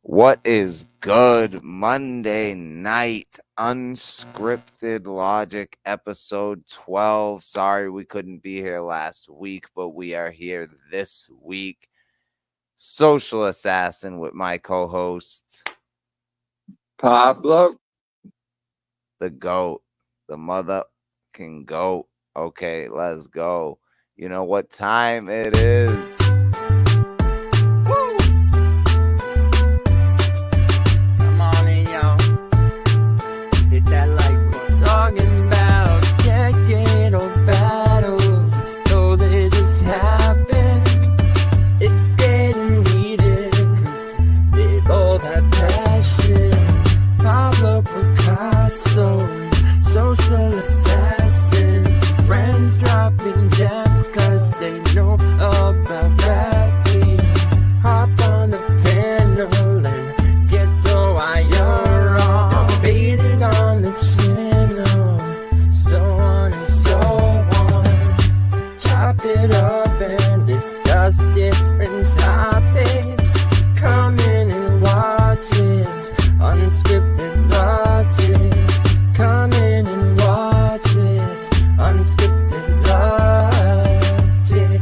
What is good? Monday night, Unscripted Logic, episode 12. Sorry we couldn't be here last week, but we are here this week. Social Assassin with my co-host, Pablo. the GOAT, the motherfucking GOAT. Okay, let's go. You know what time it is? Talking about decade old battles as though they just happened. It's getting heated cause they both have passion. Pablo, Pickasso, social assassin. Friends dropping gems cause they know about rapping. Hop on the panel and get to why you're wrong. Debated on the channel, so on and so on. Chop it up and discuss different topics. Come in and watch it, Unscripted Logic. Come in and watch it, Unscripted Logic.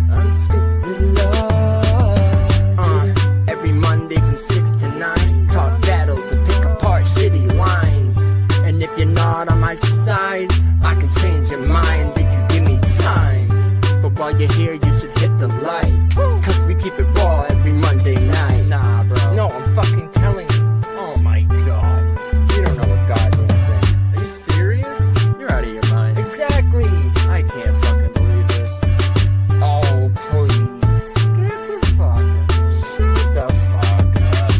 Unscripted Logic. Every Monday from 6 to 9, talk battles and pick apart shitty lines. And if you're not on my side, I can change your mind if you give me time. But while you're here, you should hit the like, cause we keep it raw every Monday night. Nah, bro. No, I'm fucking telling you. Oh my god. You don't know a goddamn thing. Are you serious? You're out of your mind. Exactly. I can't fucking believe this. Oh, please. Get the fuck up. Shut the fuck up.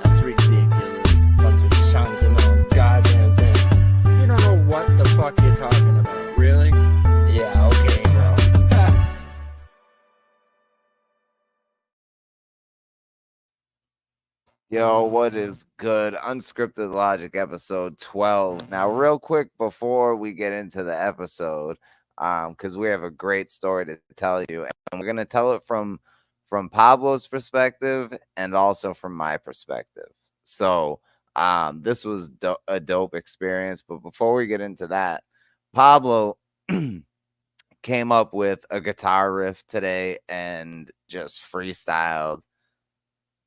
That's ridiculous. Bunch of Chuns and no goddamn thing. You don't know what the fuck you're talking about. Really? Yeah, okay, bro. Ha. Yo, what is good? Unscripted Logic, episode 12. Now, real quick before we get into the episode, because we have a great story to tell you, and we're gonna tell it from Pablo's perspective and also from my perspective. So, this was a dope experience. But before we get into that, Pablo came up with a guitar riff today and just freestyled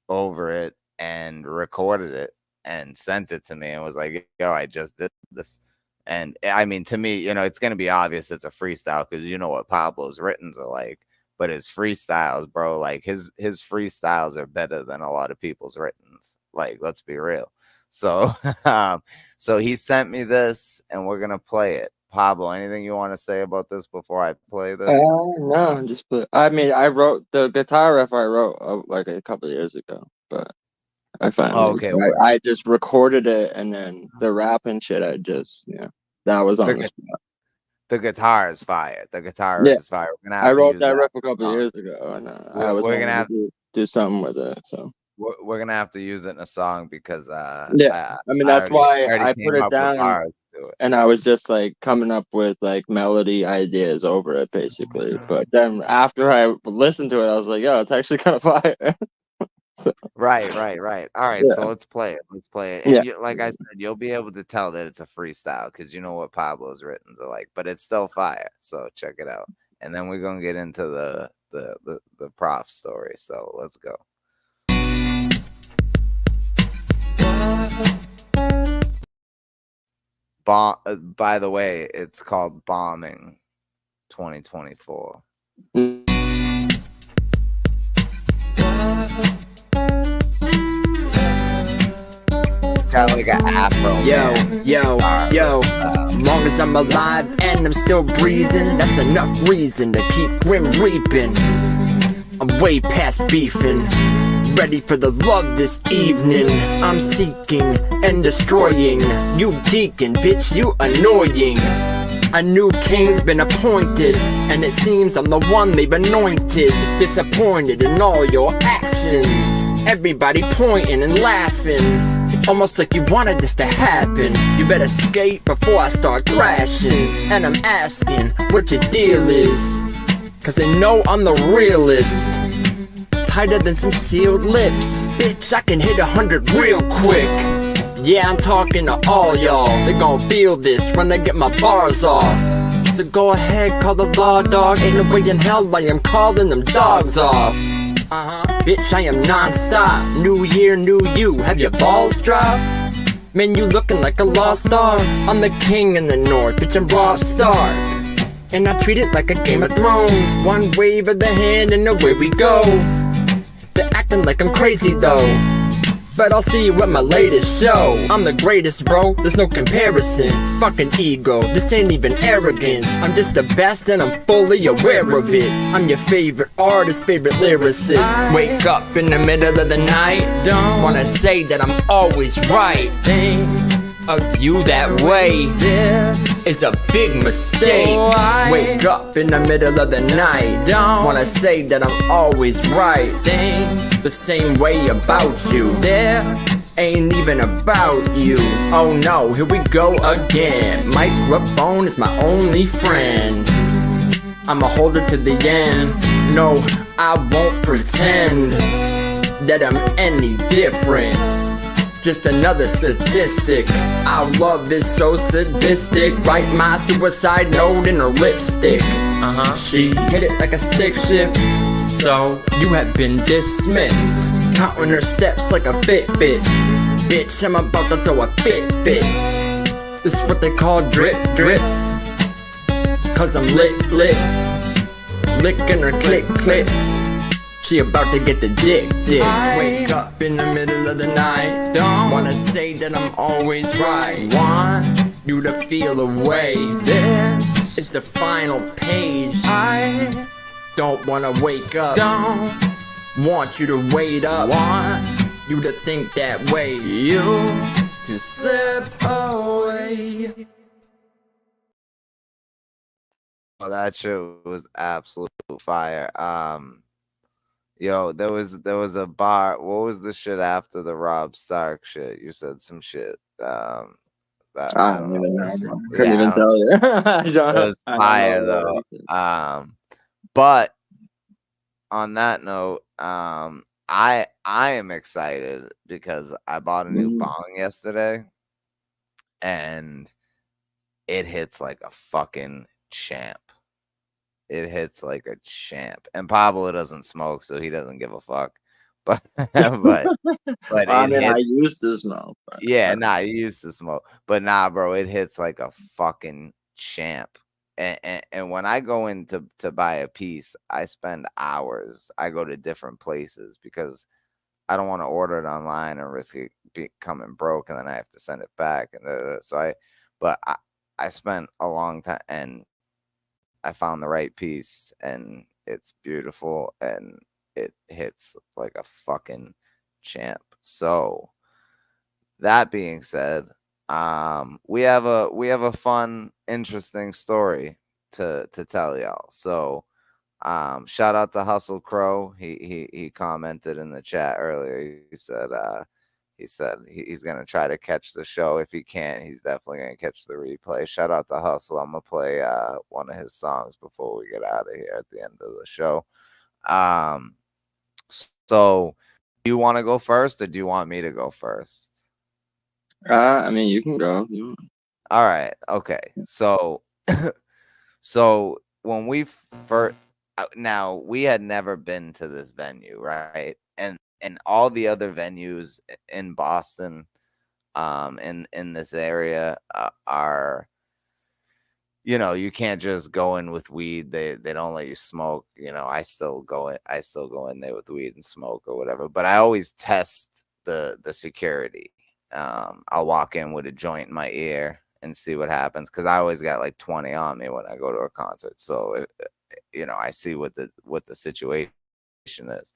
over it and recorded it and sent it to me and was like, yo, I just did this. And I mean, to me, it's going to be obvious it's a freestyle because you know what Pablo's writtens are like, but his freestyles, bro, like his freestyles are better than a lot of people's writtens. Like, let's be real. So, so he sent me this and we're going to play it. Pablo, anything you want to say about this before I play this? No, just put. I mean, I wrote the guitar riff. I wrote like a couple of years ago, but I finally. I just recorded it, and then the rap and shit. That was on the spot. The guitar is fire. The guitar is fire. I wrote that riff a couple of years ago, and I was gonna have to do something with it. So we're gonna have to use it in a song because I mean that's why I put it down. And I was just like coming up with like melody ideas over it, basically. But then after I listened to it, I was like, "Yo, it's actually kind of fire." So. Right. All right, so let's play it. And like I said, you'll be able to tell that it's a freestyle because you know what Pablo's writtens are like, but it's still fire. So check it out, and then we're gonna get into the Prof story. So let's go. By the way, it's called Bombing 2024. Got like an afro. Yo. Long as I'm alive and I'm still breathing, that's enough reason to keep grim reaping. I'm way past beefing. Ready for the love this evening. I'm seeking and destroying. You geeking, bitch, you annoying. A new king's been appointed, and it seems I'm the one they've anointed. Disappointed in all your actions. Everybody pointing and laughing. Almost like you wanted this to happen. You better skate before I start crashing. And I'm asking what your deal is, cause they know I'm the realest. tighter than some sealed lips. Bitch, I can hit 100 real quick. Yeah, I'm talking to all y'all. They gon' feel this when I get my bars off. So go ahead, call the law, dog. Ain't no way in hell I am calling them dogs off. Bitch, I am non-stop. New year, new you. Have your balls dropped? Man, you looking like a lost star. I'm the king in the north, bitch, I'm Rob Stark. And I treat it like a Game of Thrones. One wave of the hand and away we go. They're acting like I'm crazy though, but I'll see you at my latest show. I'm the greatest, bro, there's no comparison. Fucking ego, this ain't even arrogance. I'm just the best and I'm fully aware of it. I'm your favorite artist, favorite lyricist. Wake up in the middle of the night, don't wanna say that I'm always right. Think of you that way, this is a big mistake. Wake up in the middle of the night, don't wanna say that I'm always right. Think the same way about you, this ain't even about you. Oh no, here we go again. Microphone is my only friend. I'ma hold it to the end. No, I won't pretend that I'm any different. Just another statistic. Our love is so sadistic. Write my suicide note in her lipstick. She hit it like a stick shift. So you have been dismissed. Counting her steps like a Fitbit. Bitch, I'm about to throw a fit. This is what they call drip. Cause I'm lit. Licking her click. She about to get the dick. Wake up in the middle of the night, don't wanna say that I'm always right. Want you to feel away. This is the final page. I don't wanna wake up. Don't want you to wait up. Want you to think that way. You to slip away. Oh, that shit was absolute fire. Yo, there was a bar. What was the shit after the Rob Stark shit? You said some shit. That I don't even know. Couldn't even tell you. It was fire though. But on that note, I am excited because I bought a new bong yesterday, and it hits like a fucking champ. It hits like a champ. And Pablo doesn't smoke, so he doesn't give a fuck. But I mean, I used to smoke. Yeah, you used to smoke. But nah, bro, it hits like a fucking champ. And when I go in to buy a piece, I spend hours. I go to different places because I don't want to order it online and risk it becoming broke, and then I have to send it back. And so I spent a long time, and I found the right piece, and it's beautiful, and it hits like a fucking champ. So that being said, we have a fun, interesting story to tell y'all. So shout out to Hustle Crow. He commented in the chat earlier. He said he's gonna try to catch the show. If he can't, he's definitely gonna catch the replay. Shout out to Hustle. I'm gonna play one of his songs before we get out of here at the end of the show. So do you want to go first, or do you want me to go first? I mean, you can go. All right. Okay. So so when we first, now we had never been to this venue, right? And all the other venues in Boston, in this area, are, you can't just go in with weed. They don't let you smoke. I still go in there with weed and smoke or whatever. But I always test the security. I'll walk in with a joint in my ear and see what happens, because I always got like 20 on me when I go to a concert. So I see what the situation is.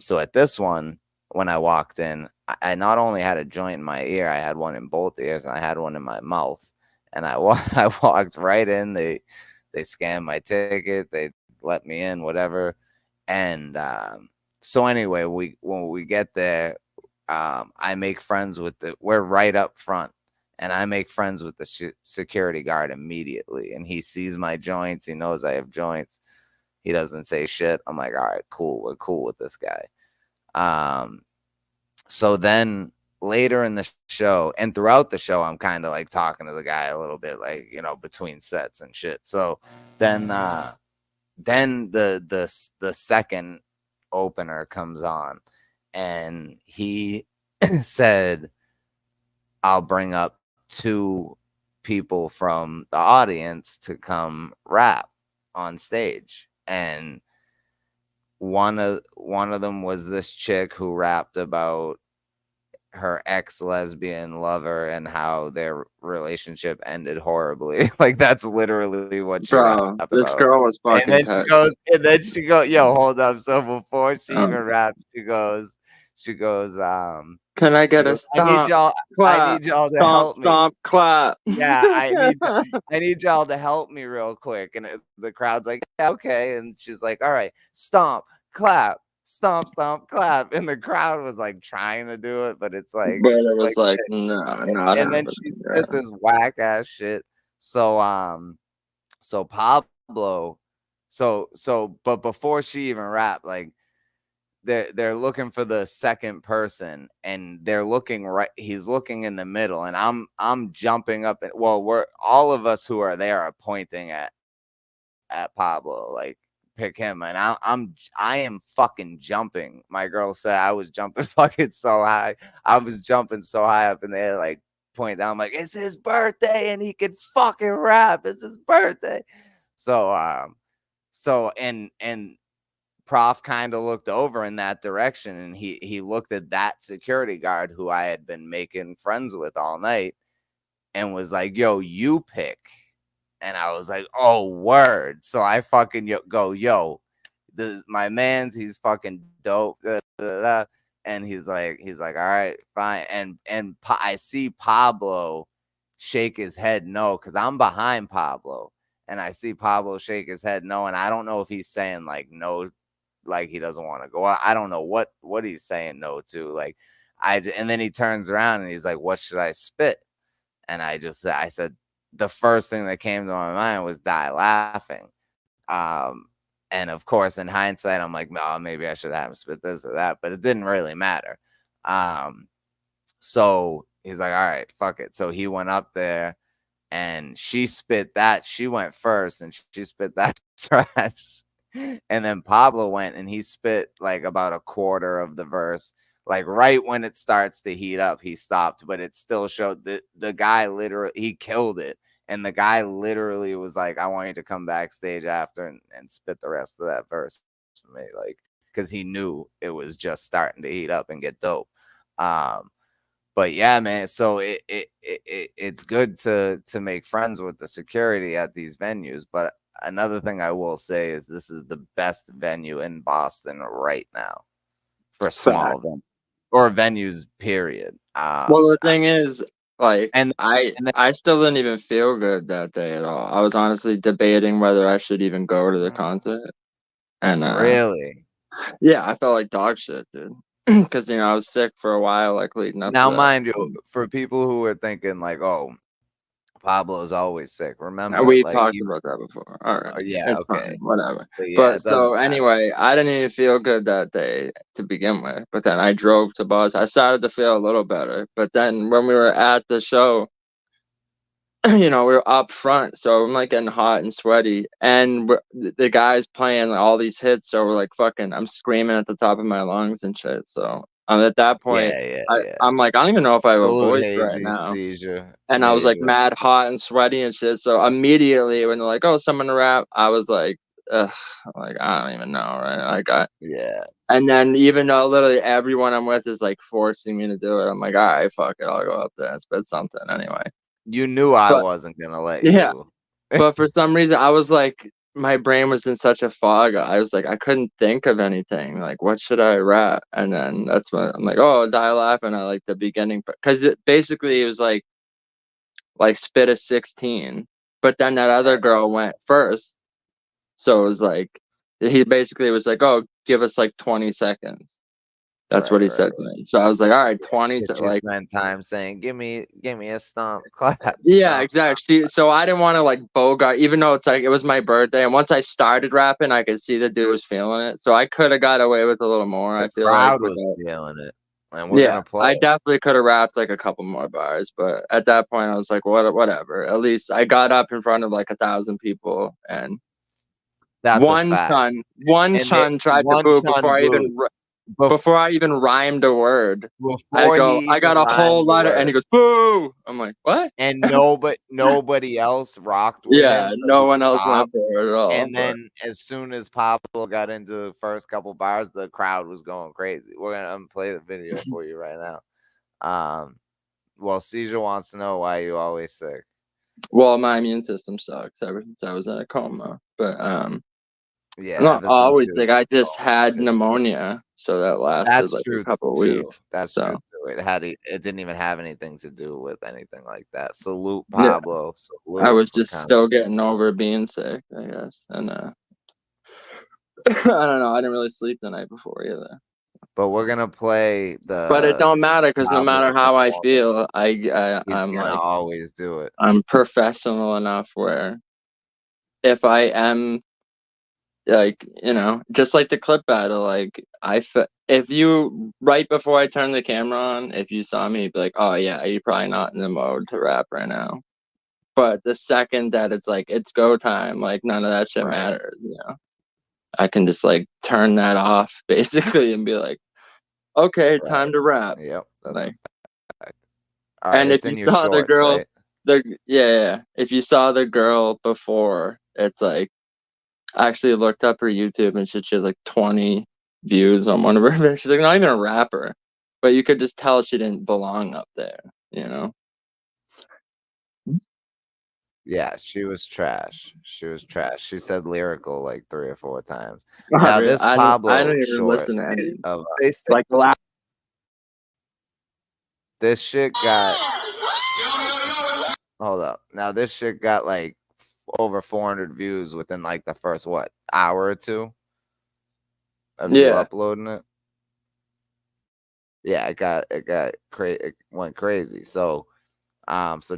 So at this one, when I walked in, I not only had a joint in my ear, I had one in both ears, and I had one in my mouth. And I walked right in. They scanned my ticket. They let me in, whatever. And so anyway, when we get there, I make friends with we're right up front, and I make friends with the security guard immediately. And he sees my joints. He knows I have joints. He doesn't say shit. I'm like, all right, cool. We're cool with this guy. So then later in the show and throughout the show, I'm kind of like talking to the guy a little bit, like, you know, between sets and shit. So then the second opener comes on, and he said, I'll bring up 2 people from the audience to come rap on stage. And one of them was this chick who rapped about her ex-lesbian lover and how their relationship ended horribly. Like, that's literally what she Bro, rapped this about. girl was And then fucking she tight. goes, yo, hold up. So before she even raps, she goes, can I get a I need stomp, clap, y'all to stomp, help me. stomp, clap? Yeah, I need y'all to help me real quick. And the crowd's like, yeah, okay. And she's like, all right, stomp, clap, stomp, stomp, clap. And the crowd was like trying to do it, but it's like, But it was like, no, not and then happening. she spit this whack ass shit. So Pablo, but before she even rapped, like, they're looking for the second person, and they're looking right. He's looking in the middle, and I'm jumping up. And well, we're all of us who are there are pointing at Pablo, like, pick him. And I am fucking jumping. My girl said I was jumping fucking so high. I was jumping so high up in the air, like, point down, like, it's his birthday and he can fucking rap. It's his birthday. And Prof kind of looked over in that direction, and he looked at that security guard who I had been making friends with all night, and was like, yo, you pick. And I was like, oh, word. So I fucking go, yo, my man's, he's fucking dope. Da, da, da. And he's like, all right, fine. And I see Pablo shake his head no, because I'm behind Pablo. And I see Pablo shake his head no. And I don't know if he's saying like no, like he doesn't want to go. I don't know what he's saying no to. Like, and then he turns around and he's like, what should I spit? And I said, the first thing that came to my mind was die laughing. And of course, in hindsight, I'm like, no, maybe I should have him spit this or that, but it didn't really matter. So he's like, all right, fuck it. So he went up there, and she spit that. She went first, and she spit that trash. And then Pablo went, and he spit like about a quarter of the verse. Like, right when it starts to heat up, he stopped, but it still showed the guy literally, he killed it. And the guy literally was like, I want you to come backstage after and spit the rest of that verse for me. Like, because he knew it was just starting to heat up and get dope. But yeah, man, so it's good to make friends with the security at these venues. But another thing I will say is this is the best venue in Boston right now for small venues, or venues, period. Well, the thing is, like, I still didn't even feel good that day at all. I was honestly debating whether I should even go to the concert. And really, yeah, I felt like dog shit, dude. Because I was sick for a while, like leading up. Now, to that. mind you, for people who are thinking like, "Oh, Pablo's always sick," remember, we like, talked about that before. All right, yeah, it's okay, fine, whatever. but yeah, But so anyway, I didn't even feel good that day to begin with. But then I drove to Boston. I started to feel a little better. But then when we were at the show, we were up front, so I'm like getting hot and sweaty, and the guy's playing all these hits, so we're like fucking, I'm screaming at the top of my lungs and shit. So at that point, yeah. I'm like, I don't even know if I have a Fluid, voice right hazy, now. seizure, And I was like mad hot and sweaty and shit. So immediately when they're like, oh, someone to rap, I was like, ugh, like, I don't even know, right? Like, yeah. And then even though literally everyone I'm with is like forcing me to do it, I'm like, all right, fuck it, I'll go up there and spit something anyway. You knew I wasn't gonna let Yeah, you. but for some reason, I was like, my brain was in such a fog. I was like, I couldn't think of anything. Like, what should I rap? And then that's when I'm like, oh, die laughing. I like the beginning, because it was like spit a 16. But then that other girl went first. So it was like, he basically was like, oh, give us like 20 seconds. That's what he said to me. So I was like, all right, 20. So like spend time saying, give me a stomp clap. Yeah, exactly. So I didn't want to like bogart, even though it's like it was my birthday. And once I started rapping, I could see the dude was feeling it. So I could have got away with a little more. I feel like was feeling it. And we're gonna play. I definitely could have rapped like a couple more bars, but at that point I was like, whatever. At least I got up in front of like 1,000 people, and that's one Chun tried to boo before I even rhymed a word. I got a whole lot of, and he goes, boo! I'm like, what? And nobody else rocked with him. So no one else went for it at all. And then as soon as Pablo got into the first couple bars, the crowd was going crazy. We're gonna play the video for you right now. Well, Caesar wants to know why you always sick. Well, my immune system sucks ever since I was in a coma. But yeah, I'm not always sick. I just had pneumonia, so that lasted like a couple weeks. That's true too. It didn't even have anything to do with anything like that. Salute, Pablo. Yeah. Salute. I was just still getting over being sick, I guess. And I don't know. I didn't really sleep the night before either. But we're gonna play the. But it don't matter because no matter how I feel, I'm like always do it. I'm professional enough where if I am like, you know, just like the clip battle, like if you right before I turn the camera on, if you saw me, you'd be like, oh yeah, you're probably not in the mode to rap right now. But the second that it's like it's go time, like none of that shit matters, you know. I can just like turn that off basically and be like, okay, time to rap. Yep. Like, and if you saw the girl, if you saw the girl before, it's like I actually looked up her YouTube and she has like 20 views on one of her videos. She's like not even a rapper, but you could just tell she didn't belong up there, you know. Yeah, she was trash. She said lyrical like 3 or 4 times. Now this Pablo I don't even listen to any of like this shit got. Hold up. Now this shit got like over 400 views within like the first hour or two of you uploading it. Yeah, it went crazy. So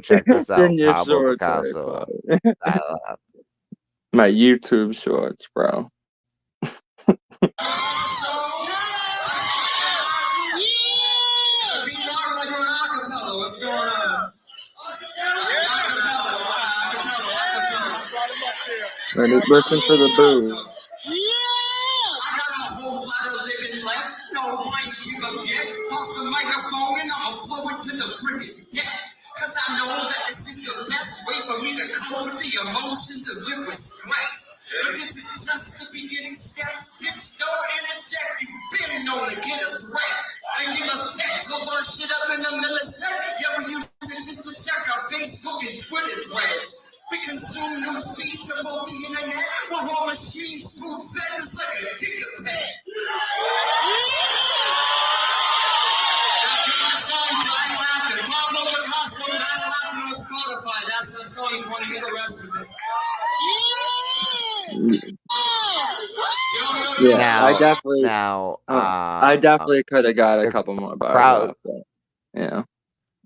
check this out, Pablo Pickasso. My YouTube shorts, bro. Listen to the boo. Cause I know that this is the best way for me to cope with the emotions and live with stress. But this is just the beginning steps. Bitch, don't interject. You been known to get a threat. They give us text over shit up in the millisecond. Yeah, we use it just to check our Facebook and Twitter threads. We consume news feeds of both the internet. We're all machines, food fed just like a gigapet. Pablo Pickasso, on Spotify. That's the song. You want to hear the rest of it? Yeah, I definitely could have got a couple more bars. Yeah,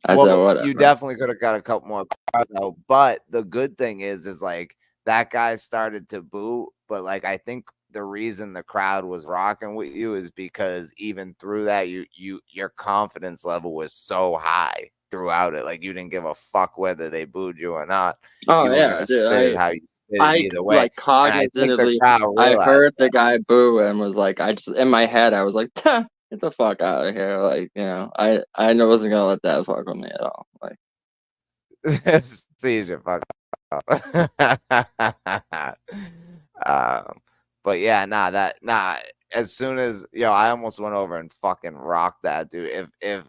you definitely could have got a couple more bars out. But the good thing is like that guy started to boo. But like I think the reason the crowd was rocking with you is because even through that, your confidence level was so high throughout it. Like you didn't give a fuck whether they booed you or not. Oh you yeah, dude, how you spit it either way. Like cognitively, I heard the guy boo and was like, I just in my head I was like, get the fuck out of here. Like, you know, I wasn't gonna let that fuck with me at all. Like, seizure, fuck up. But yeah, as soon as I almost went over and fucking rocked that dude. If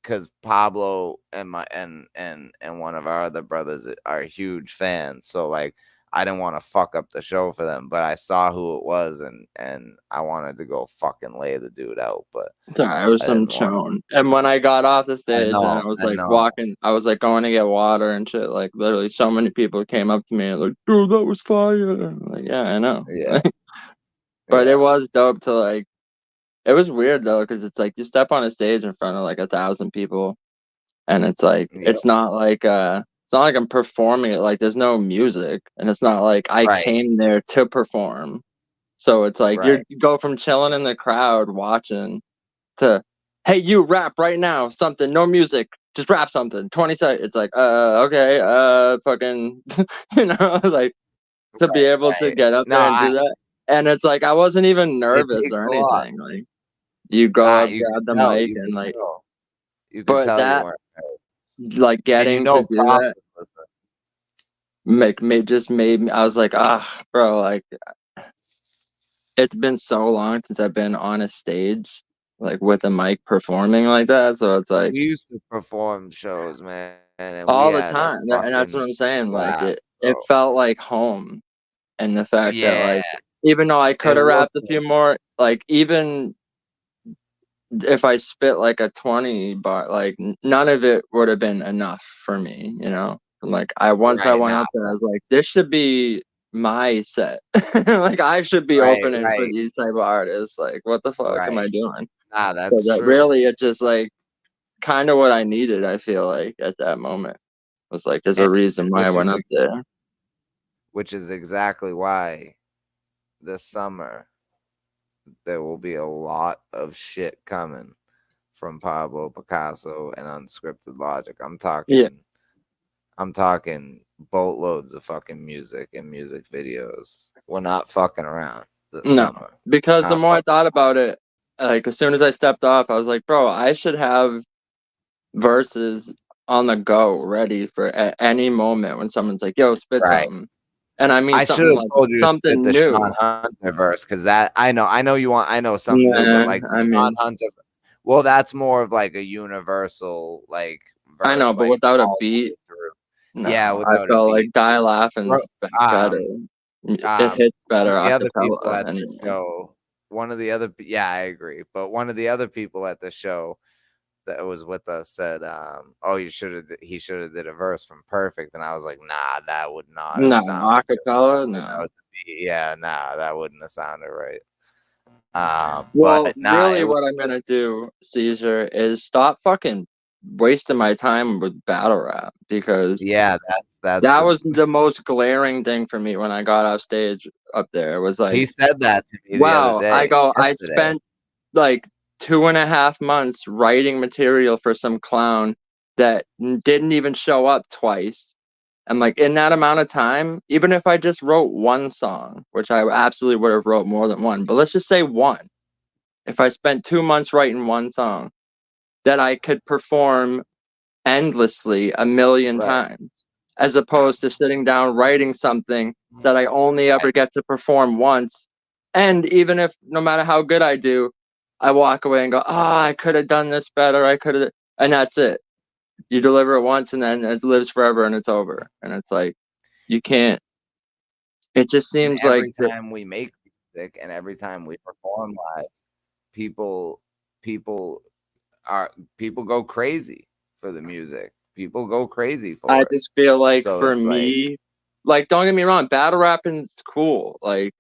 because Pablo and one of our other brothers are huge fans, so like I didn't want to fuck up the show for them, but I saw who it was and I wanted to go fucking lay the dude out. But sorry, I was some Chun. And when I got off the stage and I was like walking, I was like going to get water and shit. Like literally, so many people came up to me and like, dude, that was fire. I'm like, yeah, I know. Yeah. But it was dope to like It was weird though, because it's like you step on a stage in front of like 1,000 people, and it's like it's not like I'm performing it. Like there's no music, and it's not like I came there to perform. So it's like you go from chilling in the crowd watching to, hey, you rap right now, something, no music, just rap something, 20 seconds. It's like, okay, fucking, like to be able to get up there and do that. And it's like I wasn't even nervous or anything. Like you go up, grab the mic, and like, but that, like getting to do that, just made me. I was like, bro, like it's been so long since I've been on a stage, like with a mic performing like that. So it's like we used to perform shows, man, and all the time, and that's what I'm saying. Like it felt like home, and the fact that like even though I could have rapped a few more, like even if I spit like a 20 bar, like none of it would have been enough for me, you know. And like I went up there, I was like, this should be my set. Like I should be opening for these type of artists. Like what the fuck am I doing? That's so that true. Really, it just like kind of what I needed. I feel like at that moment was like there's a reason why I went up there. Which is exactly why this summer there will be a lot of shit coming from Pablo, Pickasso, and Unscripted Logic. I'm talking boatloads of fucking music and music videos. We're not fucking around this summer. Because the more I thought about it, like as soon as I stepped off, I was like, bro, I should have verses on the go ready for at any moment when someone's like, yo, spit something. And I mean, I should have told you something to spit the new. Sean Hunter verse, because that I know you want. I know something new, but like Sean Hunter. Well, that's more of like a universal like verse. I know, but like, without a beat. No, I felt like Die Laughing's better. It hits better. The other people at the show. One of the other, I agree. But one of the other people at the show that was with us said, he should have did a verse from Perfect, and I was like, nah, that would not have sounded acapella, no. That wouldn't have sounded right. Well, really, what I'm gonna do, Caesar, is stop fucking wasting my time with battle rap, because that was the most glaring thing for me when I got off stage up there. It was like, he said that to me. Wow, the other day, I spent like 2.5 months writing material for some clown that didn't even show up twice. And like in that amount of time, even if I just wrote one song, which I absolutely would have wrote more than one, but let's just say one. If I spent 2 months writing one song that I could perform endlessly 1,000,000 times, as opposed to sitting down writing something that I only ever get to perform once. And even if no matter how good I do, I walk away and go, I could have done this better. And that's it. You deliver it once and then it lives forever and it's over. And it's like, you can't. It just seems like every time we make music and every time we perform live, people go crazy for the music. People go crazy for it. I just feel like for me, like don't get me wrong, battle rapping's cool. Like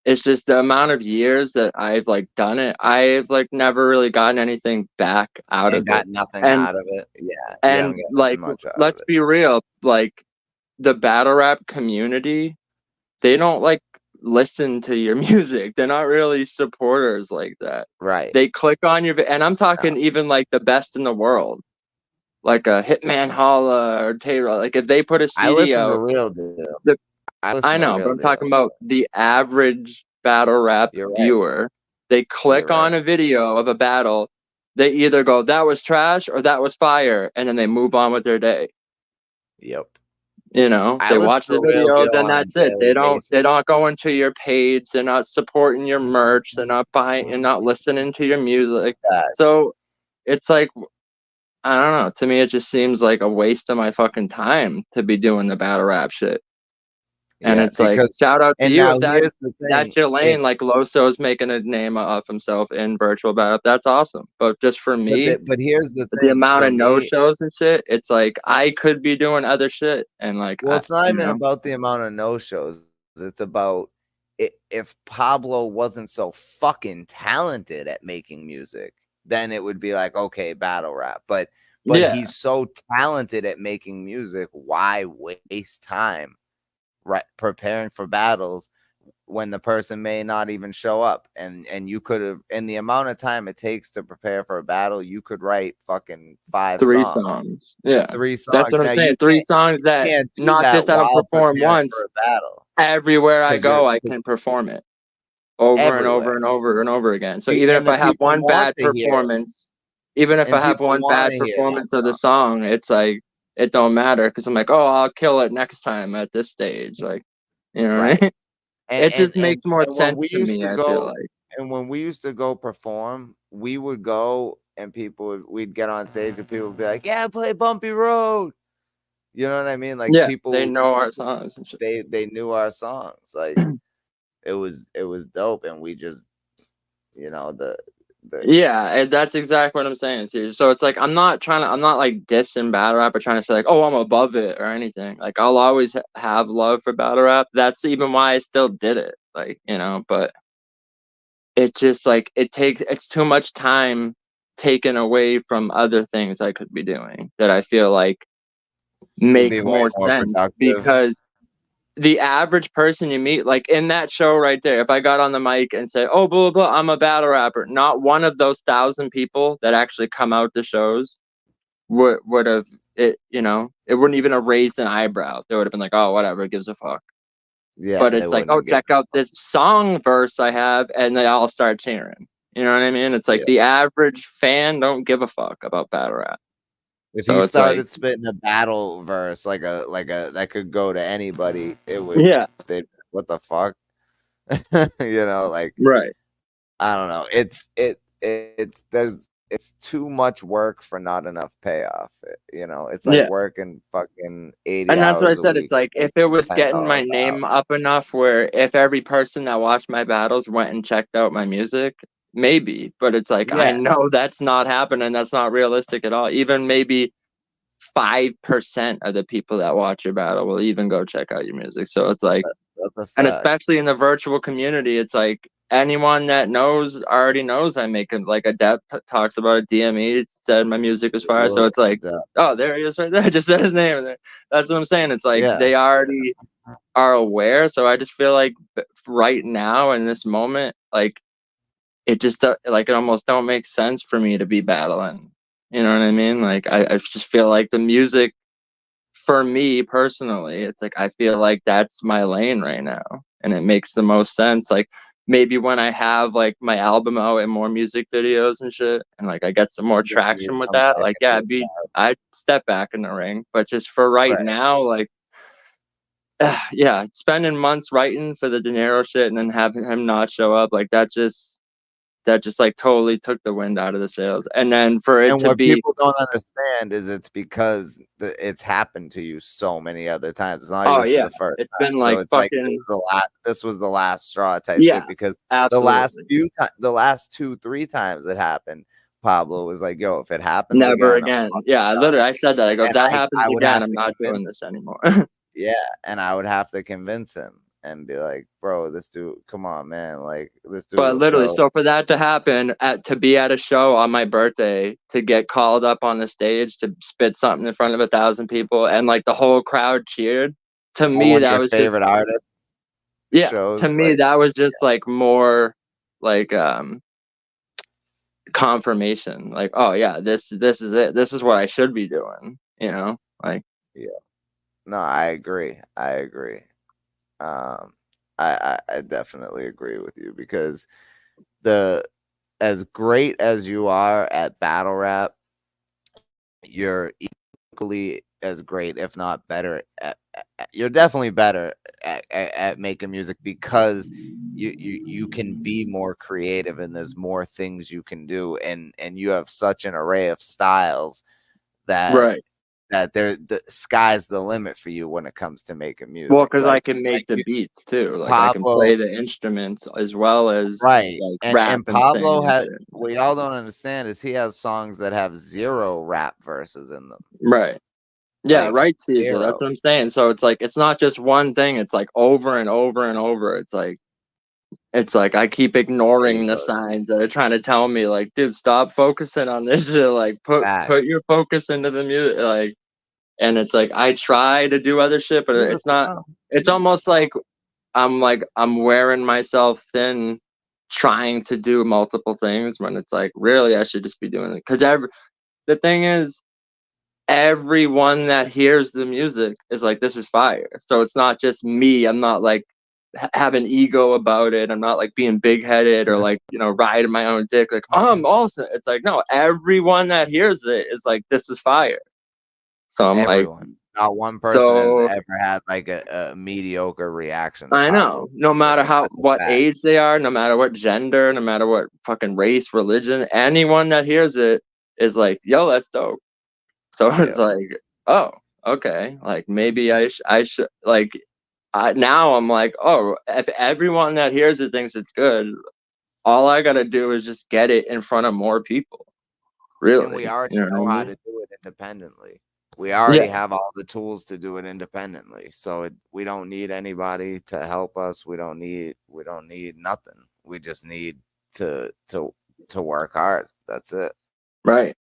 it's just the amount of years that I've like done it. I've like never really gotten anything back out of it. Got nothing out of it. Yeah. And like let's be real, like the battle rap community, they don't like listen to your music. They're not really supporters like that. Right. They click on your and I'm talking even like the best in the world. Like a Hitman Holla or Taylor, like if they put a CD I listen out, to Real Deal. I know, but I'm talking about the average battle rap viewer. They click on a video of a battle, they either go, that was trash or that was fire, and then they move on with their day. Yep. You know, they watch the video, then that's it. They're not going to your page, they're not supporting your merch, they're not buying and not listening to your music. So it's like, I don't know. To me, it just seems like a waste of my fucking time to be doing the battle rap shit. And it's like, shout out to you if that's your lane. Like Loso's making a name of himself in virtual battle. That's awesome. But just for me, but here's the thing: the amount of no shows and shit. It's like I could be doing other shit, and like, well, it's not even about the amount of no shows. It's about if Pablo wasn't so fucking talented at making music, then it would be like, okay, battle rap. But he's so talented at making music. Why waste time preparing for battles when the person may not even show up? And you could have, in the amount of time it takes to prepare for a battle, you could write fucking 3 songs. Yeah, 3 songs. That's what I'm saying. 3 songs that not just I don't perform once. For a battle. Everywhere I go, I can perform it over and over and over and over again. So even if I have one bad performance, of the song, it's like it don't matter because I'm like, oh, I'll kill it next time at this stage. Like, you know, right? It just makes more sense to me. I feel like. And when we used to go perform, we would go and we'd get on stage and people would be like, yeah, play Bumpy Road. You know what I mean? Like, people, they know our songs and shit. They knew our songs. Like, it was dope. And we just, you know, yeah, that's exactly what I'm saying. So it's like I'm not like dissing battle rap or trying to say like, oh, I'm above it or anything. Like, I'll always have love for battle rap. That's even why I still did it. Like, you know, but it's just like it's too much time taken away from other things I could be doing that I feel like make more sense productive. Because the average person you meet, like in that show right there, if I got on the mic and say, oh, blah, blah, blah, I'm a battle rapper, not one of those 1,000 people that actually come out to shows would have it, you know, it wouldn't even have raised an eyebrow. They would have been like, oh, whatever, gives a fuck. Yeah. But it's like, oh, check out this song verse I have, and they all start cheering. You know what I mean? It's like the average fan don't give a fuck about battle rap. If he started spitting a battle verse like a that could go to anybody, it would. Yeah. What the fuck? You know, like, right. I don't know. It's too much work for not enough payoff. You know, it's like working fucking 80 hours. And that's what I said. It's like, if it was getting my name up enough where if every person that watched my battles went and checked out my music, maybe. But it's like, I know that's not happening. That's not realistic at all. Even maybe 5% of the people that watch your battle will even go check out your music. So it's like, and especially in the virtual community, it's like anyone that knows already knows I make it. Like, Adept talks about it, DME said my music is fire. So it's like, oh, there he is right there. I just said his name there. That's what I'm saying. It's like they already are aware. So I just feel like right now in this moment, like, it just like it almost don't make sense for me to be battling. You know what I mean? Like, I just feel like the music, for me personally, it's like I feel like that's my lane right now, and it makes the most sense. Like, maybe when I have like my album out and more music videos and shit, and like I get some more traction with that, like I'd step back in the ring. But just for right now, like, spending months writing for the De Niro shit and then having him not show up, like that just like totally took the wind out of the sails. And then for it to be, people don't understand is it's because it's happened to you so many other times. It's not like this is the first it's been like, fucking this was the last straw type shit, because absolutely. the last 2-3 times it happened, Pablo was like, yo, if it happens never again. Yeah, literally I said that. I go, if that happens again, I'm not doing this anymore. Yeah, and I would have to convince him and be like, bro, this dude, come on, man, like, this dude. But literally, so for that to happen, to be at a show on my birthday, to get called up on the stage to spit something in front of 1,000 people, and like the whole crowd cheered, to me that was favorite artist. Yeah, shows, to me that was just like more like confirmation. Like, oh yeah, this is it. This is what I should be doing. You know, like. Yeah. No, I agree. I definitely agree with you, because as great as you are at battle rap, you're equally as great, if not better, you're definitely better at making music, because you can be more creative and there's more things you can do, and you have such an array of styles that that the sky's the limit for you when it comes to making music. Well, because I can make the beats too. Like, Pablo, I can play the instruments as well as like, rap. And Pablo has, what y'all don't understand is he has songs that have 0 rap verses in them. Right. Yeah, right, Caesar. That's what I'm saying. So it's like, it's not just one thing. It's like over and over and over. It's like, it's like I keep ignoring the signs that are trying to tell me, like, dude, stop focusing on this shit. Like, put your focus into the music. Like, and it's like I try to do other shit, but it's not. It's almost like I'm wearing myself thin, trying to do multiple things when it's like really I should just be doing it. Because the thing is, everyone that hears the music is like, this is fire. So it's not just me. I'm not like having ego about it. I'm not like being big headed or like, you know, riding my own dick. Like, I'm awesome. It's like, no, everyone that hears it is like, this is fire. So I'm everyone. like, not one person has ever had like a mediocre reaction to I Pablo. know. No matter what age they are, no matter what gender, no matter what fucking race, religion, anyone that hears it is like, yo, that's dope. So it's like, oh, okay. Like maybe I should like. Now I'm like, oh, if everyone that hears it thinks it's good, all I gotta do is just get it in front of more people. Really, and we already know how to do it independently. We already have all the tools to do it independently. So we don't need anybody to help us. We don't need nothing. We just need to work hard. That's it. Right.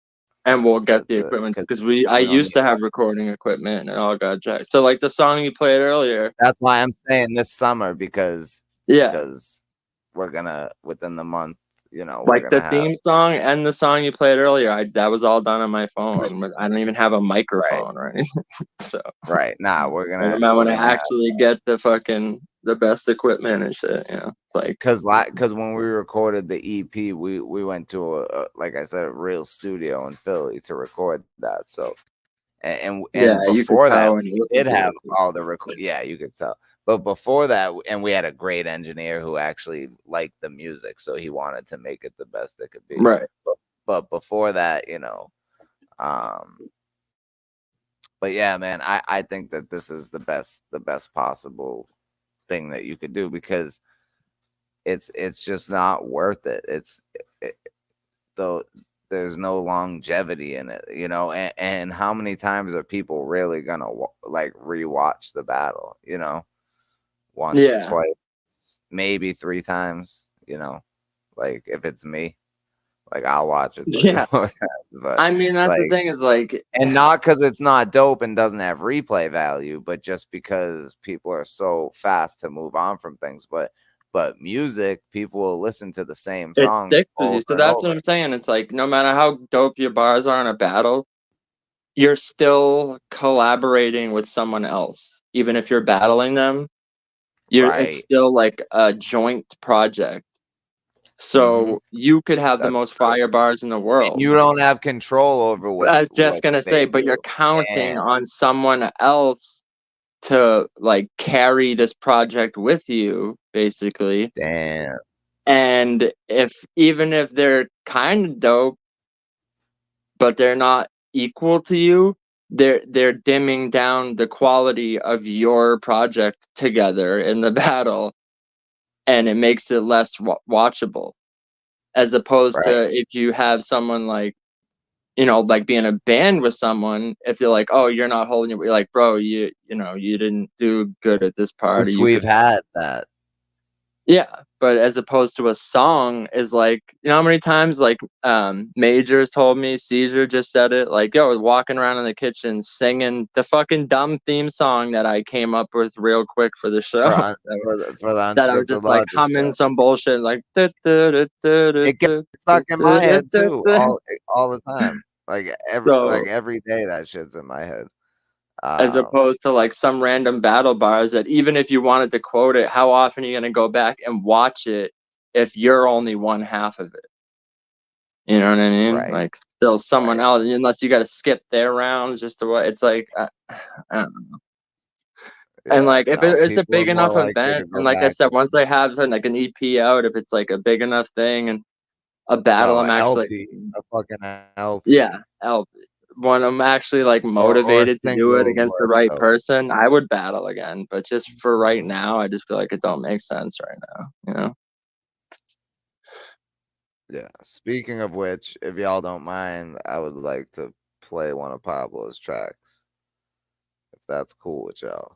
And we'll get the equipment because I used to have recording equipment and it all got jacked. So like the song you played earlier. That's why I'm saying this summer because we're gonna within the month, you know, like the theme song and the song you played earlier. That was all done on my phone. I don't even have a microphone or anything. So nah, we're gonna when I actually get the best equipment and shit. You know, it's like because when we recorded the EP, we went to a like I said, a real studio in Philly to record that. So and before that, we did have all the you could tell. But before that, and we had a great engineer who actually liked the music, so he wanted to make it the best it could be. Right. But before that, you know, but yeah, man, I think that this is the best possible thing that you could do because it's just not worth it. Though there's no longevity in it, you know, and how many times are people really gonna like rewatch the battle, you know, once, twice, maybe 3 times, you know, like if it's me, like I'll watch it 3 or 4 times. But I mean, that's the thing is like, and not because it's not dope and doesn't have replay value, but just because people are so fast to move on from things. But music, people will listen to the same song over so that's what I'm saying. It's like no matter how dope your bars are in a battle, you're still collaborating with someone else. Even if you're battling them, it's still like a joint project. So you could have the most fire bars in the world. And you don't have control over what I was just gonna say, but you're counting on someone else to like carry this project with you, basically. Damn. And even if they're kind of dope, but they're not equal to you, they're dimming down the quality of your project together in the battle, and it makes it less watchable. As opposed to if you have someone like, you know, like being a band with someone, if they're like, oh, you're not holding it, you're like, bro, you know, you didn't do good at this part. Which we've had that. Yeah, but as opposed to a song is like, you know how many times like Majors told me, Caesar just said it, like, yo, I was walking around in the kitchen singing the fucking dumb theme song that I came up with real quick for the show. For the that I was just like humming some bullshit like it gets stuck in my head too all the time. Like every day that shit's in my head. As opposed to like some random battle bars that even if you wanted to quote it, how often are you going to go back and watch it if you're only one half of it? You know what I mean? Like still someone else, unless you got to skip their rounds just to what it's like. I don't know. Yeah, and like if it's a big enough event, and like I said, once I have like an EP out, if it's like a big enough thing and a battle, I'm actually a fucking LP. Yeah, LP. When I'm actually like motivated to do it against the right person, I would battle again. But just for right now, I just feel like it don't make sense right now, you know? Yeah. Speaking of which, if y'all don't mind, I would like to play one of Pablo's tracks. If that's cool with y'all.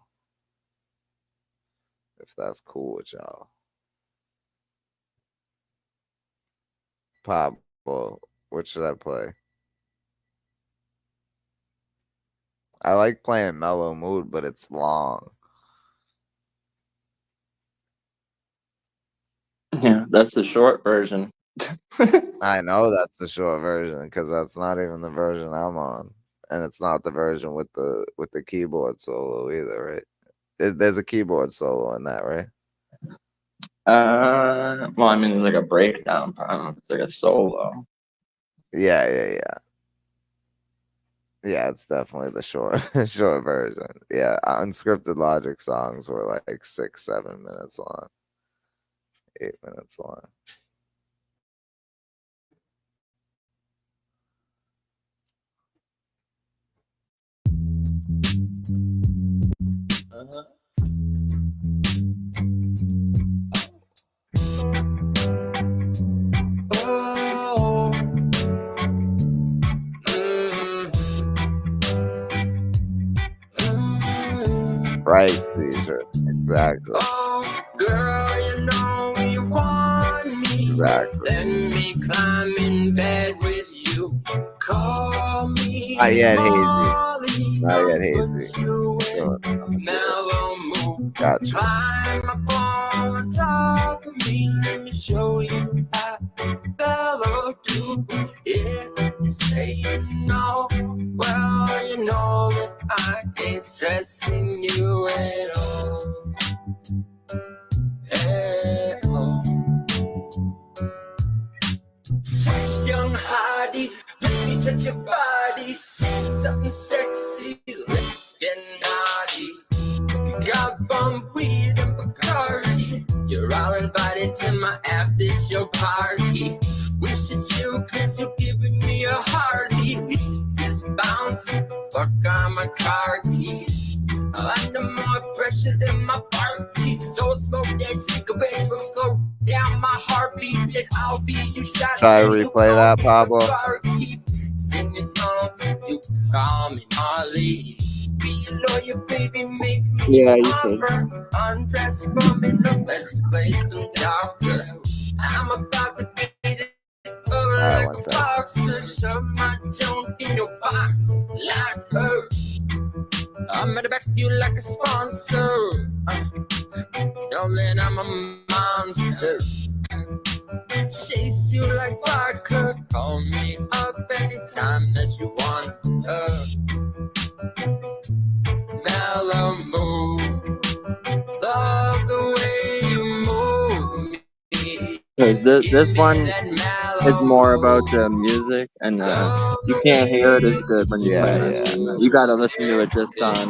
Pablo. What should I play? I like playing Mellow Mood, but it's long. Yeah, that's the short version. I know that's the short version because that's not even the version I'm on, and it's not the version with the keyboard solo either, right? There's a keyboard solo in that, right? Well, I mean, there's like a breakdown part. It's like a solo. Yeah. Yeah, it's definitely the short short version. Yeah, Unscripted Logic songs were like 6-7 minutes long, 8 minutes long. Right, seizure. Exactly. Oh, girl, you know you want me. Exactly. Let me climb in bed with you. Call me. Not yet, Hazy. Molly. Not yet, Hazy. Put you in mellow mood. Gotcha. Climb up on top of me. Let me show you how fellow do. Yeah, you say you know. Well, you know that I ain't stressing you at all. At all. Fresh young hottie, let me touch your body. Say something sexy, let's get naughty. Got bum weed and Bacardi. You're all invited to my after show party. We should chill cause you're giving me a heartbeat. We should just bounce, fuck on my car keys. Under more pressure than my heartbeat. So smoke that cigarettes from slow down my heartbeat. Said I'll be you shot. Try to replay that, Pablo. Sing your songs, you call me Molly. Be a lawyer, baby, make me Yeah, you offer. Undress from in the let's play some doctor. I'm about to beat it up like a boxer. Shove my junk in your box like her. I'm gonna back you like a sponsor. Darling, I'm a monster. Chase you like vodka. Call me up anytime that you want. Mellow mood. Love the way you move me. This one is more about the music, and you can't hear it as good when you play it. You gotta listen to it just on.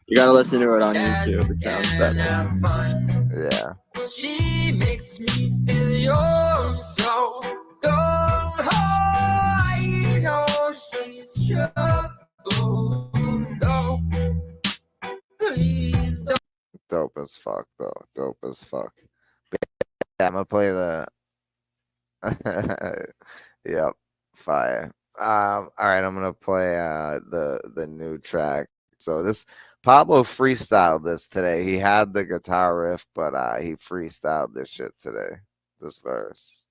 You gotta listen to it on YouTube. It sounds better. Yeah. She makes me feel your soul. Go high, you know she's trouble. No, please don't. Dope as fuck, though. Dope as fuck. Yeah, I'm gonna play the. Yep, fire. All right, I'm gonna play the new track. So this Pablo freestyled this today. He had the guitar riff, but he freestyled this shit today. This verse.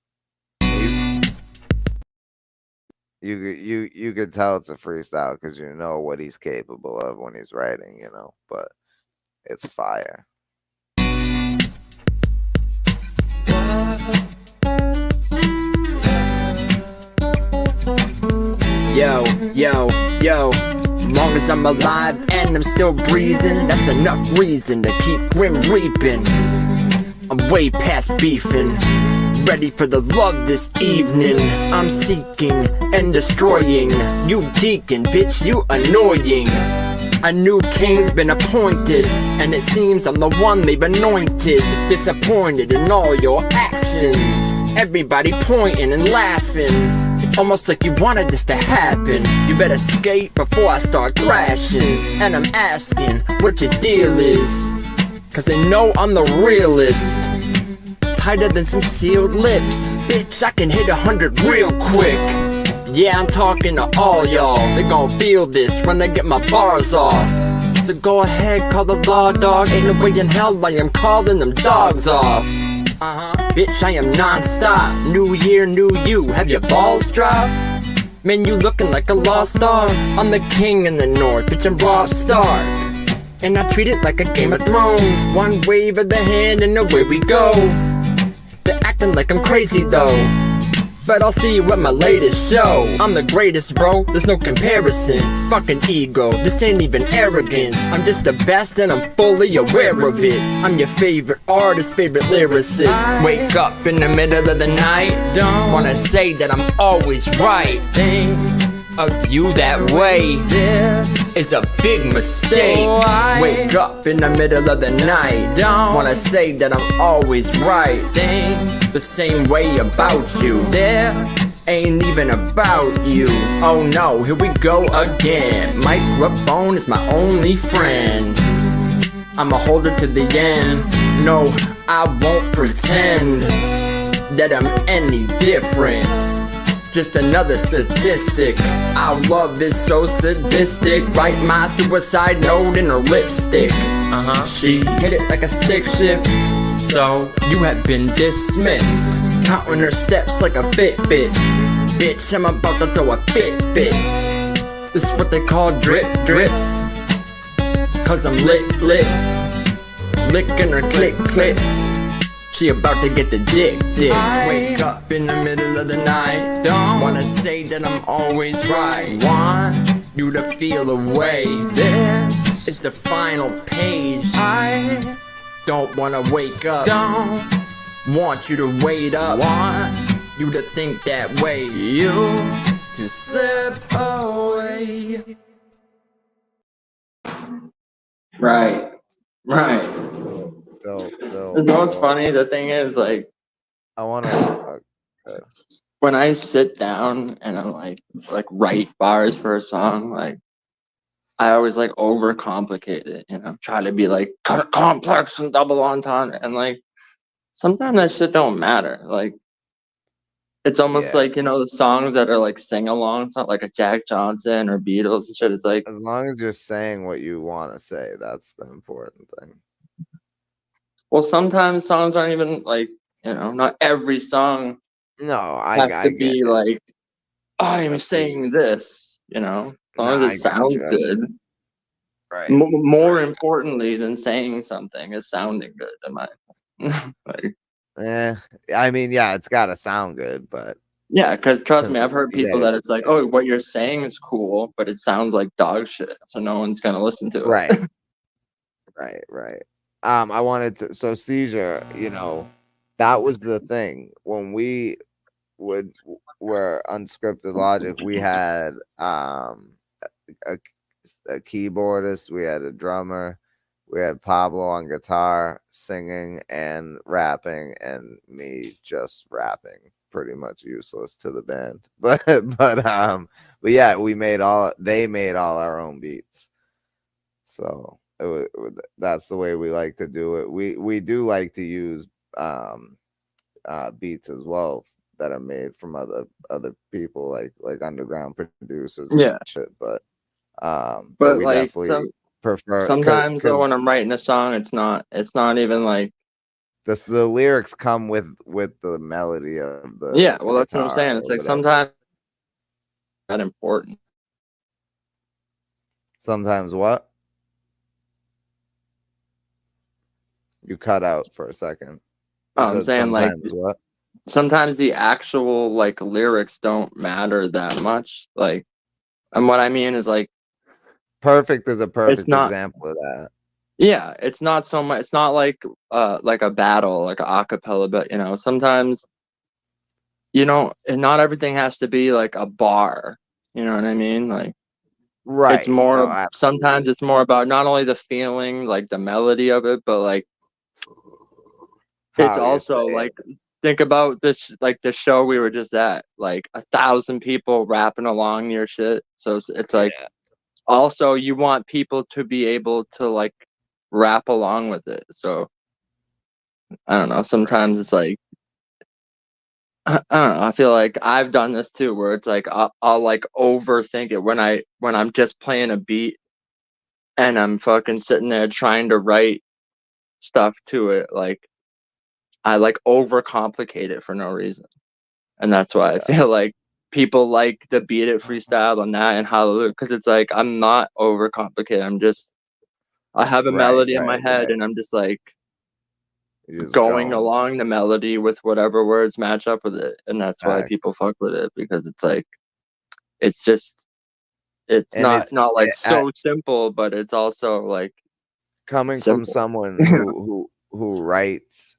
You could tell it's a freestyle because you know what he's capable of when he's writing, you know. But it's fire. Yo, yo, yo. Long as I'm alive and I'm still breathing, that's enough reason to keep grim reaping. I'm way past beefing, ready for the love this evening. I'm seeking and destroying. You deacon, bitch, you annoying. A new king's been appointed, and it seems I'm the one they've anointed. Disappointed in all your actions, everybody pointing and laughing, almost like you wanted this to happen. You better skate before I start thrashing. And I'm asking what your deal is, cause they know I'm the realest. Tighter than some sealed lips, bitch, I can hit 100 real quick. Yeah, I'm talking to all y'all. They gon' feel this when I get my bars off. So go ahead, call the law, dog. Ain't no way in hell I am calling them dogs off. Bitch, I am non-stop. New year, new you. Have your balls dropped? Man, you looking like a lost dog. I'm the king in the north, bitch, I'm Rob Stark. And I treat it like a Game of Thrones. One wave of the hand and away we go. They're acting like I'm crazy though, but I'll see you at my latest show. I'm the greatest, bro, there's no comparison. Fucking ego, this ain't even arrogance. I'm just the best and I'm fully aware of it. I'm your favorite artist, favorite lyricist. Wake up in the middle of the night, don't wanna say that I'm always right. Think of you that way, this is a big mistake. Wake up in the middle of the night, don't wanna say that I'm always right. Think the same way about you, this ain't even about you. Oh no, here we go again. Microphone is my only friend. I'ma hold it to the end. No, I won't pretend that I'm any different. Just another statistic. Our love is so sadistic. Write my suicide note in her lipstick. She hit it like a stick shift. So you have been dismissed. Counting her steps like a Fitbit. Bitch, I'm about to throw a fit. This is what they call drip. Cause I'm lit. Licking her click. She about to get the dick. Wake up in the middle of the night, don't wanna say that I'm always right. Want you to feel away. This is the final page. I don't wanna wake up. Don't want you to wait up. Want you to think that way. You to slip away. Right. So, You know what's funny? The thing is, like, I want to. When I sit down and I'm like write bars for a song, like I always like overcomplicate it, you know, try to be like complex and double entendre, and like sometimes that shit don't matter. Like it's almost like, you know, the songs that are like sing along. It's not like a Jack Johnson or Beatles and shit. It's like, as long as you're saying what you want to say, that's the important thing. well, sometimes songs aren't even like, you know, not every song. No, I to be like, I'm saying this, you know, as long as it sounds good. Right. More importantly than saying something is sounding good, in my like. I mean, yeah, it's gotta sound good, but yeah, because trust me, I've heard people that it's like, oh, what you're saying is cool, but it sounds like dog shit, so no one's gonna listen to it. Right. I wanted to. So seizure, you know, that was the thing when we were Unscripted Logic. We had a keyboardist, we had a drummer, we had Pablo on guitar singing and rapping, and me just rapping, pretty much useless to the band. But yeah, they made all our own beats. So that's the way we like to do it. We do like to use beats as well that are made from other people, like underground producers and shit. But we like, definitely prefer. Sometimes though, when I'm writing a song, it's not even like the lyrics come with the melody of the well, that's what I'm saying. It's like sometimes that important. Sometimes what? You cut out for a second. I'm saying like what? Sometimes the actual like lyrics don't matter that much. Like, and what I mean is like, Perfect is a perfect example of that. Yeah, it's not so much. It's not like a battle, like a acapella, but you know, sometimes, you know, and not everything has to be like a bar. You know what I mean? Like, right. It's more. Sometimes it's more about not only the feeling, like the melody of it, but like it's also like, think about this, like the show we were just at, like 1,000 people rapping along your shit. So it's like, also you want people to be able to like rap along with it. So I don't know. Sometimes it's like, I don't know. I feel like I've done this too, where it's like I'll like overthink it when I'm just playing a beat and I'm fucking sitting there trying to write stuff to it. Like I like overcomplicate it for no reason. And that's why I feel like people like the Beat It freestyle on that and Hallelujah, because it's like I'm not overcomplicated. I have a melody in my head and I'm just like going along the melody with whatever words match up with it. And that's why people fuck with it, because it's like it's not like so simple, but it's also like coming simple. From someone who writes,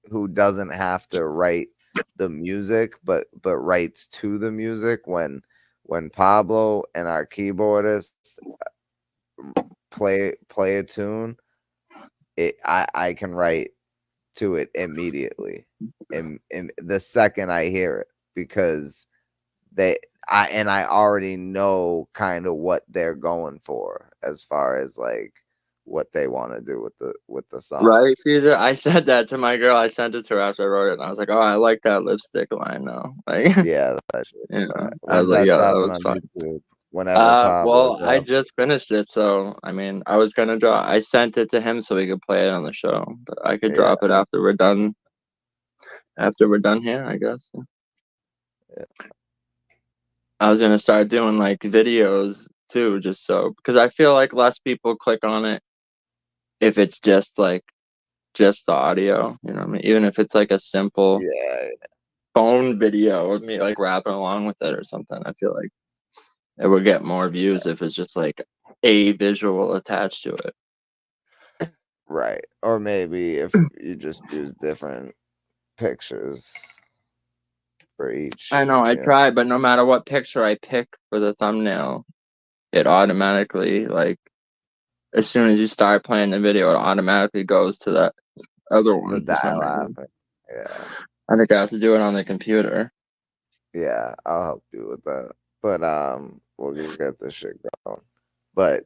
who doesn't have to write the music but writes to the music. When Pablo and our keyboardist play a tune, I can write to it immediately and the second I hear it, because I already know kind of what they're going for as far as like what they want to do with the song. Right, Caesar? I said that to my girl. I sent it to her after I wrote it, and I was like, "Oh, I like that lipstick line now." Like, yeah, that's you know, I was like, that was on fun. YouTube. Whenever Pablo I just finished it, so I mean, I was gonna drop. I sent it to him so he could play it on the show, but I could drop it after we're done. After we're done here, I guess. Yeah. I was gonna start doing like videos too, just so, because I feel like less people click on it if it's just the audio, you know what I mean? Even if it's like a simple phone video of me like rapping along with it or something, I feel like it would get more views if it's just like a visual attached to it. Right. Or maybe if you just use different pictures for each. I know, I tried, but no matter what picture I pick for the thumbnail, it automatically, like, as soon as you start playing the video, it automatically goes to that other one. The dial-up. Yeah. I think I have to do it on the computer. Yeah, I'll help you with that. But we'll get this shit going. But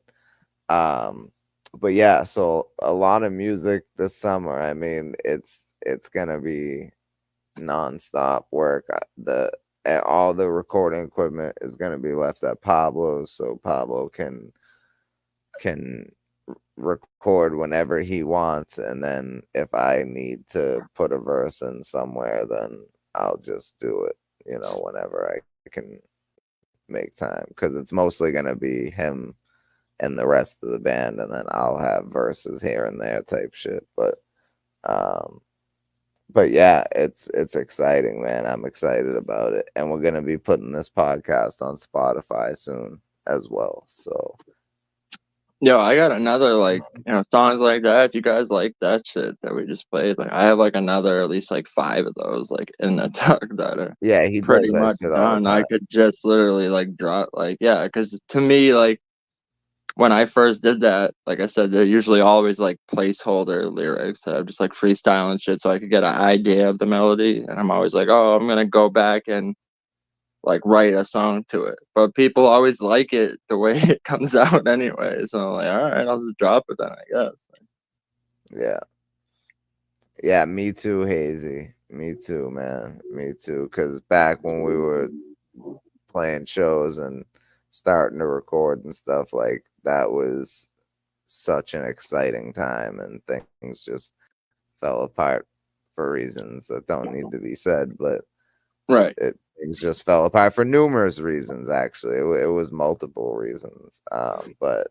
yeah, so a lot of music this summer. I mean, it's gonna be nonstop work. All the recording equipment is gonna be left at Pablo's, so Pablo can record whenever he wants, and then if I need to put a verse in somewhere, then I'll just do it, whenever I can make time, because it's mostly gonna be him and the rest of the band, and then I'll have verses here and there type shit. But yeah, it's exciting, man. I'm excited about it, and we're gonna be putting this podcast on Spotify soon as well. So yo, I got another songs like that. If you guys like that shit that we just played, like I have like another at least like 5 of those like in the tuck that are he pretty much done. I could just literally like drop because to me, like when I first did that, like I said, they're usually always like placeholder lyrics that I'm just like freestyling shit so I could get an idea of the melody, and I'm always like, oh, I'm gonna go back and like write a song to it, but people always like it the way it comes out anyway, so I'm like, all right, I'll just drop it then, I guess. Yeah, me too, Hazy. Me too, man. Me too, because back when we were playing shows and starting to record and stuff, like that was such an exciting time, and things just fell apart for reasons that don't need to be said, but things just fell apart for numerous reasons. Actually, it was multiple reasons. But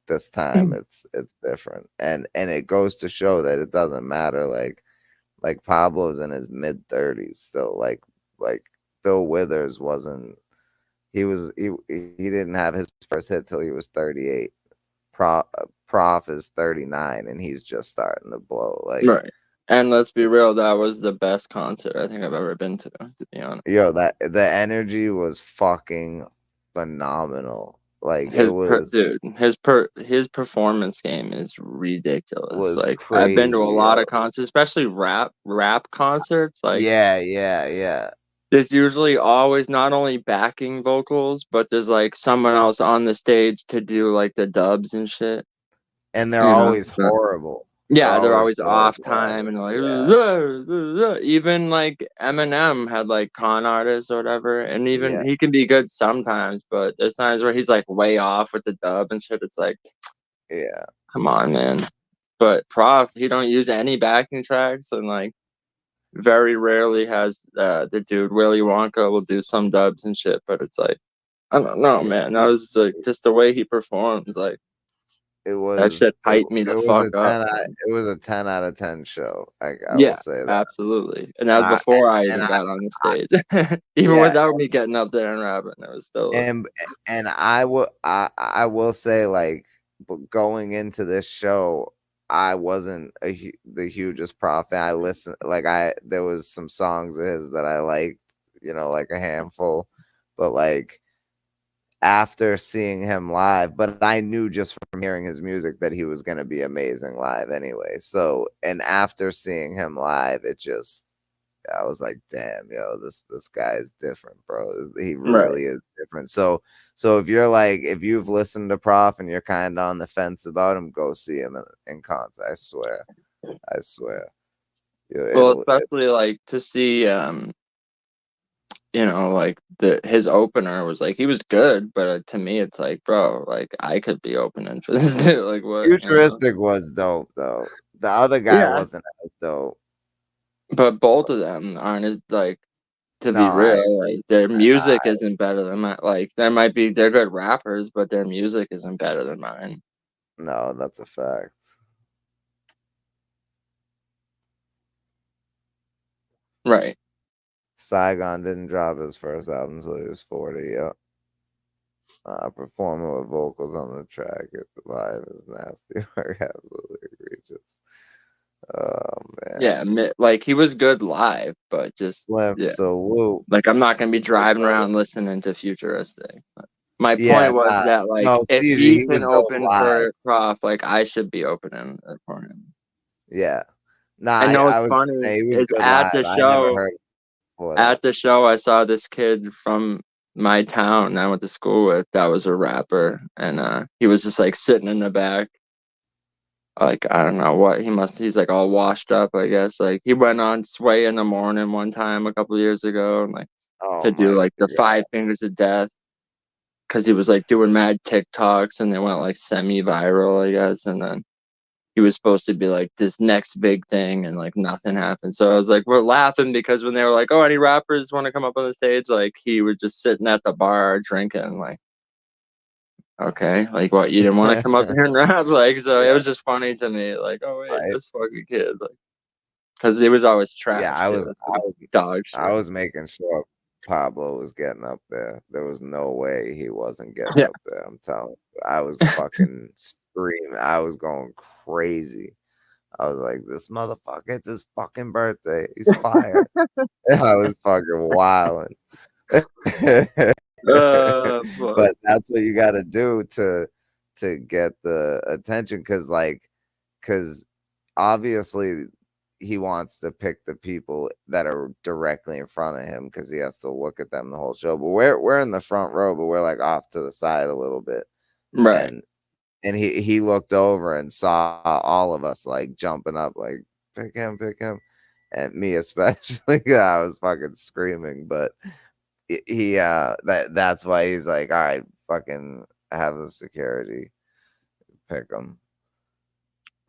this time it's different, and it goes to show that it doesn't matter. Like Pablo's in his mid-30s still. Like Bill Withers wasn't. He didn't have his first hit till he was 38. Prof is 39, and he's just starting to blow. Like, right. And let's be real, that was the best concert I think I've ever been to be honest. Yo, that the energy was fucking phenomenal. Like his performance game is ridiculous. Like crazy, I've been to a lot of concerts, especially rap concerts. Like yeah. There's usually always not only backing vocals, but there's like someone else on the stage to do like the dubs and shit. And they're always horrible. Yeah, they're always off time, and like even like Eminem had like con artists or whatever, and even he can be good sometimes, but there's times where he's like way off with the dub and shit. It's like, come on, man. But Prof, he don't use any backing tracks, and like very rarely has the dude Willy Wonka will do some dubs and shit. But it's like, I don't know, man. That was like just the way he performs. Like that shit hyped me the fuck up. It was a 10 out of 10 show. I will Yeah, say that. absolutely. And that was before I even got on the stage. Even without me getting up there and rapping, it was still. And I will say, like, going into this show, I wasn't the hugest Prof fan. I listened, like, there was some songs of his that I liked, you know, like a handful, but like after seeing him live, but I knew just from hearing his music that he was going to be amazing live anyway. So, and after seeing him live, it just, I was like, damn, yo, this guy is different, bro. He really is different. So if you're like, if you've listened to Prof and you're kind of on the fence about him, go see him in concert. I swear. Well, especially like to see, you know, like his opener was like, he was good, but to me it's like, bro, like I could be opening for this dude. Like what? Futuristic was dope though. The other guy wasn't as dope. But both of them aren't as like, to be real, like their music isn't better than mine. Like they're good rappers, but their music isn't better than mine. No, that's a fact. Right. Saigon didn't drop his first album until he was 40. Yep. Performing with vocals on the track live is nasty. Absolutely egregious. Oh man. Yeah, like he was good live, but just Slim salute. Like I'm not gonna be driving around listening to Futuristic. My point was that like if he can open for Prof, like I should be opening for him. Yeah. Nah, I know it's funny. It's at the show. At the show, I saw this kid from my town I went to school with that was a rapper, and he was just like sitting in the back. Like I don't know what he's like all washed up, I guess. Like he went on Sway in the Morning one time a couple years ago, and like to do like the 5 Fingers of Death, because he was like doing mad TikToks and they went like semi-viral, I guess. And then he was supposed to be like this next big thing, and like nothing happened. So I was like, we're laughing because when they were like, oh, any rappers want to come up on the stage, like he was just sitting at the bar drinking, like, okay, like what, you didn't want to come up here and rap? Like, so it was just funny to me, like, oh wait, this fucking kid, like, because it was always trash. Yeah, I was dog shit. I was making sure Pablo was getting up there. There was no way he wasn't getting up there. I'm telling you, I was fucking screaming. I was going crazy. I was like, this motherfucker, it's his fucking birthday. He's fired. I was fucking wilding. But that's what you got to do to get the attention, because obviously he wants to pick the people that are directly in front of him because he has to look at them the whole show. But we're in the front row, but we're like off to the side a little bit, right? And he looked over and saw all of us like jumping up, like pick him, and me especially. I was fucking screaming, but that's why he's like, all right, fucking have the security pick him.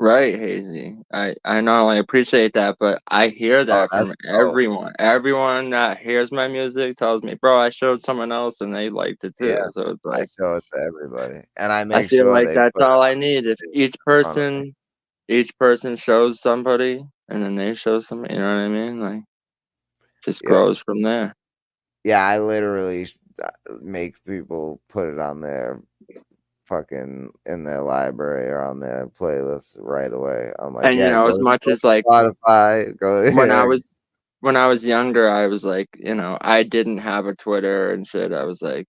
Right, Hazy. I not only appreciate that, but I hear that from everyone. Everyone that hears my music tells me, bro, I showed someone else and they liked it too. Yeah, so it's like I show it to everybody, and I feel like that's all I need. If each person shows somebody and then they show somebody, you know what I mean? Like just grows from there. Yeah, I literally make people put it on their fucking in their library or on their playlist right away. I'm like, and you know, as much as like Spotify, when I was younger, I was like, you know, I didn't have a Twitter and shit. I was like,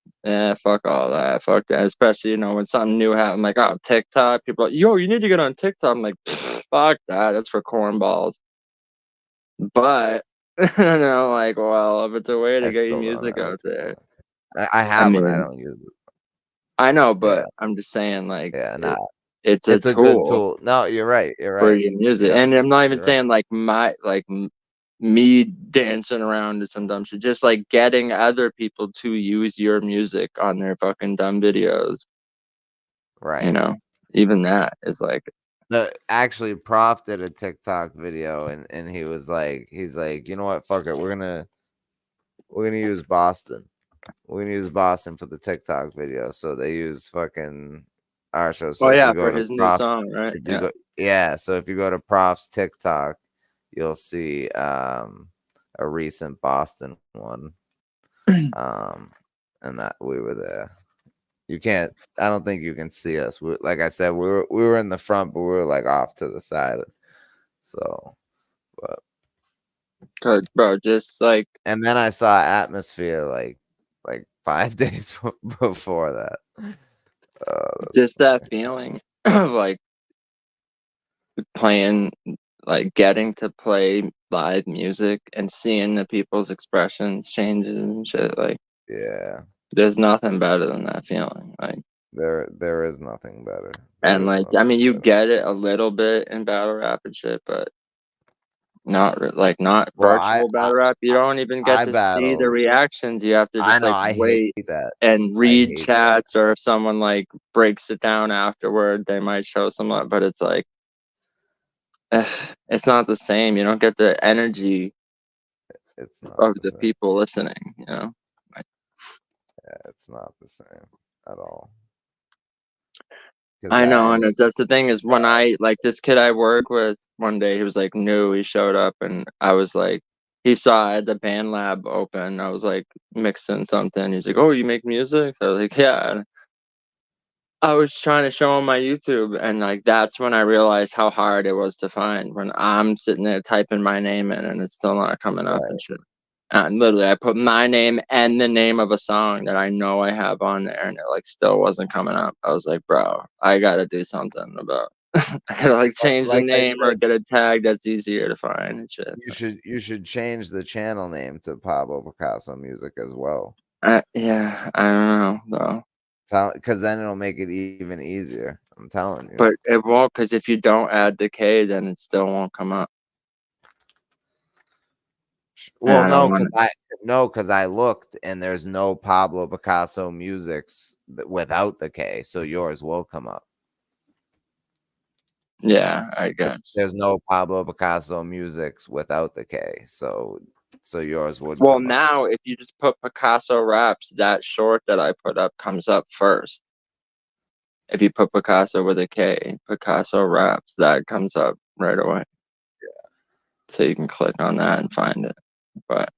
fuck all that, fuck that. Especially, you know, when something new happened, like, oh, TikTok. People are like, yo, you need to get on TikTok. I'm like, fuck that. That's for cornballs. But you know, like, well, if it's a way to get your music out there, I have it. I don't use it. I know, but I'm just saying, like, it's a tool. Good tool. No, you're right. For your music, and I'm not even saying like me dancing around to some dumb shit. Just like getting other people to use your music on their fucking dumb videos. Right. You know, even that is like Actually, Prof did a TikTok video, and he's like, you know what? Fuck it, we're gonna use Boston. We're gonna use Boston for the TikTok video. So they used fucking our show. So if you go for to his new Prof's, song, right? so if you go to Prof's TikTok, you'll see a recent Boston one. And that we were there. You can't. I don't think you can see us. Like I said, we were in the front, but we were like off to the side. So, but Good, bro. Just like, and then I saw Atmosphere like 5 days before that. just that feeling of like playing, like getting to play live music and seeing the people's expressions changes and shit. Like, yeah, there's nothing better than that feeling. Like, there is nothing better. and like, I mean, you get it a little bit in battle rap and shit, but not Well, virtual battle rap. You don't even get I to see the battled. reactions. You have to I just know. like I wait hate that. and I read hate chats, or if someone like breaks it down afterward, they might show some love, but it's like, it's not the same. You don't get the energy It's not of the the same. people listening, you know? Like, Yeah, it's not the same at all. I know, and that's the thing is when I like this kid I work with one day, he was like new, he showed up and I was like, he saw I had the band lab open. I was like mixing something. He's like, "Oh, you make music?" So I was like, "Yeah." And I was trying to show him my YouTube, and like that's when I realized how hard it was to find when I'm sitting there typing my name in and it's still not coming up and shit. And literally, I put my name and the name of a song that I know I have on there, and it like still wasn't coming up. I was like, bro, I gotta do something about. I gotta like change the Like I name or said, get a tag that's easier to find and shit. you should change the channel name to Pablo Picasso Music as well. Yeah, I don't know though. Because then it'll make it even easier. I'm telling you. But it won't, because if you don't add the K, then it still won't come up. Well, no, because I looked and there's no Pablo Picasso musics without the K, so yours will come up. Yeah, I guess. There's no Pablo Picasso musics without the K, so yours would. Well, come now up. if you just put Pickasso Raps, that short that I put up comes up first. If you put Picasso with a K, Pickasso Raps, that comes up right away. Yeah. So you can click on that and find it. But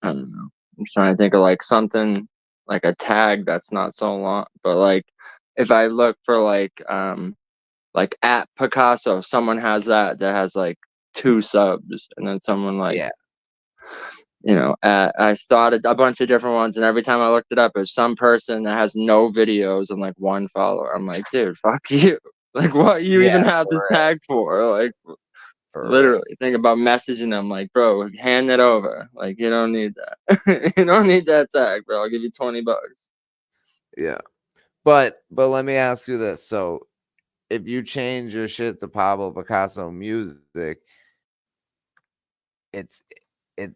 I don't know. I'm trying to think of like something like a tag that's not so long. But like if I look for like at Picasso, someone has that has like 2 subs, and then someone like I thought a bunch of different ones, and every time I looked it up, it's some person that has no videos and like 1 follower. I'm like, dude, fuck you. Like, what you even have this tag for? Like, literally, think about messaging them like, bro, hand it over. Like, you don't need that. You don't need that tag, bro. I'll give you $20. Yeah, but let me ask you this: so, if you change your shit to Pablo Picasso Music, it's it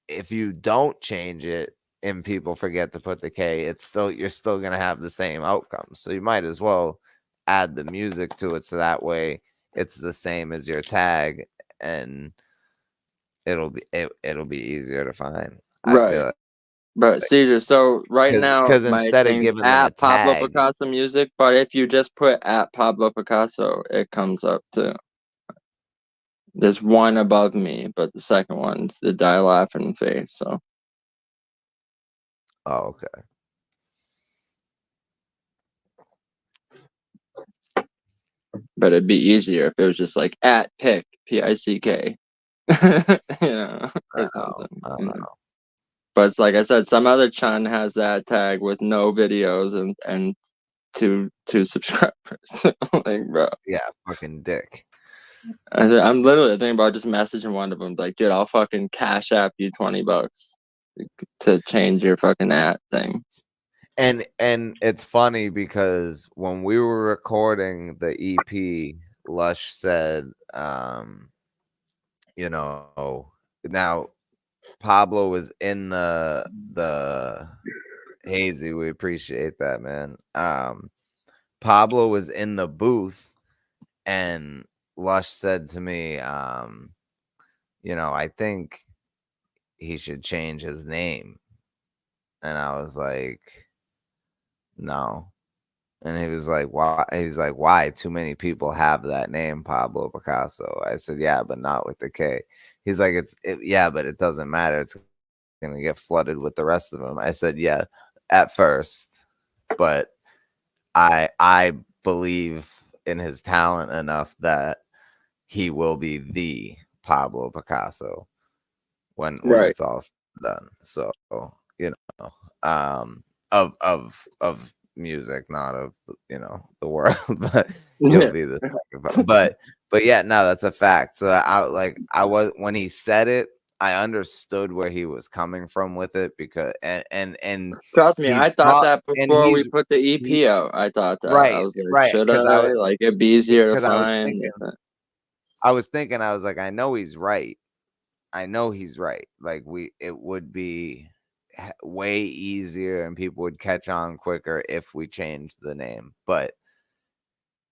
if you don't change it and people forget to put the K, you're still gonna have the same outcome. So you might as well add the music to it, so that way it's the same as your tag, and it'll be easier to find. I feel like. But Caesar, so right now Because my instead of thing's giving them a at Pablo tag, Picasso Music, but if you just put at Pablo Picasso, it comes up too. There's one above me, but the second one's the die laughing face. So. oh, okay. But it'd be easier if it was just like at pick Pick, or something. I don't know. But it's like I said, some other Chun has that tag with no videos and two subscribers. Like, bro. Yeah, fucking dick. I'm literally thinking about just messaging one of them, like, dude, I'll fucking cash app you $20 to change your fucking at thing. And it's funny because when we were recording the EP, Lush said, now Pablo was in the hazy. We appreciate that, man. Pablo was in the booth and Lush said to me, I think he should change his name. And I was like, no. And he was like, why? He's like, why? Too many people have that name, Pablo Pickasso. I said, yeah, but not with the K. He's like, yeah, but it doesn't matter. It's going to get flooded with the rest of them. I said, yeah, at first, but I believe in his talent enough that he will be the Pablo Pickasso when it's all done. So, of music, not of the world, but he'll be the second. But yeah, no, that's a fact. So I was, when he said it, I understood where he was coming from with it, because and trust me, I thought that before we put the EP out. I thought that. I was like, should I? Like, it'd be easier to find. I was thinking, I was like, I know he's right. Like, it would be way easier and people would catch on quicker if we changed the name. But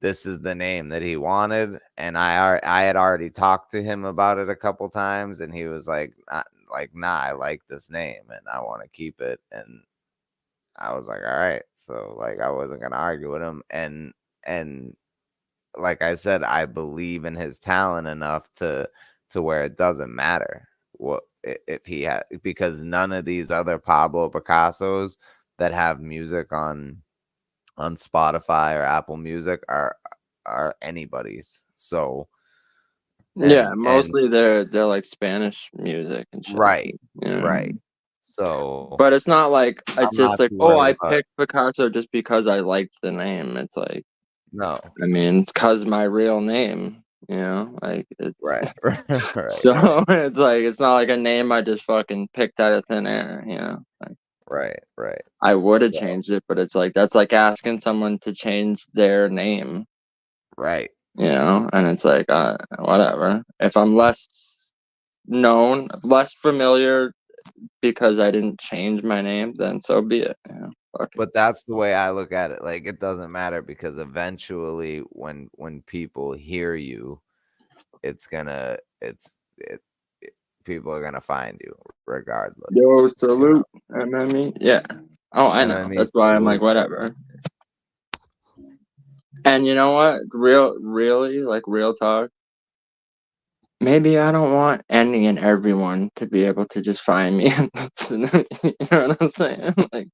this is the name that he wanted, and I had already talked to him about it a couple times, and he was like, nah, I like this name and I want to keep it. And I was like, all right. So, like, I wasn't gonna argue with him, and like I said, I believe in his talent enough to where it doesn't matter what if he had, because none of these other Pablo Picassos that have music on Spotify or Apple Music are anybody's. So mostly they're like Spanish music and shit. Right. So, but it's not like it's just like, oh, I picked Pickasso just because I liked the name. It's like, no, I mean, it's because my real name, like, it's right. So it's like, it's not like a name I just fucking picked out of thin air, like, right. I would have changed it, but it's like, that's like asking someone to change their name, right? And it's like, whatever. If I'm less known, less familiar because I didn't change my name, then so be it. But that's the way I look at it. Like, it doesn't matter, because eventually when people hear you, people are gonna find you regardless. Yo, salute, MME. Yeah. Oh, I know. That's why I'm like, whatever. And you know what? Really, like, real talk. Maybe I don't want any and everyone to be able to just find me. You know what I'm saying? Like,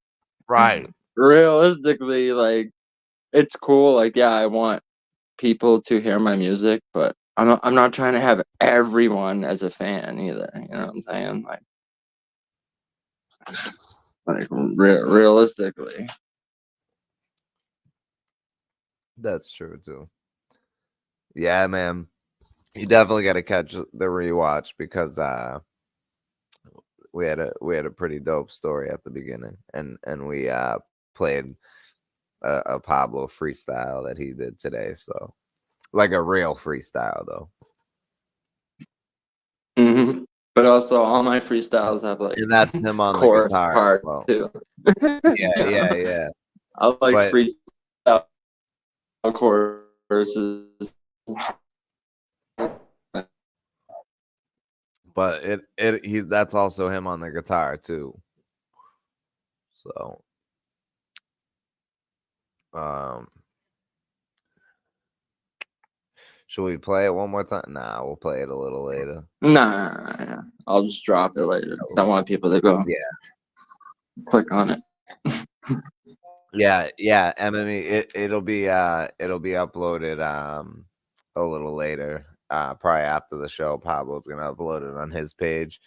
right. Realistically, like, it's cool. Like, yeah, I want people to hear my music, but I'm not trying to have everyone as a fan either. You know what I'm saying? Like realistically. That's true too. Yeah, man. You definitely got to catch the rewatch, because we had a pretty dope story at the beginning, and we played a Pablo freestyle that he did today. So, like, a real freestyle though. Mm-hmm. But also, all my freestyles have, like, and that's him on the guitar part too. yeah. I like freestyle choruses. But that's also him on the guitar too. So, should we play it one more time? Nah, we'll play it a little later. Nah, I'll just drop it later, because I want people to go click on it. Yeah, MME. It'll be uploaded a little later, probably after the show. Pablo's gonna upload it on his page.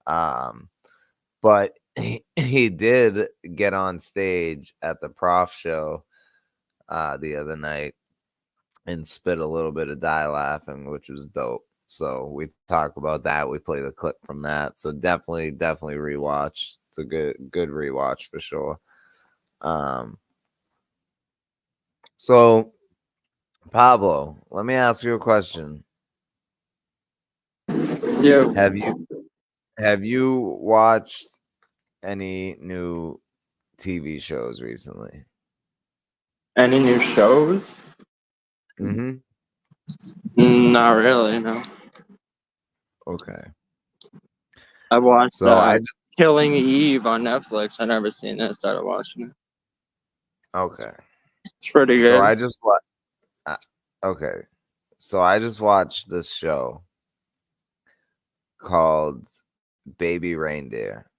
But he did get on stage at the Prof show the other night and spit a little bit of die laughing, which was dope. So we talk about that. We play the clip from that. So definitely rewatch. It's a good rewatch for sure. So Pablo, let me ask you a question. Yeah. Have you watched any new TV shows recently? Any new shows? Mm-hmm. Not really, no. Okay. I watched So Killing Eve on Netflix. I never seen it. Started watching it. Okay. It's pretty good. So I just okay. So I just watched this show called Baby Reindeer.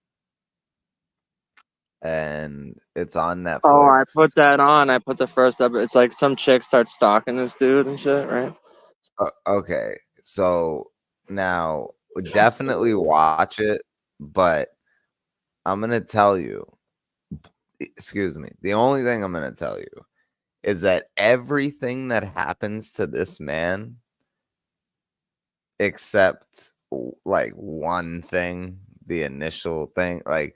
And it's on Netflix. Oh, I put that on. I put the first episode. It's like some chick starts stalking this dude and shit, right? Okay. So now definitely watch it, but I'm going to tell you, excuse me, the only thing I'm going to tell you is that everything that happens to this man, except like one thing, the initial thing, like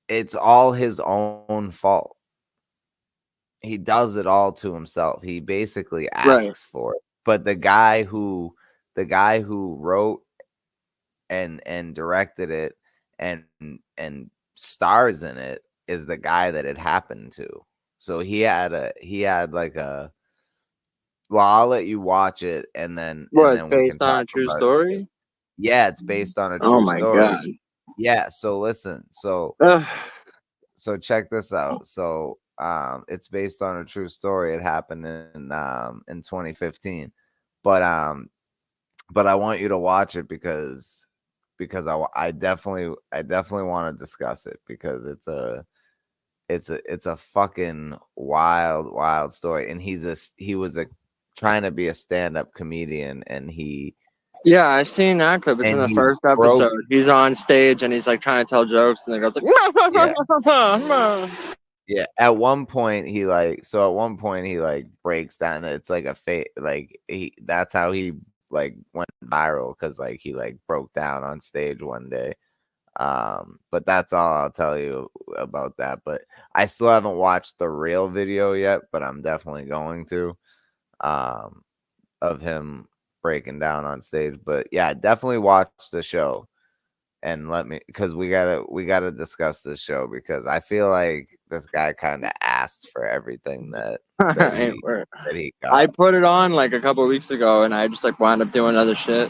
it's all his own fault. He does it all to himself. He basically asks for it. But the guy who wrote and directed it and stars in it is the guy that it happened to. So he had like a well, I'll let you watch it and then It's we can based on talk a true about story? it. Yeah, it's based on a Oh true my story. God. Yeah, so listen. So check this out. So it's based on a true story. It happened in 2015. But I want you to watch it because I definitely want to discuss it because it's a fucking wild story. And he was trying to be a stand-up comedian, and yeah, I seen that clip. It's in the first episode. He's on stage and he's like trying to tell jokes, and the girl's like, yeah. At one point he like breaks down. It's like a that's how he like went viral, because like he like broke down on stage one day. But that's all I'll tell you about that. But I still haven't watched the real video yet, but I'm definitely going to of him breaking down on stage. But yeah, definitely watch the show and let me, because we gotta discuss this show, because I feel like this guy kind of asked for everything that he got. I put it on like a couple of weeks ago, and I just like wound up doing other shit.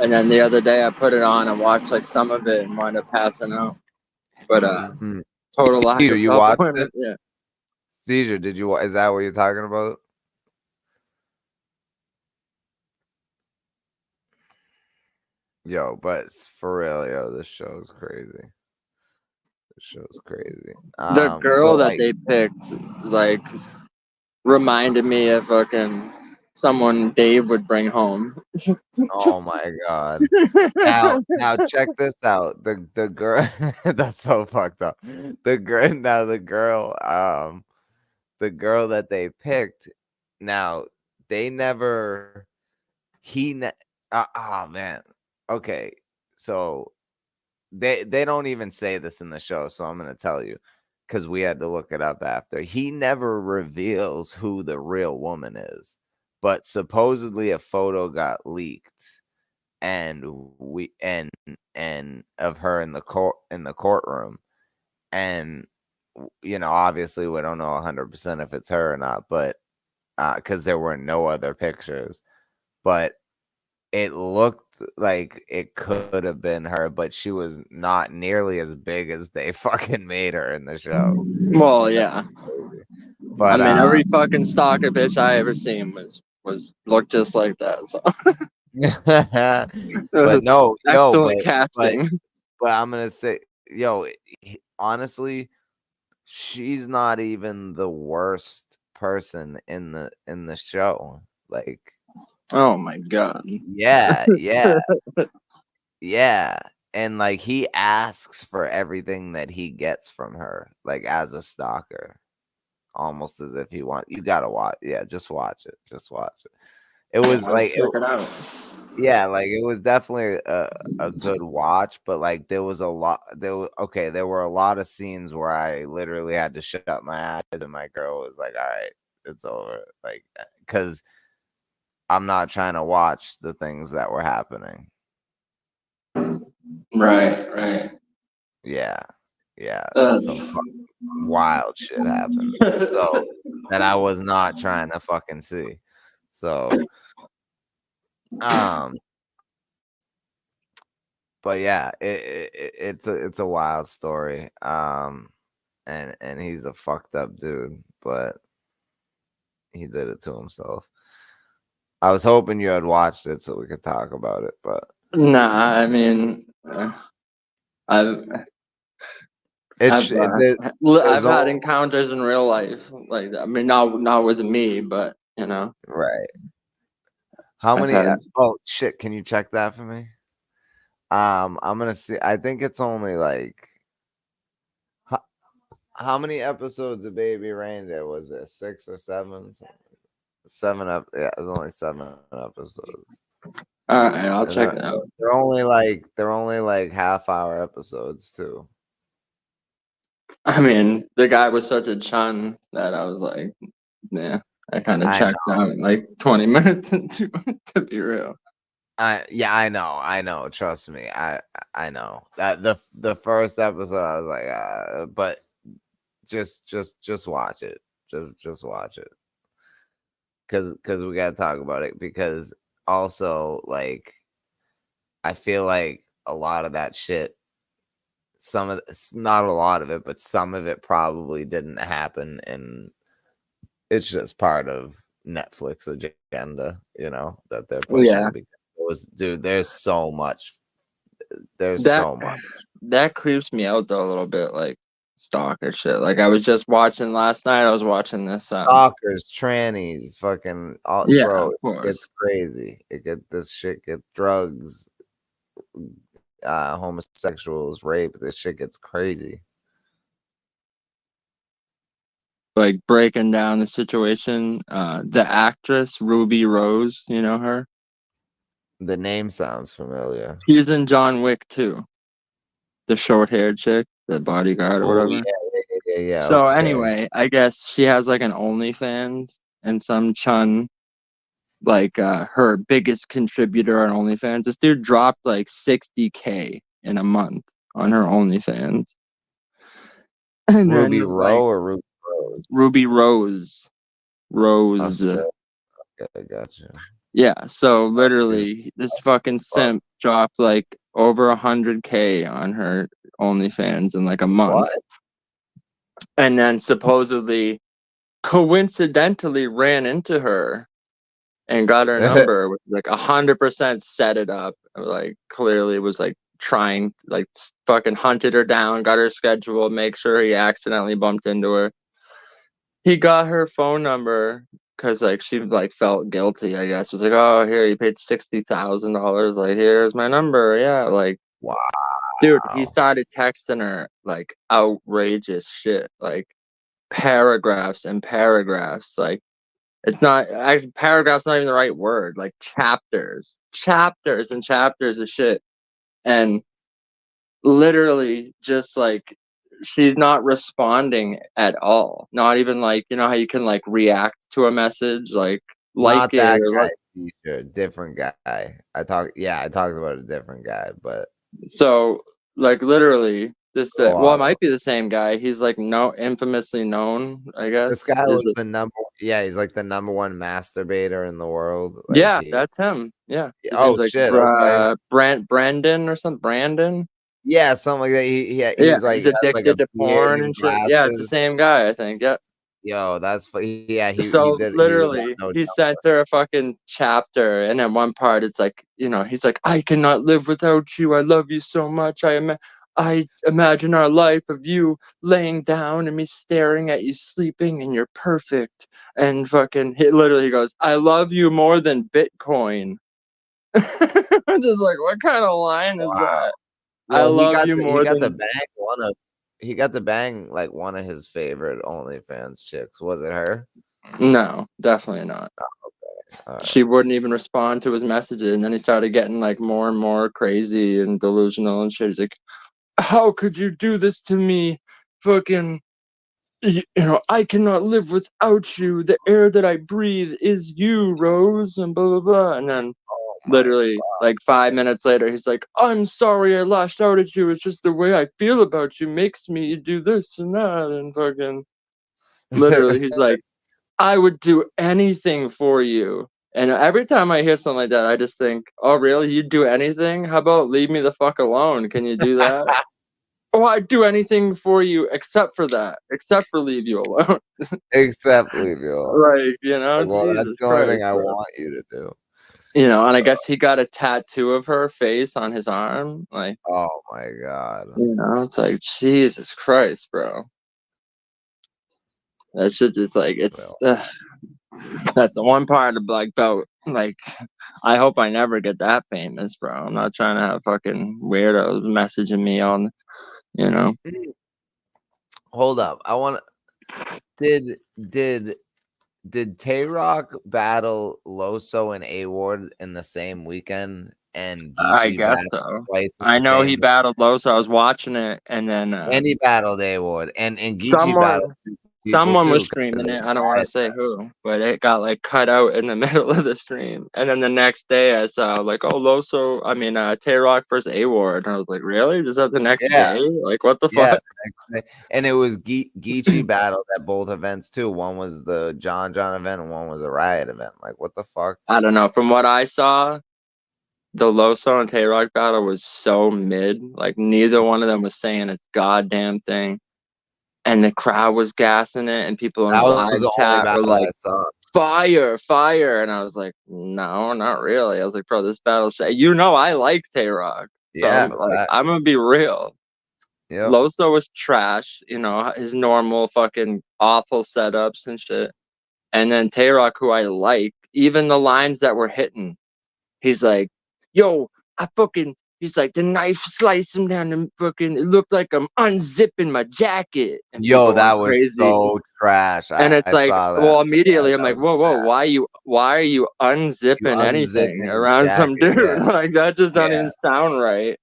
And then the other day, I put it on and watched like some of it and wound up passing out. But total lack of self-awareness. Yeah. Seizure, did you? Is that what you're talking about? Yo, but for real, yo, this show is crazy. This show's crazy. The girl that they picked, like, reminded me of fucking someone Dave would bring home. Oh my God. Now check this out. The girl that's so fucked up. The girl that they picked, now they never oh man. Okay. So they don't even say this in the show, so I'm going to tell you, because we had to look it up after. He never reveals who the real woman is, but supposedly a photo got leaked, and of her in the courtroom, and obviously we don't know 100% if it's her or not, but because there were no other pictures, but it looked like it could have been her, but she was not nearly as big as they fucking made her in the show. Well, yeah. But I mean, every fucking stalker bitch I ever seen was looked just like that. So. But no, excellent casting. But I'm gonna say, honestly, she's not even the worst person in the show. Like, oh my God. Yeah. Yeah. And like he asks for everything that he gets from her, like as a stalker, almost as if you gotta watch. Yeah, just watch it. It was like check it out. Yeah, like it was definitely a good watch, but like there were a lot of scenes where I literally had to shut my eyes, and my girl was like, all right, it's over. Like, because I'm not trying to watch the things that were happening. Right. Yeah. wild shit happened. So that I was not trying to fucking see. So but yeah, it's a wild story. And he's a fucked up dude, but he did it to himself. I was hoping you had watched it so we could talk about it, but nah, I mean, I've had encounters in real life, like I mean, not with me, but you know, right. How many? Oh shit! Can you check that for me? I'm gonna see. I think it's only like. How many episodes of Baby Reindeer was there? 6 or 7? 7 up. Yeah, it's only 7 episodes. All right, I'll check it out. They're only like half-hour episodes too. I mean, the guy was such a chun that I was like, yeah, I kind of checked out in like 20 minutes into it, to be real. I know. Trust me, I know that the first episode I was like, but just watch it. Just watch it. Because we gotta talk about it. Because also, like, I feel like a lot of that shit, not a lot of it, but some of it probably didn't happen, and it's just part of Netflix agenda, you know, that they're pushing. Yeah. Dude, there's so much. So much. That creeps me out though a little bit, like stalker shit. Like I was just watching last night. I was watching this. Stalkers, trannies, fucking all, yeah, bro. Of course. It's crazy. This shit get drugs, homosexuals, rape. This shit gets crazy. Like breaking down the situation. The actress Ruby Rose, you know her? The name sounds familiar. She's in John Wick too. The short-haired chick, the bodyguard or whatever. Yeah. So anyway, I guess she has like an OnlyFans, and some chun, like her biggest contributor on OnlyFans. This dude dropped like $60K in a month on her OnlyFans. And Ruby then, Rowe or Ruby Rose? Ruby Rose. Okay, I got you. Yeah, so literally this fucking simp dropped like over $100K on her OnlyFans in like a month. What? And then supposedly coincidentally ran into her and got her number, which like 100% set it up. Like clearly was like trying, like fucking hunted her down, got her schedule, make sure he accidentally bumped into her. He got her phone number because like she like felt guilty, I guess. Was like, oh, here, you paid $60,000. Like, here's my number. Yeah, like, wow, dude. He started texting her like outrageous shit, like paragraphs and paragraphs. Like, it's not actually paragraphs, not even the right word. Like chapters and chapters of shit, and literally just like she's not responding at all. Not even like, you know how you can like react to a message, like not it that or guy. like, Different guy. I talked about a different guy, but so like literally this well, it might be the same guy. He's like infamously known, I guess. This guy was the number. Yeah, he's like the number one masturbator in the world. Like yeah, that's him. Yeah. Oh like shit! Okay. Brandon or something. Brandon. Yeah, something like that. He's like he's addicted to porn and shit. Yeah, it's the same guy, I think. Yeah. Yo, that's yeah. He did. Literally, he sent her a fucking chapter, and at one part, it's like, you know, he's like, "I cannot live without you. I love you so much. I imagine our life of you laying down and me staring at you sleeping, and you're perfect." And fucking, he goes, "I love you more than Bitcoin." I'm just like, what kind of line is that? Well, I love you more than he got the bang like one of his favorite OnlyFans chicks. Was it her? No, definitely not. Oh, okay. She wouldn't even respond to his messages, and then he started getting like more and more crazy and delusional and shit. He's like, "How could you do this to me? Fucking, you know, I cannot live without you. The air that I breathe is you, Rose," and blah blah blah. And then, oh Literally, like 5 minutes later, he's like, "I'm sorry I lashed out at you. It's just the way I feel about you makes me do this and that." And fucking, literally, he's like, "I would do anything for you." And every time I hear something like that, I just think, "Oh, really? You'd do anything? How about leave me the fuck alone? Can you do that?" "Oh, I'd do anything for you except for that. Except for leave you alone." Except leave you alone. Like, you know, Like, well, Jesus that's the only Christ, thing I bro. want you to do. You know, and I guess he got a tattoo of her face on his arm. Like, oh my God. you know, it's like, Jesus Christ, bro. That shit just like, it's, that's the one part of black belt. Like, I hope I never get that famous, bro. I'm not trying to have fucking weirdos messaging me on, you know. Hold up. I want to. Did Tay-Rock battle Loso and A-Ward in the same weekend? And I Geechee guess battled so. twice in I the know same he battled Loso. I was watching it, and then and he battled A-Ward. And Geechee battled someone was too, streaming it. I don't want to say who, but it got like cut out in the middle of the stream. And then the next day, I saw like, oh, Loso. I mean, Tay-Rock versus A-Ward, and I was like, really? Is that the next day? Like, what the fuck? And it was Geechee battled at both events too. One was the John event, and one was a Riot event. Like, what the fuck? I don't know. From what I saw, the Loso and Tay-Rock battle was so mid. Like, neither one of them was saying a goddamn thing. And the crowd was gassing it, and people in the live chat were like, "Fire, fire!" And I was like, "No, not really." I was like, "Bro, this battle say, you know, I like Tay-Rock, so I'm gonna be real." Yep. Loso was trash, you know, his normal fucking awful setups and shit. And then Tay-Rock, who I like, even the lines that were hitting, he's like, "Yo, I fucking." He's like, the knife sliced him down and fucking, it looked like I'm unzipping my jacket. And yo, that was so trash. And it's like, well, immediately I'm like, whoa, why are you unzipping anything around some dude? Like, that just doesn't even sound right.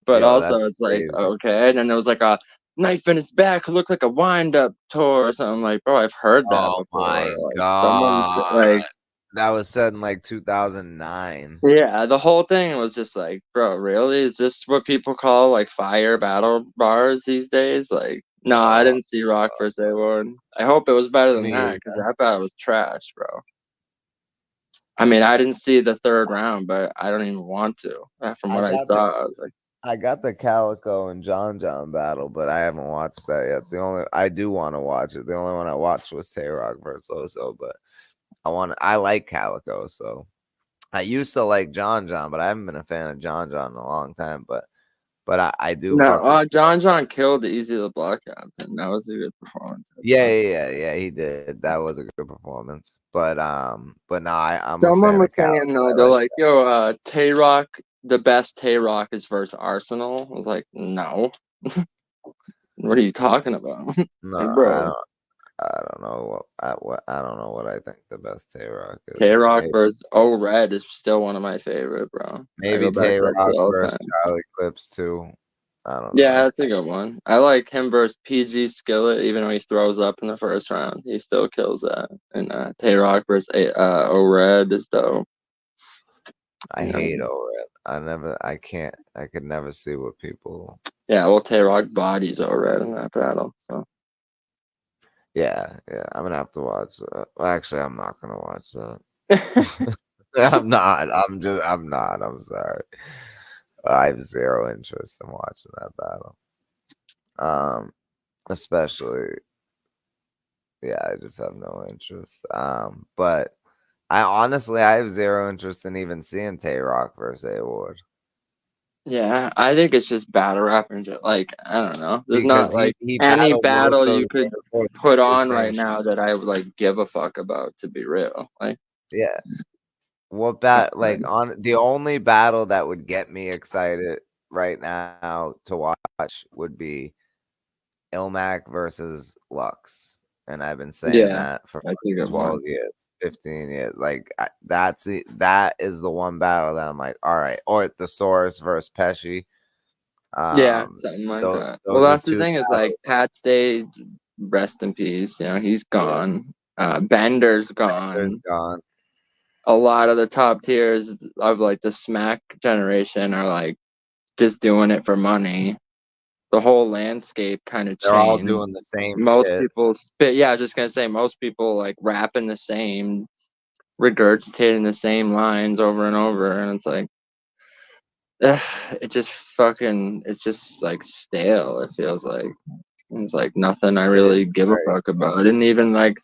But also it's like, okay. And then there was like a knife in his back who looked like a wind-up tour or something. I'm like, bro, I've heard that before. My God. Someone like, that was said in like 2009. Yeah, the whole thing was just like, bro, really? Is this what people call like fire battle bars these days? Like, no, I didn't see Rock versus A-Ward. I hope it was better than that, because that battle was trash, bro. I mean, I didn't see the third round, but I don't even want to. From what I saw, I was like, I got the Calico and John battle, but I haven't watched that yet. I do want to watch it. The only one I watched was Tay-Rock versus Loso, but I like Calico, so I used to like John, but I haven't been a fan of John in a long time. But I do. No, John killed Easy the Block Captain. That was a good performance. Yeah, he did. That was a good performance. But no, I'm. Someone was saying they're like, yo, Tay-Rock, the best Tay-Rock is versus Arsenal. I was like, no. What are you talking about? No, like, bro. I don't know I don't know what I think the best Tay-Rock is. Tay-Rock versus Red is still one of my favorite, bro. Maybe Tay-Rock versus Charlie Clips too. I don't know. Yeah, that's a good one. I like him versus PG Skillet, even though he throws up in the first round. He still kills that. And Tay-Rock versus Red is dope. I hate Red. I could never see what people. Yeah, well, Tay-Rock bodies Red in that battle, so. Yeah, I'm gonna have to watch that. Well, actually, I'm not gonna watch that. I'm not. I'm sorry. I have zero interest in watching that battle. Especially, I just have no interest. But I have zero interest in even seeing Tay-Rock versus A-Ward. Yeah, I think it's just battle rap and just, like, I don't know. There's not like any battle you could put on right now that I would like give a fuck about, to be real. Like, yeah. What like on the only battle that would get me excited right now to watch would be Ilmac versus Lux. And I've been saying that for 12 years, 15 years. Like that is the one battle that I'm like, all right. Or Thesaurus versus Pesci. Something like that. Well, that's the thing, is like Pat Stay, rest in peace. You know, he's gone. Bender's gone. a lot of the top tiers of like the smack generation are like just doing it for money. The whole landscape kind of They're all changed. doing the same Most shit. people spit. Yeah, I was just gonna say most people like rapping the same, regurgitating the same lines over and over, and it's like, it just fucking, it's just like stale. It feels like it's like nothing I It really is give a very fuck about. And even like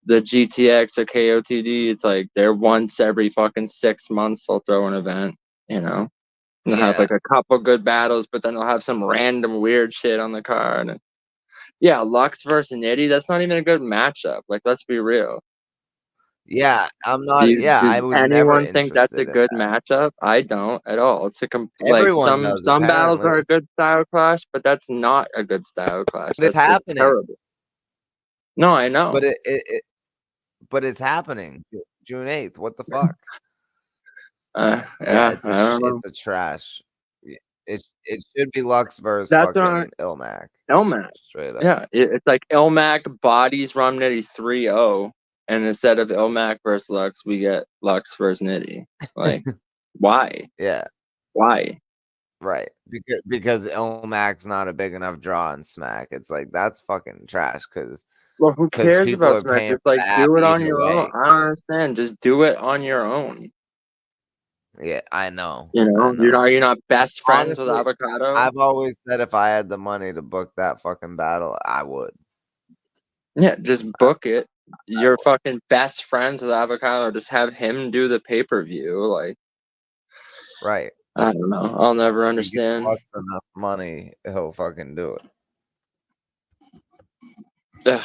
the GTX or KOTD, it's like they're once every fucking 6 months they'll throw an event, you know. And they'll have like a couple good battles, but then they'll have some random weird shit on the card. And yeah, Lux versus Nitty, that's not even a good matchup. Like, let's be real. Yeah, I'm not. Yeah, I Does was never anyone think that's a interested in good that. matchup? I don't at all. It's like Everyone does, some battles are apparently. a good style clash, but that's not a good style clash. But it's That's just happening. terrible. No, I know. But but it's happening. June 8th. What the fuck? Yeah, it's I don't know. it's a trash. It should be Lux versus That's what fucking Ilmac. Elmac. Straight up. Yeah, it's like Elmac bodies Rum Nitty 3-0, and instead of Elmac versus Lux, we get Lux versus Nitty. Like, why? Yeah. Why? Right. Because Ilmac's not a big enough draw in Smack. It's like that's fucking trash because Well, who cares people about are Smack? paying Just for like the app do it on either your own. way. I don't understand. Just do it on your own. Yeah, I know. You know, you're not best friends with Honestly, Avocado. I've always said if I had the money to book that fucking battle, I would. Yeah, just book it. You're fucking best friends with Avocado. Just have him do the pay-per-view. Like, Right. I don't know. I'll never understand. If he gets enough money, he'll fucking do it. Ugh,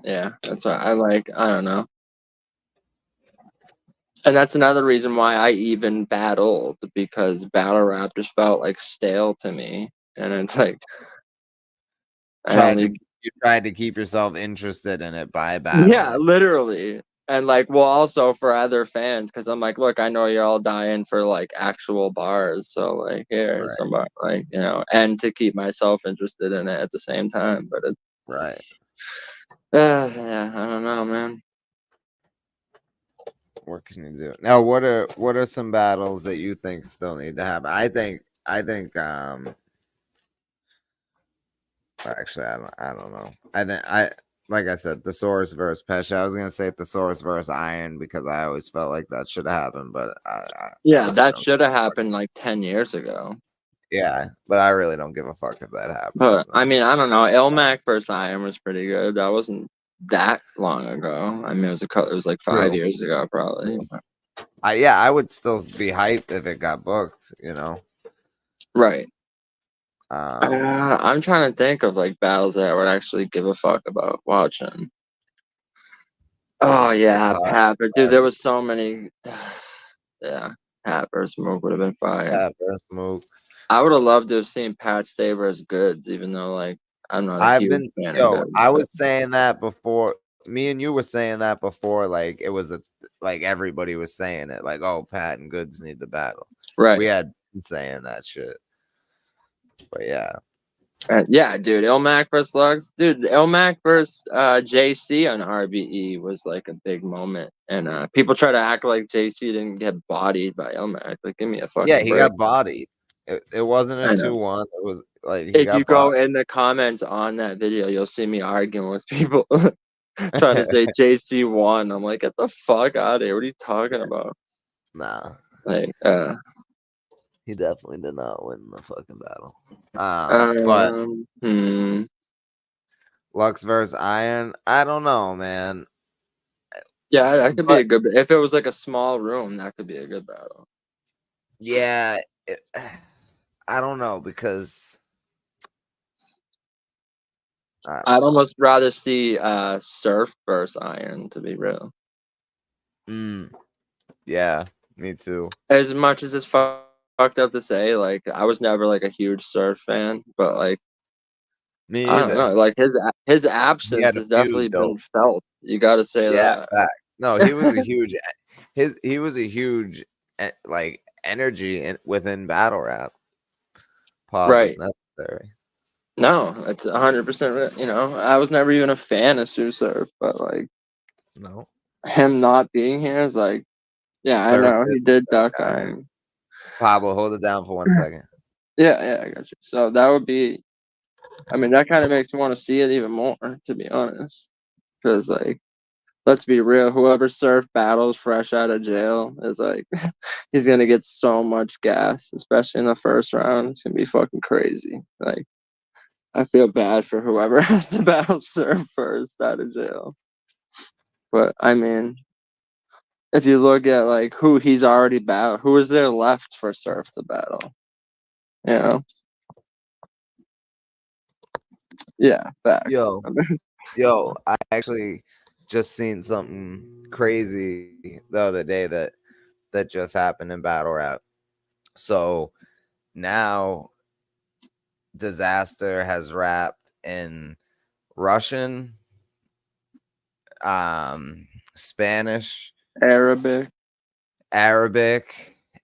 yeah, that's why I don't know. And that's another reason why I even battled, because battle rap just felt like stale to me. And it's like You tried to keep yourself interested in it by battling. Yeah, literally. And like, well, also for other fans, because I'm like, look, I know you're all dying for like actual bars, so like, here's some bar, like, you know, and to keep myself interested in it at the same time. But it, right. Yeah, I don't know, man. What can you do now? What are some battles that you think still need to happen? I think actually I don't know. Like I said, the Source versus Pesha. I was gonna say the Source versus Iron because I always felt like that should have happened, but that should have happened like 10 years ago. Yeah, but I really don't give a fuck if that happens. But I mean, I don't know. Elmac versus Iron was pretty good. That wasn't that long ago. I mean, it was like 5 years ago, probably. I would still be hyped if it got booked, you know. Right. I'm trying to think of like battles that I would actually give a fuck about watching. Oh yeah, Pat. But dude, there was so many. Yeah, Pat versus Smoke would have been fire. Pat versus Smoke. I would have loved to have seen Pat stay versus Goods, even though like I'm not a huge fan of Goods. I was saying that before. Me and you were saying that before. Like it was like everybody was saying it. Like, oh, Pat and Goods need to battle. Right. We had been saying that shit. But yeah. Yeah, dude, Ilmac versus Lux. Dude, Ilmac versus JC on RBE was like a big moment. And people try to act like JC didn't get bodied by Ilmac. Like, give me a fucking break. He got bodied. It wasn't a 2-1. It was like if you go in the comments on that video, you'll see me arguing with people trying to say JC won. I'm like, get the fuck out of here. What are you talking about? Nah. Like, he definitely did not win the fucking battle. But Lux versus Iron, I don't know, man. Yeah, that could be a good. If it was like a small room, that could be a good battle. Yeah, I don't know because I'd almost rather see Surf versus Iron, to be real. Yeah, me too. As much as it's fucked up to say, like I was never like a huge Surf fan, but like me I don't know, like his absence has definitely been felt. You got to say that. Facts. No, he was a huge. He was a huge like energy within battle rap. Right. Necessary. No, it's 100%. You know, I was never even a fan of Sue Surf, but like, no, him not being here is like, Yeah, Surf I know. He did duck. Pablo, hold it down for 1 second. Yeah, I got you. So that would be, I mean, that kind of makes me want to see it even more, to be honest. Because, like, let's be real, whoever Surf battles fresh out of jail is like, he's going to get so much gas, especially in the first round. It's going to be fucking crazy. Like, I feel bad for whoever has to battle Surf first out of jail. But, I mean, if you look at, like, who he's already battled, who is there left for Surf to battle? You know? Yeah, facts. Yo, I actually just seen something crazy the other day that just happened in battle rap. So now Disaster has rapped in Russian, Spanish, Arabic,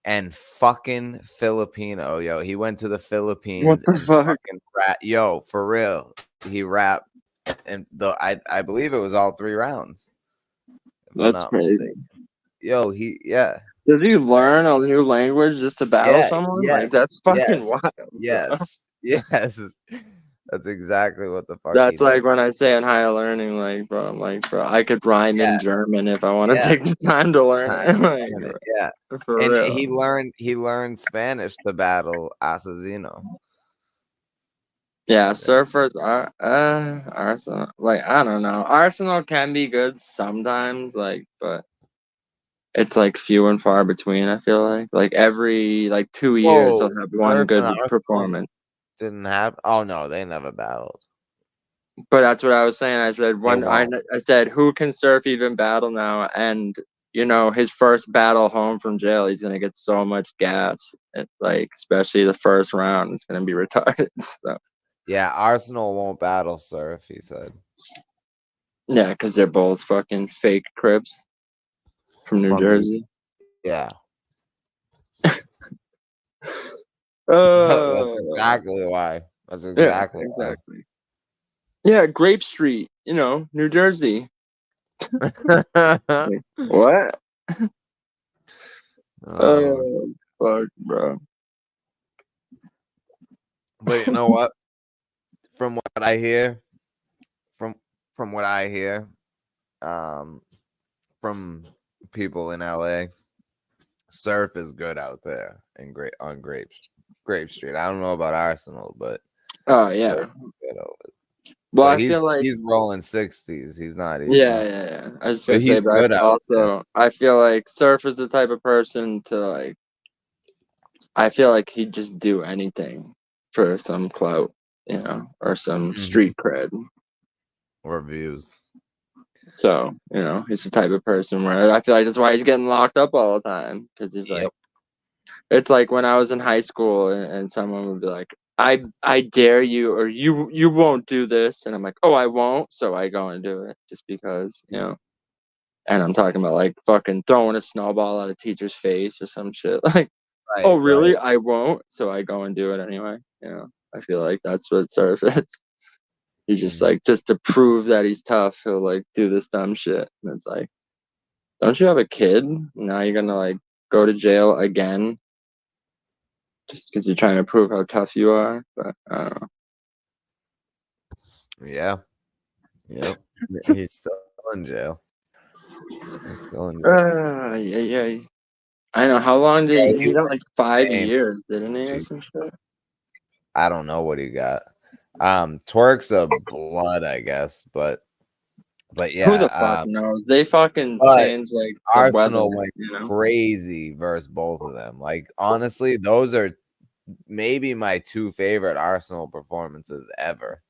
and fucking Filipino. Yo, he went to the Philippines what the and fuck? fucking rap. Yo, for real, he rapped, and I believe it was all 3 rounds. If I'm That's not crazy. mistaken. Yo, Did you learn a new language just to battle someone? Like, that's fucking wild. Yes. That's exactly what the fuck That's he like did. when I say in higher learning, like, bro, I'm like, bro, I could rhyme in German if I want to take the time to learn it. Like, Yeah. for And real. he learned Spanish to battle Assassino. Yeah, surfers are Arsenal. Like, I don't know. Arsenal can be good sometimes, like, but it's like few and far between, I feel like every 2 years they'll have one Surf and good Arsenal performance. didn't have. Oh no, they never battled. But that's what I was saying. I said I said who can Surf even battle now? And you know, his first battle home from jail, he's gonna get so much gas. Like, especially the first round, it's gonna be retarded. So Yeah, Arsenal won't battle Surf, he said. yeah, because they're both fucking fake Crips from New Jersey. Yeah. That's exactly why. That's exactly why. Yeah, Grape Street, you know, New Jersey. What? Oh, fuck, bro. But you know what? From what I hear, from what I hear, from people in LA, Surf is good out there in Grape Street. I don't know about Arsenal, but Oh yeah. Well, I feel like he's rolling 60s. He's not even. Yeah. I was just gonna say, but also I feel like Surf is the type of person to like. I feel like he'd just do anything for some clout, you know, or some street cred or views. So you know, he's the type of person where I feel like that's why he's getting locked up all the time because he's like. It's like when I was in high school and someone would be like, I dare you, or you won't do this, and I'm like, oh, I won't, so I go and do it just because, you know. And I'm talking about like fucking throwing a snowball at a teacher's face or some shit. Like, oh really? I won't, so I go and do it anyway. You know, I feel like that's what Surf is. He just like just to prove that he's tough, he'll like do this dumb shit, and it's like, don't you have a kid? Now you're gonna like go to jail again just because you're trying to prove how tough you are. But I don't know. Yeah. Yep. He's still in jail. He's still in jail. Yeah. I know. How long did he got? Like 5 years, didn't he, or some shit? I don't know what he got. Twerk's a blood, I guess, but yeah. Who the fuck knows? They fucking changed like the Arsenal weather, went crazy versus both of them. Like honestly, those are maybe my 2 favorite Arsenal performances ever.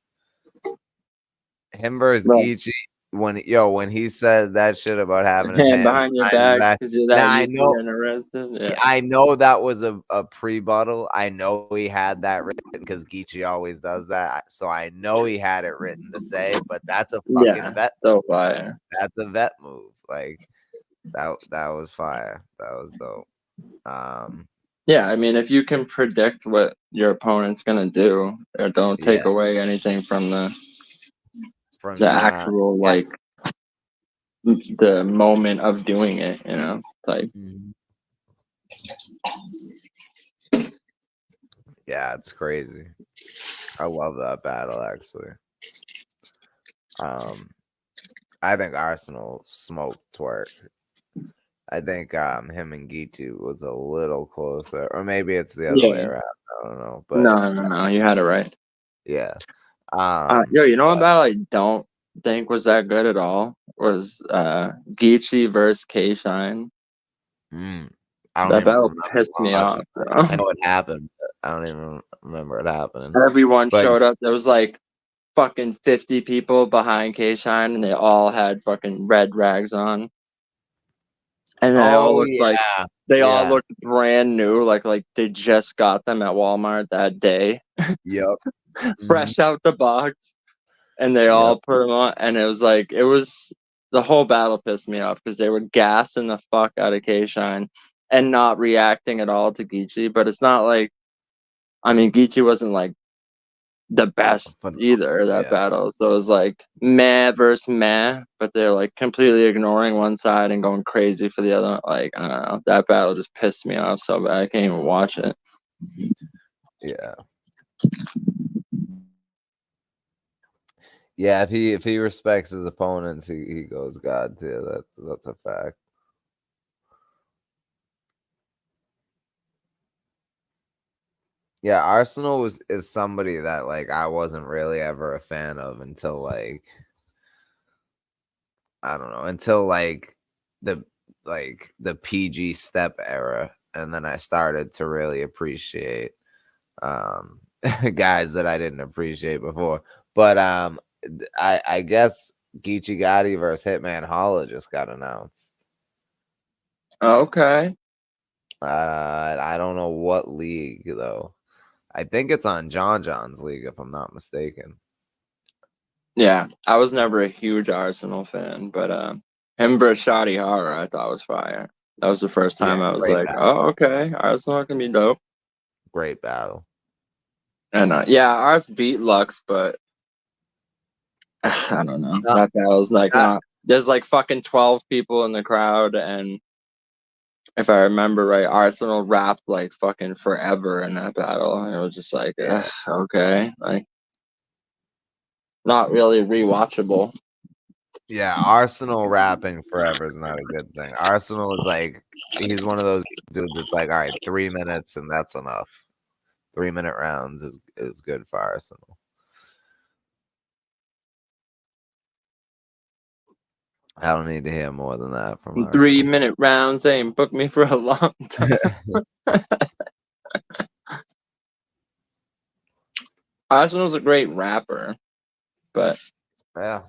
Him versus Geechee, when he said that shit about having his hand behind your back because you're that used to getting arrested. Yeah. I know that was a pre-buttal. I know he had that written because Geechee always does that. So I know he had it written to say, but that's a fucking vet. So fire. That's a vet move. Like that was fire. That was dope. Yeah, I mean, if you can predict what your opponent's gonna do, or don't take away anything from the actual the moment of doing it, you know, like. Yeah, it's crazy. I love that battle actually. I think Arsenal smoked Twerk. I think him and Geechee was a little closer, or maybe it's the other way around. I don't know, but no, you had it right. Yeah. Yo, you know what battle I don't think was that good at all was Geechee versus K Shine. That battle pissed me off, bro. I know what happened, but I don't even remember it happening. Everyone showed up. There was like fucking 50 people behind K Shine, and they all had fucking red rags on. And they all looked like all looked brand new, like they just got them at Walmart that day. Yep. Fresh out the box. And they all put them on, and it was the whole battle pissed me off because they were gassing the fuck out of K-Shine and not reacting at all to Geechee. But it's not like, I mean, Geechee wasn't like the best either that battle, so it was like meh versus meh, but they're like completely ignoring one side and going crazy for the other. Like, I don't know, that battle just pissed me off so bad I can't even watch it. Yeah. Yeah, if he respects his opponents, he goes God tier. That's a fact. Yeah, Arsenal is somebody that like I wasn't really ever a fan of until like I don't know, until like the PG step era, and then I started to really appreciate guys that I didn't appreciate before. But I guess Geechee Gotti versus Hitman Holla just got announced. Okay. I don't know what league though. I think it's on John's league if I'm not mistaken. Yeah, I was never a huge Arsenal fan, but him versus Shoddy Horror I thought was fire. That was the first time I was like, battle. Oh, okay, Arsenal can be dope. Great battle. And yeah, ours beat Lux, but I don't know. That battle's like not. There's like fucking 12 people in the crowd, and if I remember right, Arsenal rapped like fucking forever in that battle. And it was just like, okay, like not really rewatchable. Yeah, Arsenal rapping forever is not a good thing. Arsenal is like he's one of those dudes that's like, all right, 3 minutes and that's enough. 3-minute rounds is good for Arsenal. I don't need to hear more than that from Arsenal. 3-minute rounds ain't booked me for a long time. Arsenal's a great rapper, but yeah,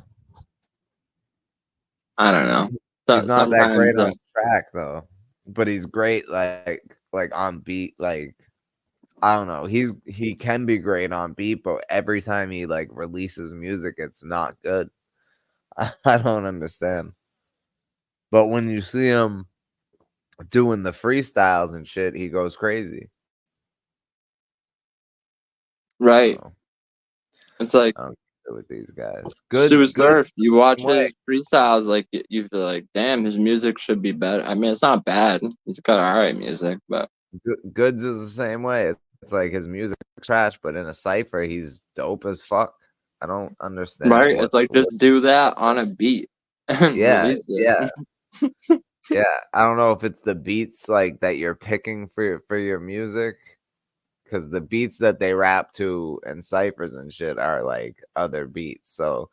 I don't know. He's not that great on track though, but he's great like on beat. Like I don't know, he can be great on beat, but every time he like releases music, it's not good. I don't understand. But when you see him doing the freestyles and shit, he goes crazy. Right. It's like with these guys. Good. Surf. You watch his freestyles, like you feel like, damn, his music should be better. I mean, it's not bad. He's got alright music, but Goods is the same way. It's like his music trash, but in a cipher, he's dope as fuck. I don't understand. Right? It's like just do that on a beat. Yeah. Yeah. I don't know if it's the beats like that you're picking for your music. Because the beats that they rap to and ciphers and shit are like other beats. So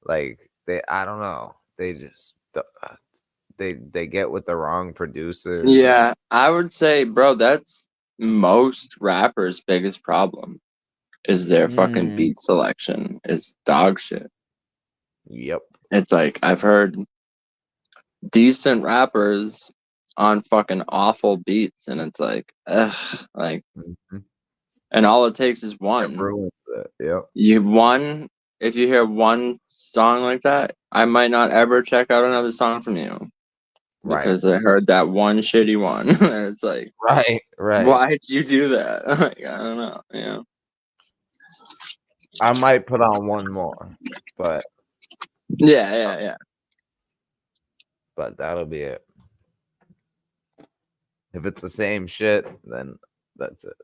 like I don't know. They just they get with the wrong producers. Yeah, I would say, bro, that's most rappers' biggest problem is their fucking beat selection is dog shit. Yep. It's like I've heard decent rappers on fucking awful beats, and it's like, ugh, like. And all it takes is one. It ruins it. Yep. If you hear one song like that, I might not ever check out another song from you. Because I heard that one shitty one. It's like, right. Why'd you do that? Like, I don't know. Yeah. I might put on one more, but yeah. but that'll be it. If it's the same shit, then that's it.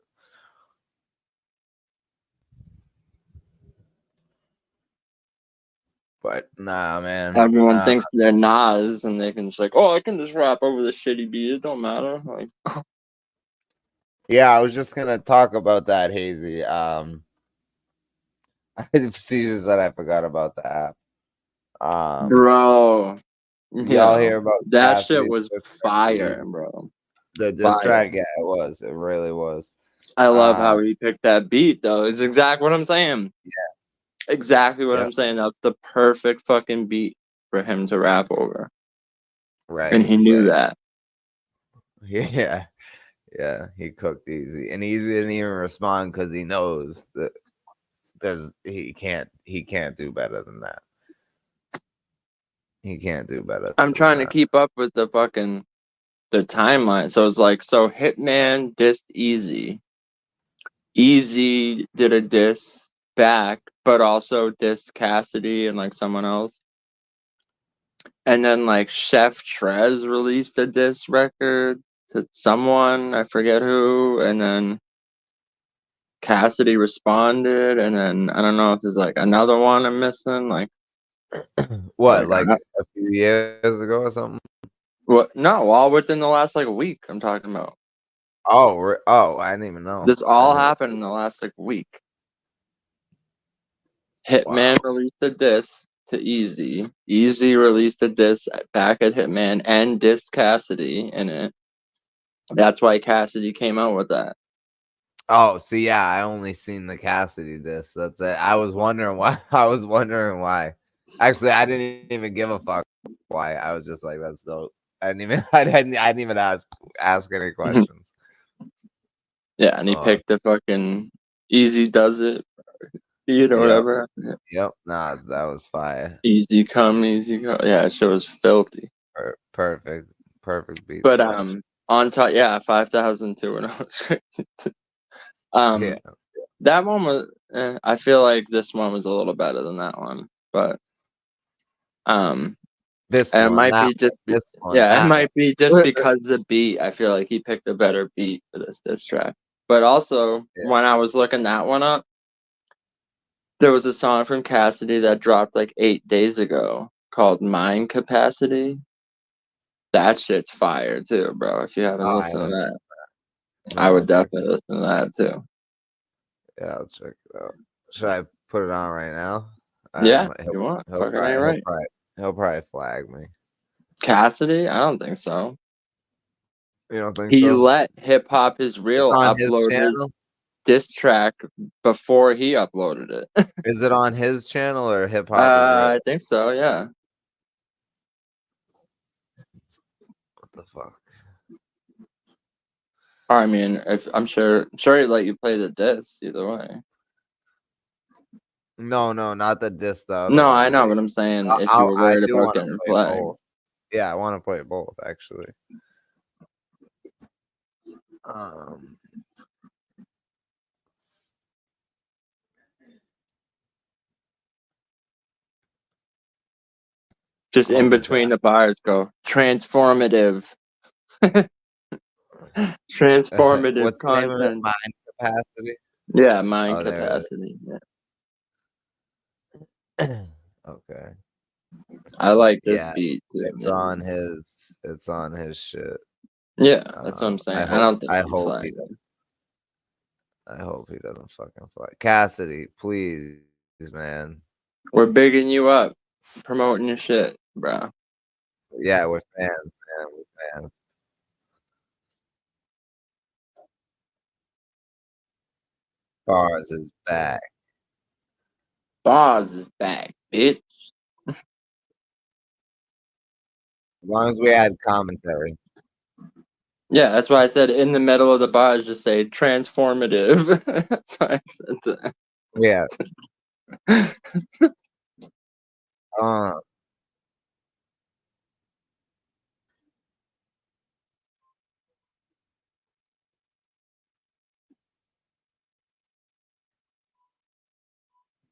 But nah, man. Everyone thinks they're Nas and they can just like, oh, I can just rap over the shitty beat. It don't matter. Like, yeah, I was just gonna talk about that, Hazy. I see that I forgot about the app. bro, y'all hear about that Cassidy's shit was fire, bro. The diss track, yeah, it was. It really was. I love how he picked that beat, though. It's exactly what I'm saying. Yeah, exactly what I'm saying. That's the perfect fucking beat for him to rap over. Right, and he knew that. Yeah, yeah, he cooked easy, and he didn't even respond because he knows that he can't do better than that. He can't do better. I'm trying to keep up with the timeline. So it's like, so Hitman dissed Easy. Easy did a diss back, but also dissed Cassidy and like someone else. And then like Chef Trez released a diss record to someone, I forget who, and then Cassidy responded, and then I don't know if there's like another one I'm missing, like what, like a few years ago or something? What? No, all within the last like week. I'm talking about. Oh, I didn't even know. This all happened in the last like week. Hitman released a diss to Easy. Easy released a diss back at Hitman and dissed Cassidy in it. That's why Cassidy came out with that. Oh, see, yeah, I only seen the Cassidy diss. That's it. I was wondering why. Actually, I didn't even give a fuck why. I was just like, that's dope. I didn't even ask any questions. Yeah, and he picked the fucking Easy Does It beat or whatever. Yep. Nah, that was fire. Easy come, easy go. Yeah, it shit was filthy. Perfect beat. But on top, yeah, 5,002 and yeah. That one was. I feel like this one was a little better than that one, but this and one, it might be just this one, it might be just because the beat. I feel like he picked a better beat for this diss track. But also, when I was looking that one up, there was a song from Cassidy that dropped like 8 days ago called "Mind Capacity." That shit's fire too, bro. If you haven't listened to that, I would definitely listen to that too. Yeah, I'll check it out. Should I put it on right now? Yeah, you want? Fucking ain't right. He'll probably flag me. Cassidy? I don't think so. You don't think so? He let Hip Hop Is Real upload his diss track before he uploaded it. Is it on his channel or Hip Hop Is Real? I think so, yeah. What the fuck? I mean, I'm sure he'd let you play the diss either way. No, not the diss though. No, I know, but I'm saying if you were worried about getting flagged. Yeah, I want to play both actually. Just in between the bars, go transformative. Transformative What's content. The name of it? Mind Capacity. Yeah, Mind Capacity. Yeah. Okay. I like this beat too. It's on his shit. Yeah, that's what I'm saying. I don't think I hope he doesn't fucking flag. Cassidy, please, man. We're bigging you up, promoting your shit, bro. Yeah, we're fans, man. We're fans. Bars is back. Bars is back, bitch. As long as we add commentary. Yeah, that's why I said in the middle of the bars, just say transformative. That's why I said that. Yeah.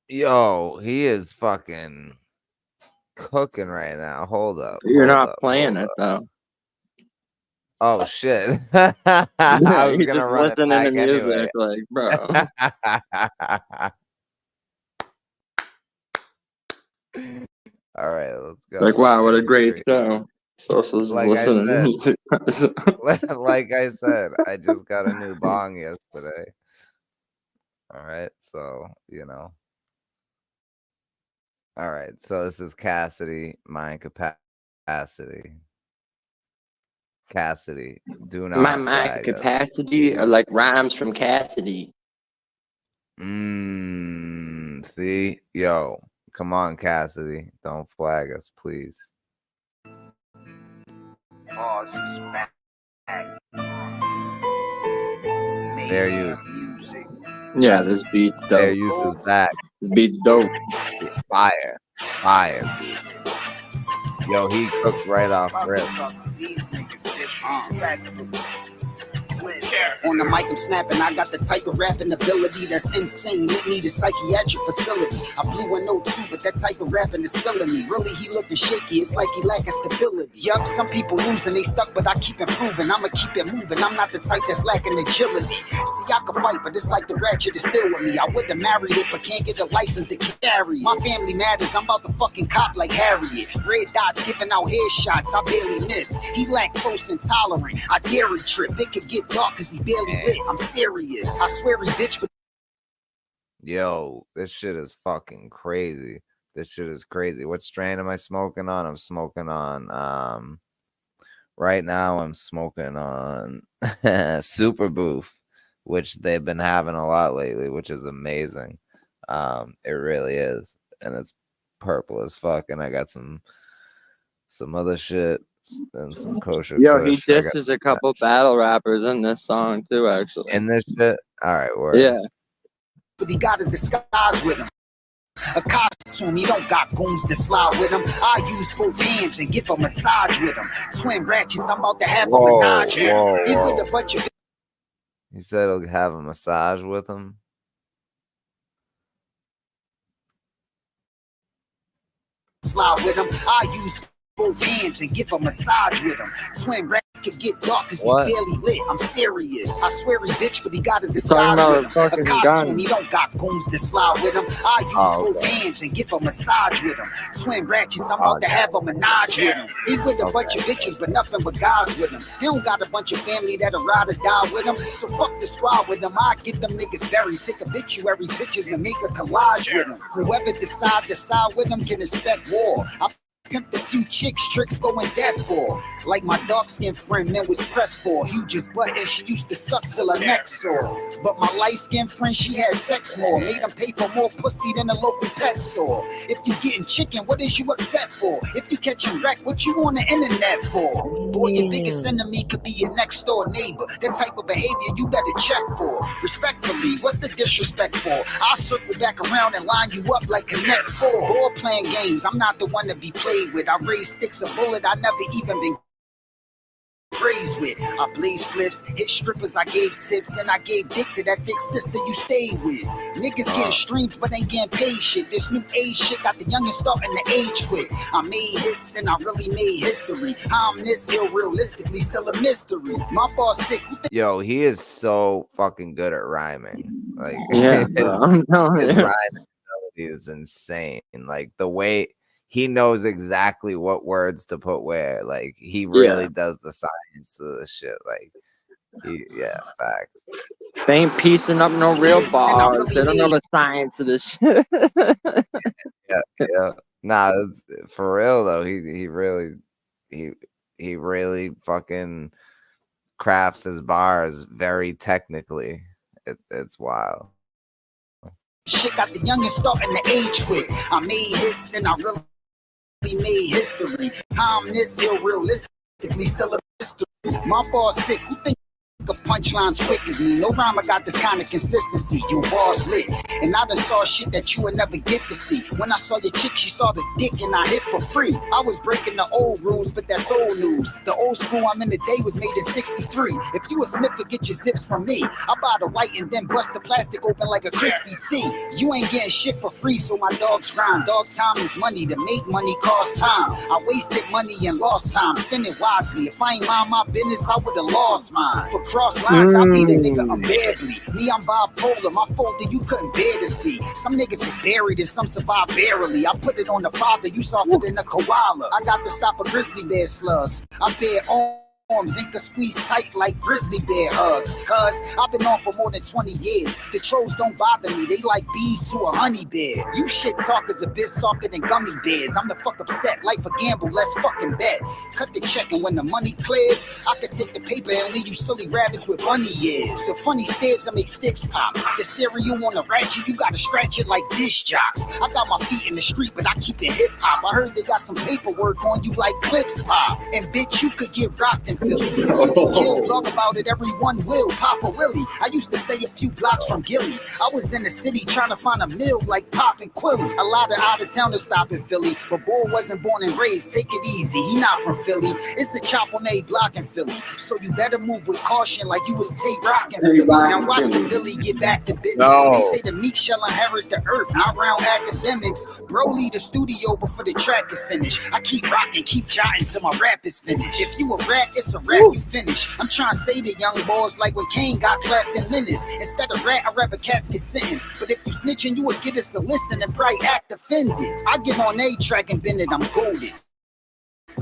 Yo, he is fucking. cooking right now. Hold up. You're not playing it though. Oh shit! Yeah, I was you're gonna just run it listening to back music, anyway. like, bro. All right, let's go. Like, wow, what a great show. Socials Like listening to music. like I said, I just got a new bong yesterday. All right, so you know. All right, so this is Cassidy, mind capacity. Cassidy, do not My mind flag capacity are like rhymes from Cassidy. See, yo, come on, Cassidy, don't flag us, please. Fair use. Yeah, this beat's dope. Fair use is back. This beat's dope. Fire, beat. Yo, he cooks right off rip. On the mic I'm snapping, I got the type of rapping ability that's insane. It need a psychiatric facility. I blew an 02, but that type of rapping is still in me. Really, he looking shaky, it's like he lacking stability. Yup, some people losing, they stuck, but I keep improving. I'ma keep it moving, I'm not the type that's lacking agility. See, I can fight, but it's like the ratchet is still with me. I would've married it, but can't get a license to carry it. My family matters, I'm about to fucking cop like Harriet. Red dots giving out headshots, I barely miss. He lactose intolerant, I dairy trip. It could get dark cause he barely lit. I'm serious. I swear he bitch. Yo, this shit is fucking crazy. This shit is crazy. What strain am I smoking on? I'm smoking on right now I'm smoking on Super Boof, which they've been having a lot lately, which is amazing. It really is. And it's purple as fuck. And I got some other shit and some kosher. Yo, he disses a couple battle rappers in this song too, actually. In this shit? All right, word. Yeah. But he got a disguise with him. A costume, he don't got goons to slide with him. I use both hands and give a massage with him. Twin ratchets, I'm about to have a menage with him. He with a bunch of. He said he'll have a massage with him. Slide with him. I use both hands and give a massage with him. Twin rat could get dark cause he barely lit. I'm serious. I swear he bitch, but he got a disguise with him. A costume, he don't got goons to slide with him. I use both hands and give a massage with him. Twin ratchets, I'm about to have a menage with him. He with a bunch of bitches, but nothing but guys with him. He don't got a bunch of family that'll ride or die with him. So fuck the squad with him. I get them niggas buried. Take obituary pictures and make a collage with him. Whoever decide to side with him can expect war. I pimped a few chicks, tricks going dead for. Like my dark-skinned friend, man, was pressed for. Huge as butt and she used to suck till her neck sore. But my light-skinned friend, she had sex more. Made them pay for more pussy than a local pet store. If you getting chicken, what is you upset for? If you catching wreck, what you on the internet for? Boy, your biggest enemy could be your next door neighbor. That type of behavior you better check for. Respectfully, what's the disrespect for? I'll circle back around and line you up like Connect 4. Ball playing games, I'm not the one to be played with. I raise sticks of bullet, I never even been praised with. I blaze spliffs, hit strippers, I gave tips, and I gave dick to that thick sister you stayed with. Niggas getting streams, but ain't getting paid shit. This new age shit got the youngest starting to age quick. I made hits, then I really made history. How I'm this ill, realistically, still a mystery. My boss sick. Yo, he is so fucking good at rhyming. Like, yeah, bro. His rhyming is insane. Like the way he knows exactly what words to put where. Like he really does the science to the shit. Like, facts. They ain't piecing up no real bars. They don't know the science of this shit. yeah. Nah, for real though. He really fucking crafts his bars very technically. It's wild. Shit got the youngest starting to age quick. I made hits, then I really made history. How I'm this ill, realistically, still a mystery. My boss sick. Who think punchlines quick as me. No rhyme, I got this kind of consistency. You boss lit. And I done saw shit that you would never get to see. When I saw your chick, she saw the dick and I hit for free. I was breaking the old rules, but that's old news. The old school I'm in today was made in 63. If you a sniffer, get your zips from me. I buy the white and then bust the plastic open like a crispy tea. You ain't getting shit for free, so my dogs grind. Dog time is money. To make money costs time. I wasted money and lost time. Spend it wisely. If I ain't mind my business, I would've lost mine. For cross lines, I beat a nigga unbearably. Me, I'm bipolar. My folder you couldn't bear to see. Some niggas was buried and some survived barely. I put it on the father, you softer than a koala. I got to stop a grizzly bear slugs. I bear arms and can squeeze tight like grizzly bear hugs. Cause I've been on for more than 20 years. The trolls don't bother me, they like bees to a honey bear. You shit talkers a bit softer than gummy bears. I'm the fuck upset, life a gamble, let's fucking bet. Cut the check and when the money clears, I could take the paper and leave you silly rabbits with bunny ears. The funny stares that make sticks pop. The cereal on the ratchet, you gotta scratch it like disc jocks. I got my feet in the street, but I keep it hip hop. I heard they got some paperwork on you like clips pop. And bitch, you could get rocked in Philly. If you get killed, blog about it, everyone will. Papa Willie. I used to stay a few blocks from Gilly. I was in the city trying to find a mill like Pop and Quilly. A lot of out-of-towners stop in Philly, but boy wasn't born and raised. Take it easy, he not from Philly. It's a chop on a block in Philly, so you better move with caution like you was Tay Rock in Philly. Now watch the Billy get back to business. They say the meek shall inherit the earth, not round academics. Bro, leave the studio before the track is finished. I keep rocking, keep jotting till my rap is finished. If you a rat, it's a rap. You finish. I'm trying to say to young boys like when Kane got clapped in minutes. Instead of rat, I'd rather cats get sentenced. But if you snitching, you would get us a listen and probably act offended. I get on A track and bend it, I'm golded.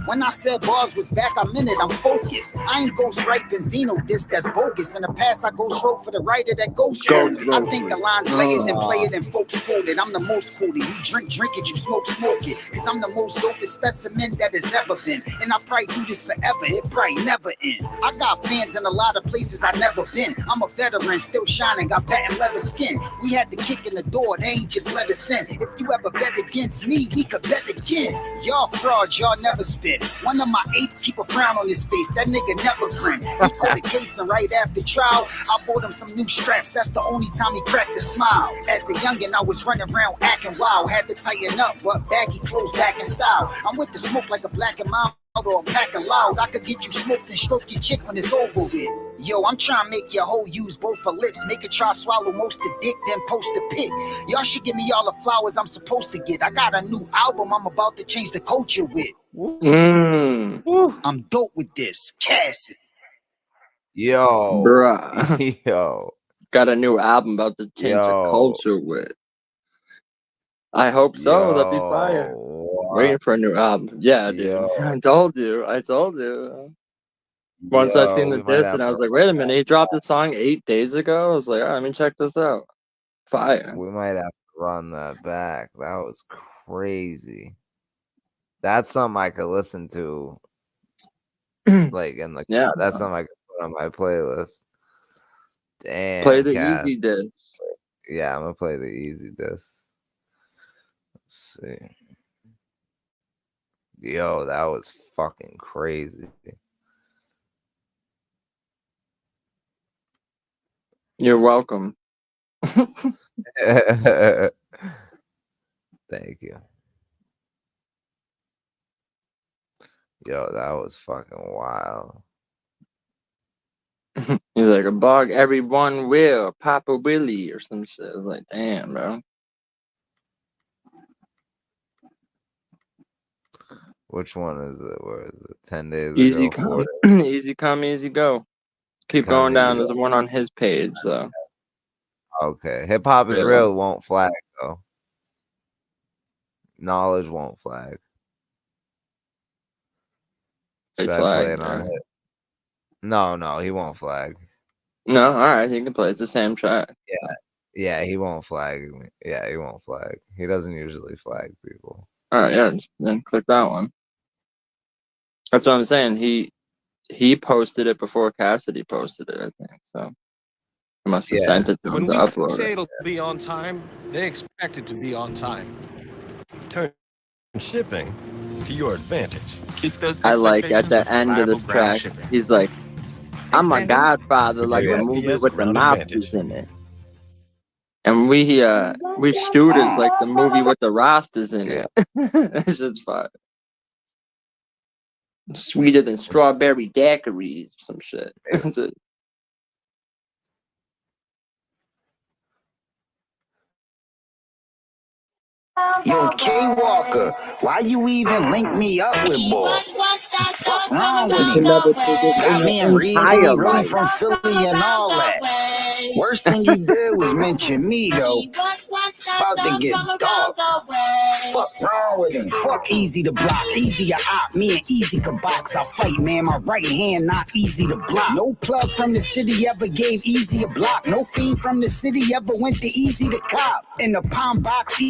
When I said bars was back, I meant it, I'm focused. I ain't ghost right Benzino, this that's bogus. In the past, I ghost wrote for the writer that ghost wrote. I think the lines lay it and play it and folks quote it. I'm the most quoted. You drink it, you smoke it. Cause I'm the most dopest specimen that has ever been. And I probably do this forever, it probably never end. I got fans in a lot of places I never been. I'm a veteran, still shining, got patent leather skin. We had the kick in the door, they ain't just let us in. If you ever bet against me, we could bet again. Y'all frauds, y'all never spit. One of my apes keep a frown on his face. That nigga never grin. He caught a case and right after trial, I bought him some new straps. That's the only time he cracked a smile. As a youngin', I was running around acting wild. Had to tighten up, but baggy clothes back in style. I'm with the smoke like a black and mild or a pack of loud. I could get you smoked and stroke your chick when it's over with. Yo, I'm trying to make your hoe use both her lips. Make it try swallow most the dick, then post a pic. Y'all should give me all the flowers I'm supposed to get. I got a new album I'm about to change the culture with. I'm dope with this. Cassidy. Yo. Bruh. Yo. Got a new album about to change the culture with. I hope so. That'd be fire. Waiting for a new album. Yeah, dude. I told you. Once I seen the disc and I was like, wait a minute, he dropped the song 8 days ago. I was like, all right, let me check this out. Fire. We might have to run that back. That was crazy. That's something I could listen to. Like in the that's something I could put on my playlist. Damn. Play the easy disc. Yeah, I'm gonna play the easy disc. Let's see. Yo, that was fucking crazy. You're welcome. Thank you. Yo, that was fucking wild. He's like a bug, everyone will, Papa Willie or some shit. I was like, damn, bro. Which one is it? Where is it? 10 days easy ago? Come, easy come, easy go. Keep going down. There's one on his page, though. Okay. Hip hop is real won't flag, though. Knowledge won't flag. Should I play it on it? No, he won't flag. No, all right, he can play. It's the same track. Yeah, he won't flag. Yeah, he won't flag. He doesn't usually flag people. All right, yeah, then click that one. That's what I'm saying. He posted it before Cassidy posted it, I think. So I must have sent it to him to upload. When we say it'll be on time, they expect it to be on time. Turn shipping to your advantage. Keep those. I like at the end of this track, he's like, I'm a Godfather, like the movie with the Nazis in it. And we shooters like the movie with the Rastas in it. It's just fun. Sweeter than strawberry daiquiris, some shit. Yo, K Walker, why you even link me up with boy? Fuck wrong with him? Got me and reading from Philly and all that. Worst thing you did was mention me though. It's about to get dark. Fuck wrong with him? Fuck easy to block, easy to op. Me and Easy could box. I fight, man. My right hand not easy to block. No plug from the city ever gave Easy a block. No fiend from the city ever went to Easy to cop. In the palm box.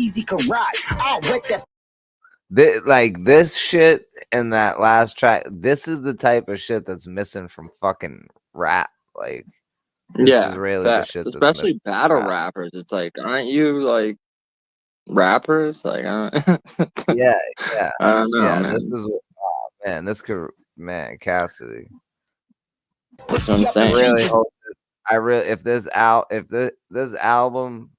Easy karate. I'll wet that. Like this shit in that last track. This is the type of shit that's missing from fucking rap. Like, this is really the shit. Especially battle rappers. It's like, aren't you like rappers? Like, yeah. I don't know, man. This is this could, man, Cassidy. That's what I'm saying. If this album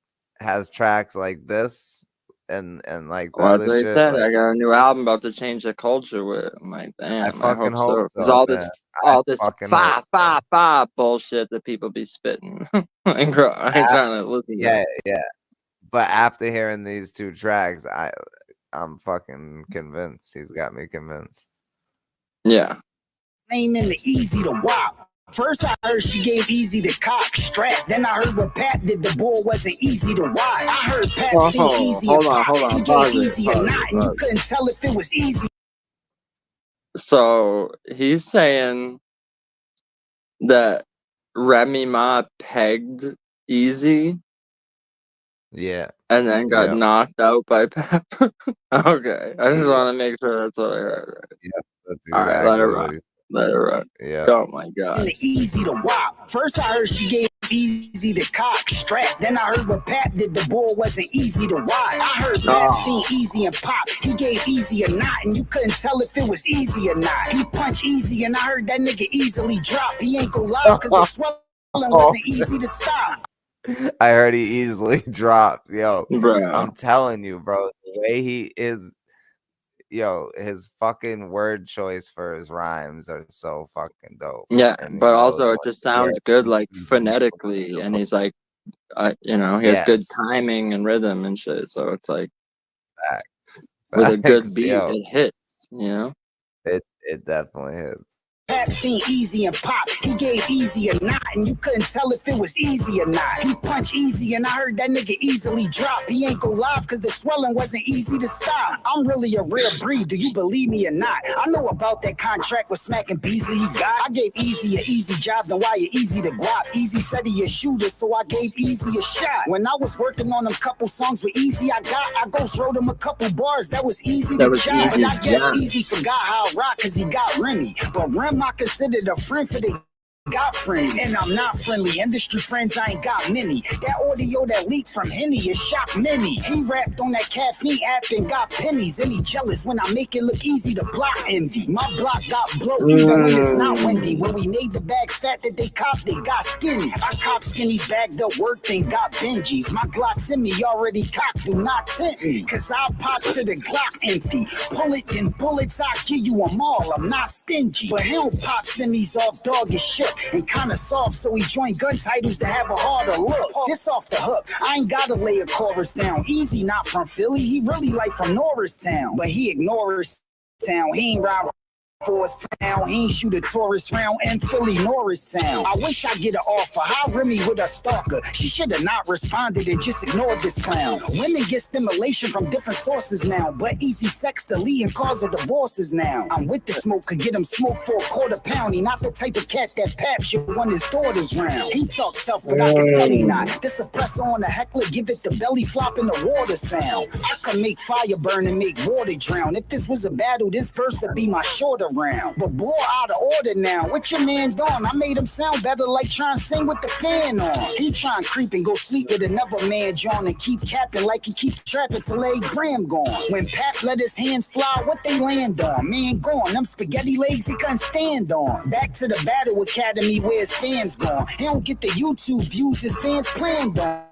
has tracks like this and like that. Well, they said I got a new album about to change the culture with. I'm like, damn, I fucking hope so. Because all this five bullshit that people be spitting. I ain't trying to listen to it. Yeah. But after hearing these two tracks, I'm fucking convinced. He's got me convinced. Yeah. Name in the Easy to wop. First I heard she gave Easy the cock strap. Then I heard what Pat did, the ball wasn't easy to watch. I heard Pat say Easy hold on. He gave Easy a knot and you couldn't tell if it was easy. So he's saying that Remy Ma pegged Easy. Yeah. And then got knocked out by Pat. Okay. I just want to make sure that's what I heard. Right? Yeah, that's exactly all right, let her run. Yeah. Oh my god. Easy to wop. First I heard she gave Easy the cock strap. Then I heard what Pat did, the ball wasn't easy to watch. I heard Pat seen Easy and pop. He gave Easy a knot and you couldn't tell if it was easy or not. He punched Easy and I heard that nigga easily drop. He ain't go live because the swelling wasn't easy to stop. I heard he easily dropped. Yo, bro. I'm telling you, bro, the way he is. Yo, his fucking word choice for his rhymes are so fucking dope. Yeah, but also it just sounds good, like phonetically, and he's like, he has good timing and rhythm and shit. So it's like, with a good beat, it hits. It definitely hits. Pat seen Easy and pop. He gave Easy a knot and you couldn't tell if it was easy or not. He punched Easy and I heard that nigga easily drop. He ain't go live because the swelling wasn't easy to stop. I'm really a rare breed, do you believe me or not? I know about that contract with Smack and Beasley he got. I gave Easy an easy job, then why you easy to guap? Easy said he a shooter, so I gave Easy a shot. When I was working on them couple songs with Easy, I ghost wrote him a couple bars that was easy to chop. But I guess Easy forgot how I rock because he got Remy. But Rem I considered a friend for the got friend, and I'm not friendly. Industry friends, I ain't got many. That audio that leaked from Henny is shocked many. He rapped on that caffeine app and got pennies. And he jealous when I make it look easy to block envy. My block got blow even when it's not windy. When we made the bags fat that they copped, they got skinny. I cop skinnies bagged up work and got Benjis. My Glocks in me already cocked, do not tempt me. Cause I'll pop to the Glock empty. Pull it, then bullets, I'll give you them all. I'm not stingy. But he don't pop semis off dog as shit. And kinda soft, so he joined gun titles to have a harder look. This off the hook, I ain't gotta lay a chorus down. Easy, not from Philly, he really like from Norristown. But he ignores town, he ain't ride Force Town, he ain't shoot a tourist round in Philly, Norristown. I wish I get an offer, how Remy with a stalker. She should have not responded and just ignored this clown. Women get stimulation from different sources now, but Easy sex the lead and cause of divorces now. I'm with the smoke, could get him smoked for a quarter pound. He not the type of cat that paps you when his daughter's round. He talk tough, but I can tell he not. The suppressor on the heckler, give it the belly flop in the water sound. I could make fire burn and make water drown. If this was a battle, this verse would be my shorter around. But boy, out of order now. What your man doing? I made him sound better like trying to sing with the fan on. He trying to creep and go sleep with another man, John, and keep capping like he keep trapping till 8 gram gone. When Pap let his hands fly, what they land on? Man gone, them spaghetti legs he couldn't stand on. Back to the Battle Academy where his fans gone. He don't get the YouTube views his fans planned on.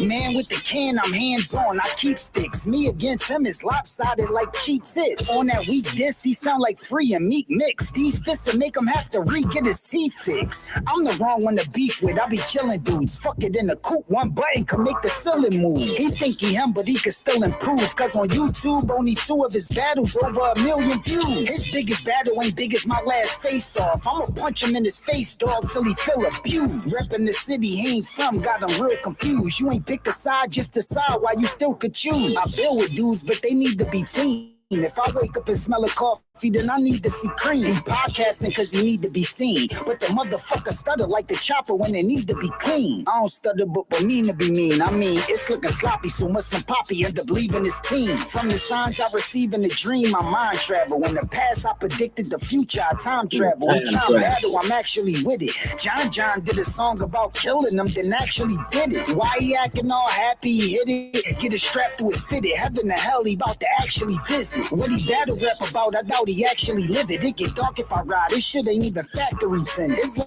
Man with the can, I'm hands-on, I keep sticks. Me against him is lopsided like cheap tits. On that weak diss, he sound like Free and Meek mix. These fists will make him have to re-get his teeth fixed. I'm the wrong one to beef with, I be killing dudes. Fuck it in the coop, one button can make the ceiling move. He think he him, but he can still improve. Cause on YouTube, only 2 of his battles over 1 million views. His biggest battle ain't big as my last face-off. I'ma punch him in his face, dog, till he feel abused. Reppin' the city he ain't from, got him real confused. You ain't pick a side, just decide why you still could choose. I build with dudes, but they need to be team. If I wake up and smell a coffee, then I need to see cream. He's podcasting cause he need to be seen. But the motherfucker stutter like the chopper when they need to be clean. I don't stutter but mean to be mean. I mean, it's looking sloppy, so much some poppy end up leaving his team. From the signs I receive in the dream, my mind travel. In the past, I predicted the future, I time travel. We try battle, I'm actually with it. John did a song about killing them, then actually did it. Why he acting all happy, he hit it. Get it strapped to his fitted. Heaven to hell, he about to actually visit. What he battle rap about, I doubt he actually live it. It get dark if I ride, this shit ain't even factory tinted. It's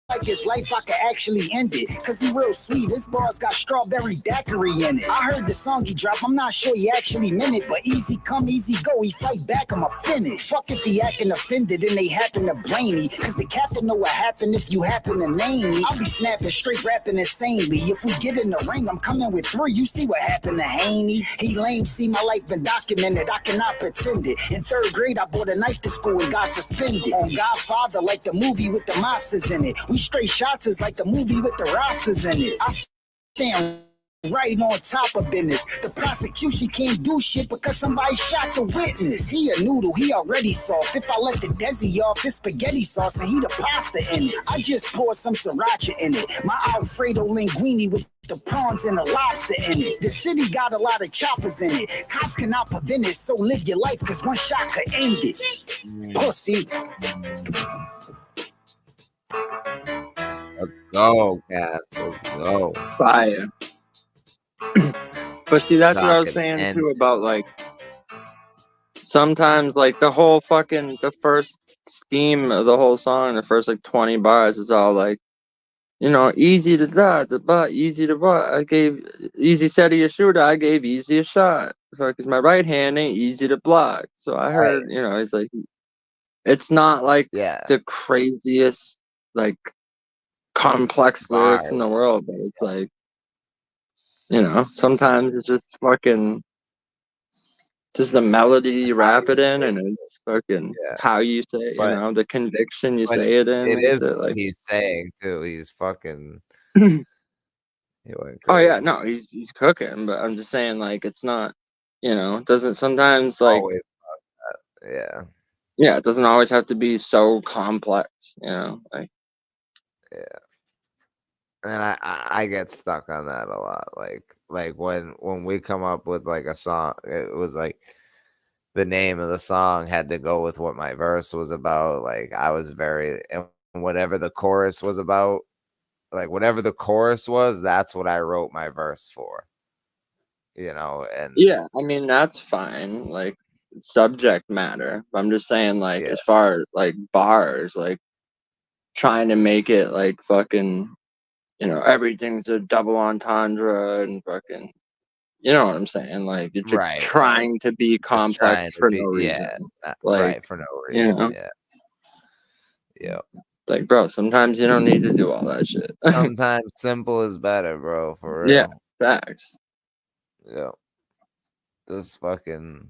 like his life, I could actually end it. Cause he real sweet, his bars got strawberry daiquiri in it. I heard the song he dropped, I'm not sure he actually meant it. But easy come, easy go, he fight back, I'ma finish. Fuck if he acting offended and they happen to blame me. Cause the captain know what happened if you happen to name me. I'll be snapping, straight rapping insanely. If we get in the ring, I'm coming with 3, you see what happened to Haney. He lame, see my life been documented, I cannot pretend it. In 3rd grade, I bought a knife to school and got suspended. On Godfather, like the movie with the mobsters in it. We straight shots is like the movie with the rosters in it. I stand right on top of business. The prosecution can't do shit because somebody shot the witness. He a noodle, he already soft. If I let the desi off, it's spaghetti sauce and he the pasta in it. I just poured some sriracha in it. My Alfredo linguine with the prawns and the lobster in it. The city got a lot of choppers in it. Cops cannot prevent it, so live your life because one shot could end it. Pussy. Let's go, Cass. Let's go. Fire. But see, that's what I was saying too about like sometimes like the whole fucking the first scheme of the whole song, the first like 20 bars is all like, you know, easy to dot, the butt, easy to butt. I gave easy set of your shooter, I gave easy a shot. Because my right hand ain't easy to block. So I heard, you know, it's like it's not like the craziest like complex lyrics in the world, but it's like, you know, sometimes it's just fucking just the melody you rap it in, and it's fucking how you say it, you know, the conviction you say it in. It is like he's saying too. He's fucking. Oh yeah, no, he's cooking, but I'm just saying like it's not, you know, it doesn't sometimes like yeah, it doesn't always have to be so complex, you know, like and I get stuck on that a lot. Like when we come up with like a song, it was like the name of the song had to go with what my verse was about. Like I was very, and whatever the chorus was about, like whatever the chorus was, that's what I wrote my verse for. You know, and yeah, I mean that's fine. Like subject matter. I'm just saying like as far as like bars, like trying to make it like fucking, you know, everything's a double entendre and fucking, you know what I'm saying? Like you're just trying to be complex for no reason. Like for no reason. You know? Yeah. Like, bro, sometimes you don't need to do all that shit. Sometimes simple is better, bro. For real. Yeah, facts. Yeah. This fucking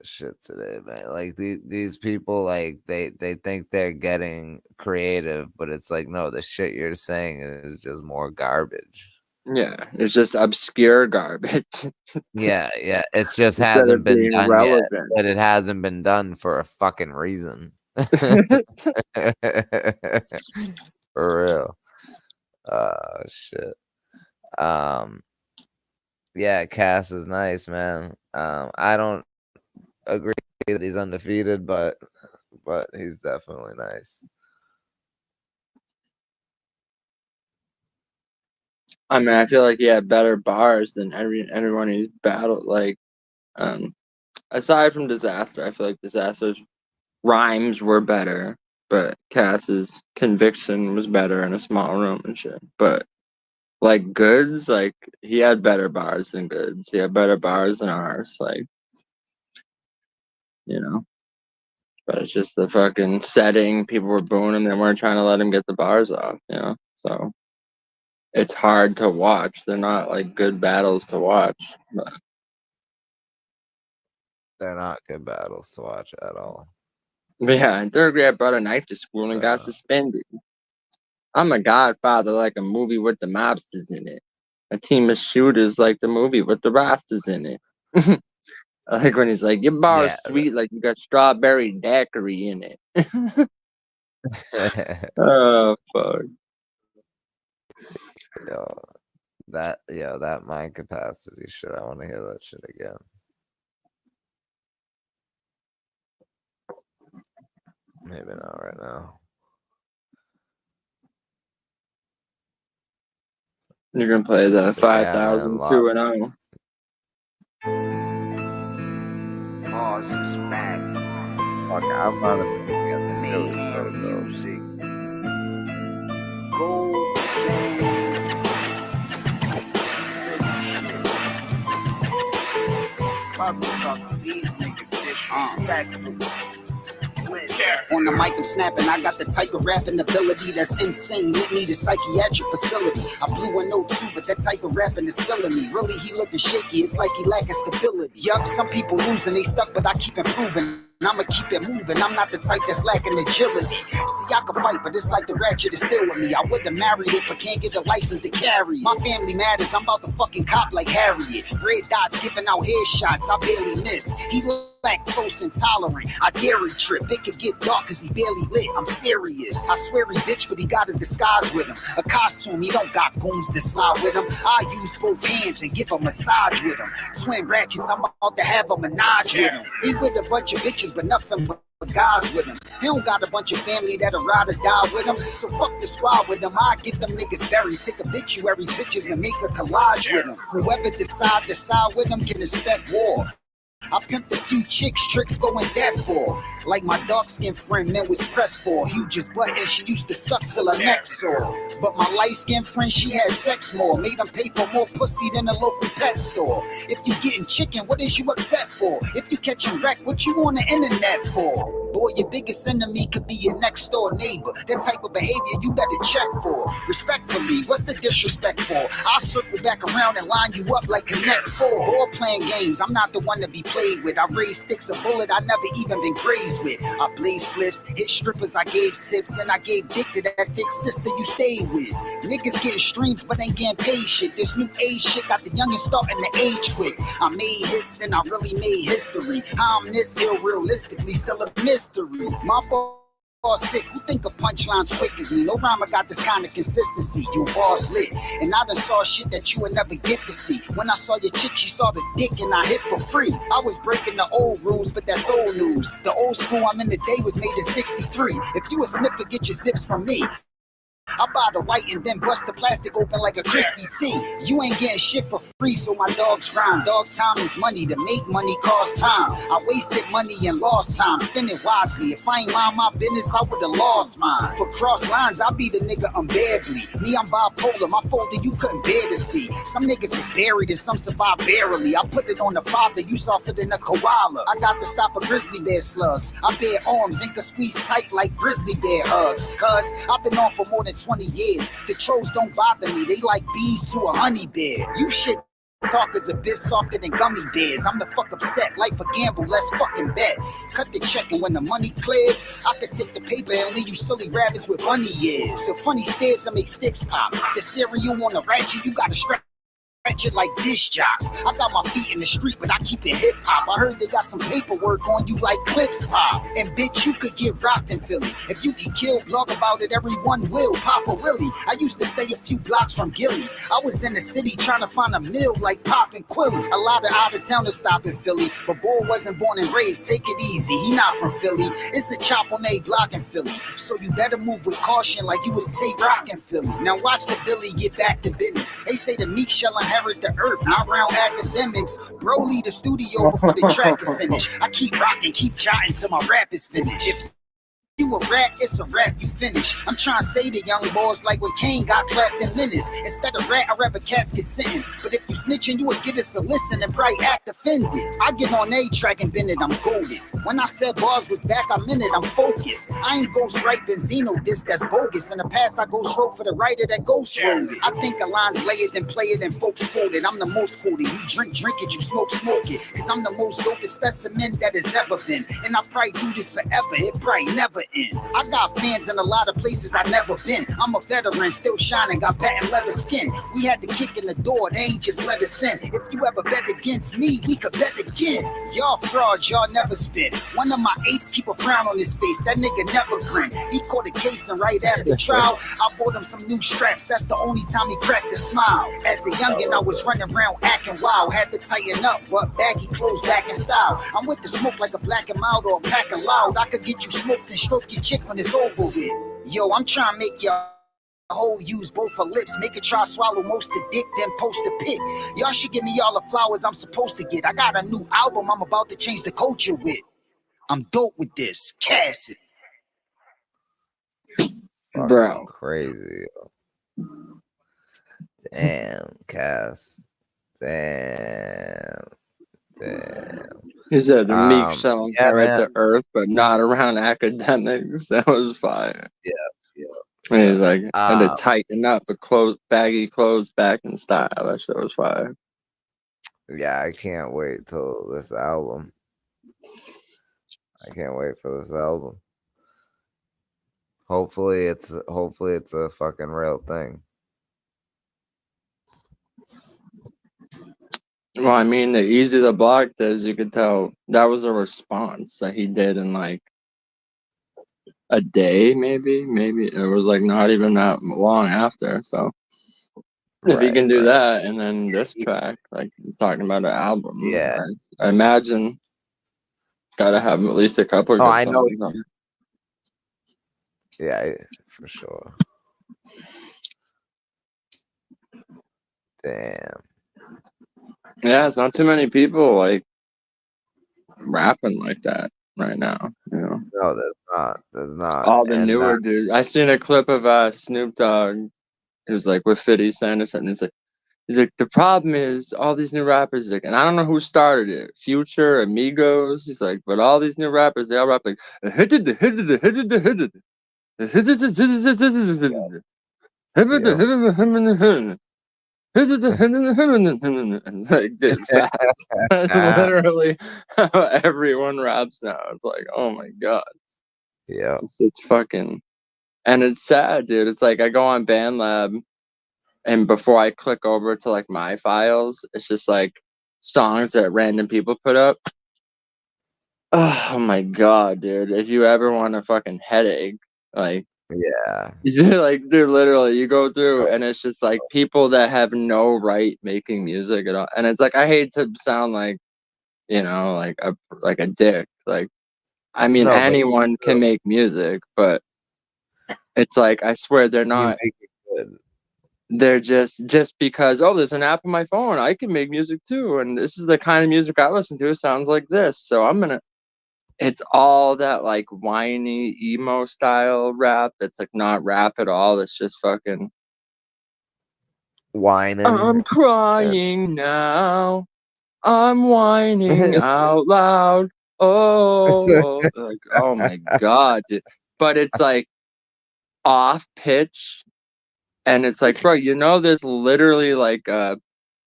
shit today, man. Like these people, like they think they're getting creative, but it's like no, the shit you're saying is just more garbage. Yeah, it's just obscure garbage. yeah, it just hasn't been done relevant yet, but it hasn't been done for a fucking reason. For real. Shit. Yeah, Cass is nice, man. I don't agree that he's undefeated, but but he's definitely nice. I mean, I feel like he had better bars than everyone he's battled. Like, aside from Disaster, I feel like Disaster's rhymes were better, but Cass's conviction was better in a small room and shit. But like Goods, like he had better bars than Goods. He had better bars than ours. Like, you know. But it's just the fucking setting. People were booing him. They weren't trying to let him get the bars off, you know? So it's hard to watch. They're not like good battles to watch. But they're not good battles to watch at all. Yeah, in third grade, I brought a knife to school and got suspended. I'm a godfather like a movie with the mobsters in it. A team of shooters like the movie with the rastas in it. I like when he's like, your bar's sweet like you got strawberry daiquiri in it. Oh, fuck. That mind capacity shit. I want to hear that shit again. Maybe not right now. You're gonna play the 5,002 and 0. Pause is back. Fuck, I'm not a music. Go. Pablo talking these niggas disrespectful. On the mic, I'm snapping. I got the type of rapping ability that's insane. It need a psychiatric facility. I blew an 02, but that type of rapping is still in me. Really, he looking shaky. It's like he lacking stability. Yup, some people losing, they stuck, but I keep improving. I'ma keep it moving. I'm not the type that's lacking agility. See, I can fight, but it's like the ratchet is still with me. I would've married it, but can't get a license to carry it. My family matters. I'm about to fucking cop like Harriet. Red dots giving out headshots. I barely miss. He lactose intolerant. I dairy trip. It could get dark cause he barely lit. I'm serious. I swear he bitch, but he got a disguise with him. A costume, he don't got goons that slide with him. I use both hands and give a massage with him. Twin ratchets, I'm about to have a menage with him. He with a bunch of bitches, but nothing but guys with him. He don't got a bunch of family that'll ride or die with him. So fuck the squad with him. I get them niggas buried. Take obituary pictures and make a collage with him. Whoever decide with him can expect war. I pimped a few chicks, tricks going that for. Like my dark-skinned friend, man, was pressed for. Huge as butt and she used to suck till her neck sore. But my light-skinned friend, she had sex more. Made them pay for more pussy than a local pet store. If you getting chicken, what is you upset for? If you catching wreck, what you on the internet for? Boy, your biggest enemy could be your next door neighbor. That type of behavior you better check for. Respectfully, what's the disrespect for? I'll circle back around and line you up like Connect 4. Or playing games, I'm not the one to be played with. I raise sticks, a bullet I never even been grazed with. I blaze spliffs, hit strippers, I gave tips, and I gave dick to that thick sister you stayed with. Niggas getting streams but ain't getting paid shit. This new age shit got the youngest starting to age quick. I made hits, then I really made history. I'm this ill, realistically still a mystery. My boss sick, who think of punchlines quick as me? No rhymer got this kind of consistency. You boss lit, and I done saw shit that you would never get to see. When I saw your chick, she saw the dick and I hit for free. I was breaking the old rules, but that's old news. The old school I'm in today was made in 63. If you a sniffer, get your zips from me. I buy the white and then bust the plastic open like a crispy tea. You ain't getting shit for free, so my dogs grind. Dog time is money. To make money costs time. I wasted money and lost time. Spend it wisely. If I ain't mind my business, I would've lost mine. For cross lines, I be the nigga unbearably. Me, I'm bipolar. My folder you couldn't bear to see. Some niggas was buried and some survived barely. I put it on the father. You softer than a koala. I got to stop a grizzly bear slugs. I bear arms and can squeeze tight like grizzly bear hugs. Cause I've been on for more than 20 years. The chodes don't bother me. They like bees to a honey bear. You shit talkers a bit softer than gummy bears. I'm the fuck upset. Life a gamble. Let's fucking bet. Cut the check and when the money clears, I could take the paper and leave you silly rabbits with bunny ears. The funny stares that make sticks pop. The cereal on the ratchet, you gotta scratch ratchet like disc jocks. I got my feet in the street, but I keep it hip hop. I heard they got some paperwork on you like clips pop. And bitch, you could get rocked in Philly. If you get killed, blog about it, everyone will. Papa Willie. I used to stay a few blocks from Gilly. I was in the city trying to find a mill like Pop and Quilly. A lot of out-of-towners stop in Philly, but boy wasn't born and raised. Take it easy, he not from Philly. It's a chop on a block in Philly, so you better move with caution like you was Tay-Rock in Philly. Now watch the Billy get back to business. They say the meek shall inherit the earth, not round academics. Bro, leave the studio before the track is finished. I keep rocking, keep jotting till my rap is finished. If you a rap, it's a rap, you finish. I'm trying to say to young boys like when Kane got clapped in minutes. Instead of rat, I'd rather cats get sentenced. But if you snitching, you would get us a listen and probably act offended. I get on A track and bend it, I'm golden. When I said bars was back, I meant it, I'm focused. I ain't ghost right Benzino, that's bogus. In the past, I ghost wrote for the writer that ghost wrote it. I think a line's lay it, then play it, and folks quote it. I'm the most quoted. You drink it, you smoke it. Cause I'm the most dopest specimen that has ever been. And I probably do this forever, it probably never end. I got fans in a lot of places I never been. I'm a veteran, still shining, got patent leather skin. We had the kick in the door, they ain't just let us in. If you ever bet against me, we could bet again. Y'all frauds, y'all never spit. One of my apes keep a frown on his face, that nigga never grin. He caught a case and right after trial, I bought him some new straps. That's the only time he cracked a smile. As a youngin', I was running around acting wild. Had to tighten up, but baggy clothes back in style. I'm with the smoke like a black and mild or a pack of loud. I could get you smoked and stroke your chick when it's over with. Yo, I'm trying to make y'all whole use both her lips. Make it try swallow most the dick, then post a pic. Y'all should give me all the flowers I'm supposed to get. I got a new album I'm about to change the culture with. I'm dope with this. Cass it. Bro. Crazy. Damn, Cass. Damn. He said the meek shall inherit the earth, but not around academics. That was fire. Yeah. And he's like, had to tighten up, but baggy clothes back in style. That shit was fire. Yeah, I can't wait till this album. I can't wait for this album. Hopefully it's a fucking real thing. Well, I mean, the Easy the Block, as you could tell, that was a response that he did in like a day, maybe it was like not even that long after. So if he can do that, and then this track, like he's talking about an album, yeah, I imagine gotta have at least a couple of I songs. know. Yeah, for sure. Damn. Yeah, it's not too many people like rapping like that right now. You know? No, there's not. All the newer dudes. I seen a clip of Snoop Dogg. It was like with 50 Cent or something. He's like, the problem is all these new rappers, like, and I don't know who started it, Future, Amigos. He's like, but all these new rappers, they all rap like, like dude, fast. That's literally how everyone raps now. It's like, oh my god. Yeah. It's fucking, and it's sad, dude. It's like I go on BandLab, and before I click over to like my files, it's just like songs that random people put up. Oh my god, dude. If you ever want a fucking headache, like, yeah. Like, dude, literally, you go through and it's just like people that have no right making music at all. And it's like, I hate to sound like, you know, like a dick. Like, I mean, anyone can make music, but it's like, I swear they're not. You make it good. They're just because, oh, there's an app on my phone, I can make music too, and this is the kind of music I listen to, sounds like this, so I'm gonna. It's all that like whiny emo style rap that's like not rap at all. It's just fucking whining. I'm crying now. I'm whining out loud. Oh, like, oh my god, dude. But it's like off pitch. And it's like, bro, you know, there's literally like a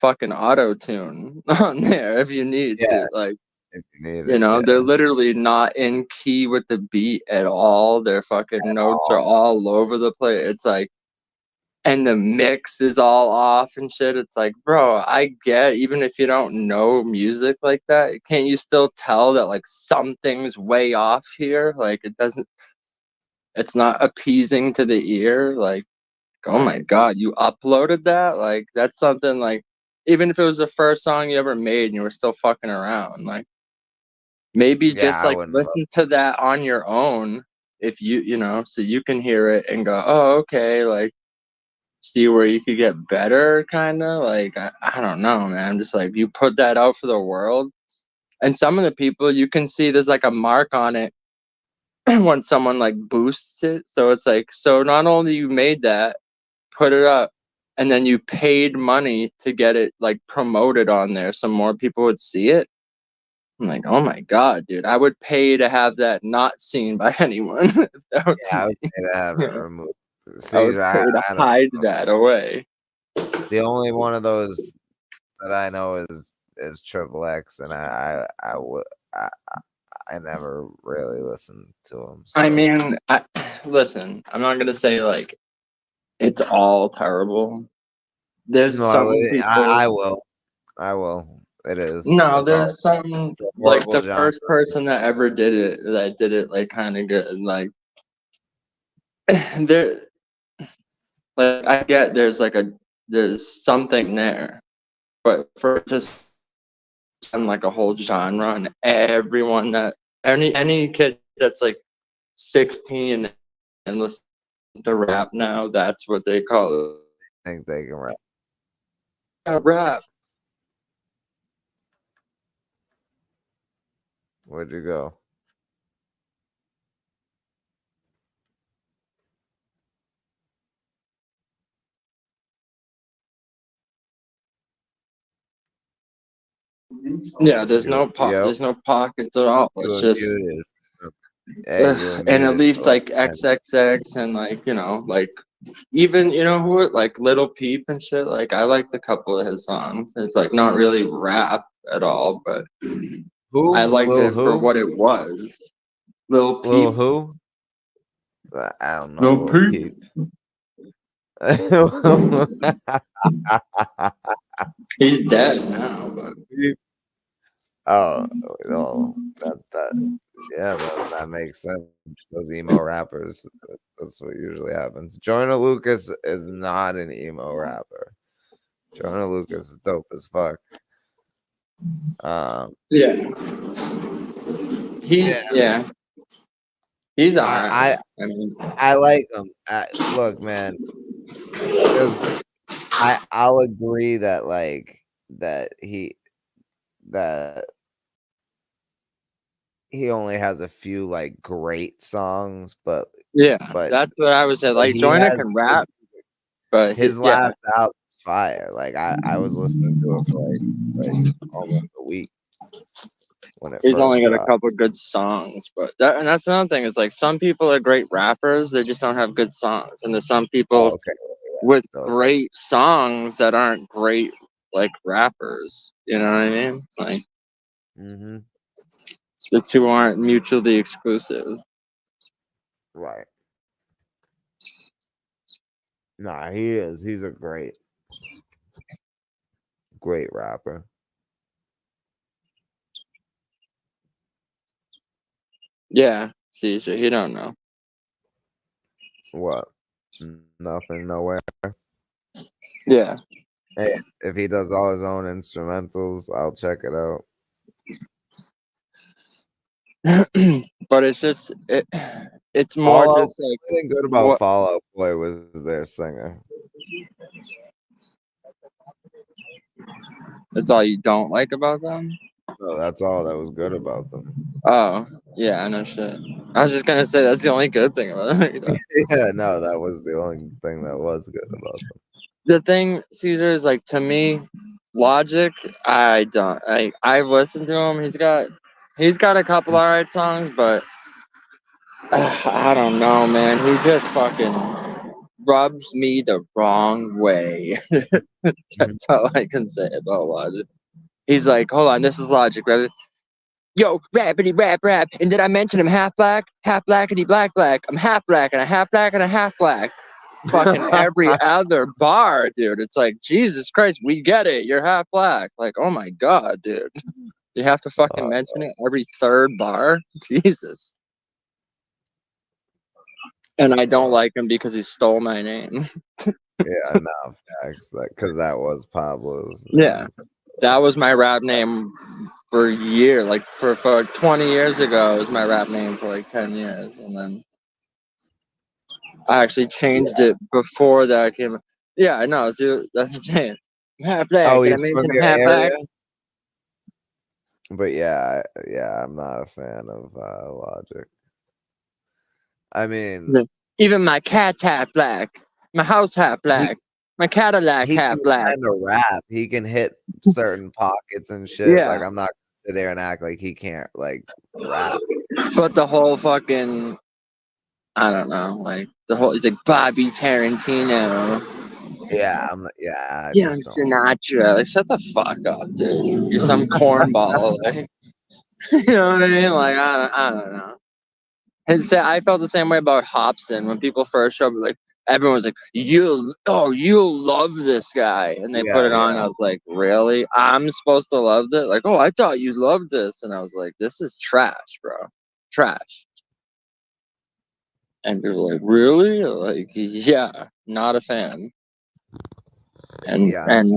fucking auto tune on there if you need to. Like, if you need you know, they're literally not in key with the beat at all. Their fucking notes are all over the place. It's like, and the mix is all off and shit. It's like, bro, I get, even if you don't know music like that, can't you still tell that like something's way off here? Like it's not appeasing to the ear. Like, oh my God, you uploaded that? Like, that's something like, even if it was the first song you ever made and you were still fucking around, like, maybe just like listen to that on your own if you know, so you can hear it and go, oh, okay, like, see where you could get better, kind of. Like, I don't know, man. Just like, you put that out for the world. And some of the people, you can see there's like a mark on it when someone like boosts it. So it's like, so not only you made that, put it up, and then you paid money to get it like promoted on there so more people would see it. I'm like, oh my God, dude, I would pay to have that not seen by anyone. If that was I would pay to have it removed. I would pay to hide that away. The only one of those that I know is Triple X, and I never really listened to him. So. I mean, listen, I'm not gonna say like it's all terrible. There's some people. I will. It is. No, there's some like the first person that ever did it like kind of good. Like there, like I get there's something there, but for just like a whole genre and everyone that any kid that's like 16 and listens to rap now, that's what they call it. I think they can rap. Rap. Where'd you go? Yeah, there's no pockets at all. It's just and at least like XXX and like, you know, like even, you know, who like Little Peep and shit. Like I liked a couple of his songs. It's like not really rap at all, but I liked it for what it was. Little Peep. Little who? I don't know. Little Peep. He's dead now, but that makes sense. Those emo rappers, that's what usually happens. Joyner Lucas is not an emo rapper. Joyner Lucas is dope as fuck. He's alright. I like him. Look, man, I'll agree that he only has a few like great songs, but that's what I was saying. Like Joyner can rap, but his last album's fire. Like I was listening to it for like almost a week. He's only got a couple good songs, but that's another thing. Is like some people are great rappers, they just don't have good songs, and there's some people with great songs that aren't great like rappers. You know what I mean? Like the two aren't mutually exclusive. Right. Nah, he is. He's a great rapper. Yeah, CJ, he don't know. What? Nothing, nowhere. Yeah. Hey, if he does all his own instrumentals, I'll check it out. But it's just it's more just like the thing good about Fall Out Boy was their singer. That's all you don't like about them? No, that's all that was good about them. Oh, yeah, I know shit. I was just gonna say that's the only good thing about them. Yeah, no, that was the only thing that was good about them. The thing, Caesar, is like to me, Logic, I've listened to him. He's got a couple alright songs, but I don't know, man. He just fucking rubs me the wrong way. That's all I can say about Logic. He's like, hold on, this is Logic, brother. Yo, rappity rap, and did I mention I'm half black, blackity black? I'm half black and a half black and a half black. fucking every other bar, dude. It's like, Jesus Christ, we get it. You're half black. Like, oh my God, dude. You have to fucking mention it every third bar? Jesus. And I don't like him because he stole my name. Yeah, no, facts. Because that was Pablo's name. Yeah. That was my rap name for a year. Like, for 20 years ago, it was my rap name for like 10 years. And then I actually changed it before that came. Yeah, I know. So that's the thing. I'm half black. Oh, and he's I from mention your half area? black. But yeah, I'm not a fan of Logic. I mean, even my cat's half black. My house half black. My Cadillac he half can black. kind of rap. He can hit certain pockets and shit. Yeah. Like, I'm not gonna sit there and act like he can't like rap. But the whole fucking, I don't know, like the whole, he's like Bobby Tarantino. Yeah, I Yeah, just don't. Sinatra. Like, shut the fuck up, dude. You're some cornball. Like, you know what I mean? Like, I don't know. And I felt the same way about Hobson when people first showed me. Like, everyone was like, you'll love this guy," and they put it on. I was like, really? I'm supposed to love this? Like, oh, I thought you loved this, and I was like, this is trash, bro, trash. And people were like, really? Like, yeah, not a fan. And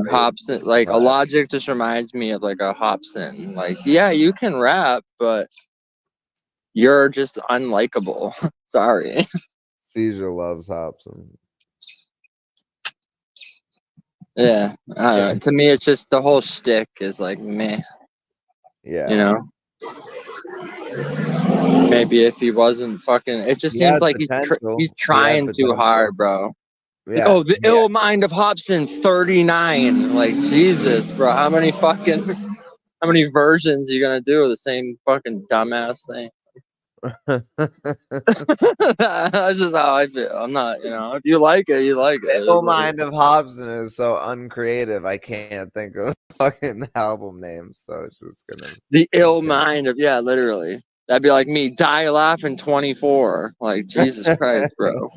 Hobson, like a Logic just reminds me of like a Hobson. Like, yeah, you can rap, but you're just unlikable. Sorry. Caesar loves Hobson. Yeah, I don't know. To me, it's just the whole shtick is like meh. Yeah, you know. Maybe if he wasn't fucking, it just seems like he's trying too hard, bro. Yeah. Oh, the ill mind of Hobson, 39. Like, Jesus, bro. How many versions are you gonna do of the same fucking dumbass thing? That's just how I feel. I'm not, if you like it, you like it. The ill mind of Hobson is so uncreative. I can't think of fucking album names, so it's just gonna. The ill mind of, yeah, literally. That'd be like me, die laughing 24. Like, Jesus Christ, bro.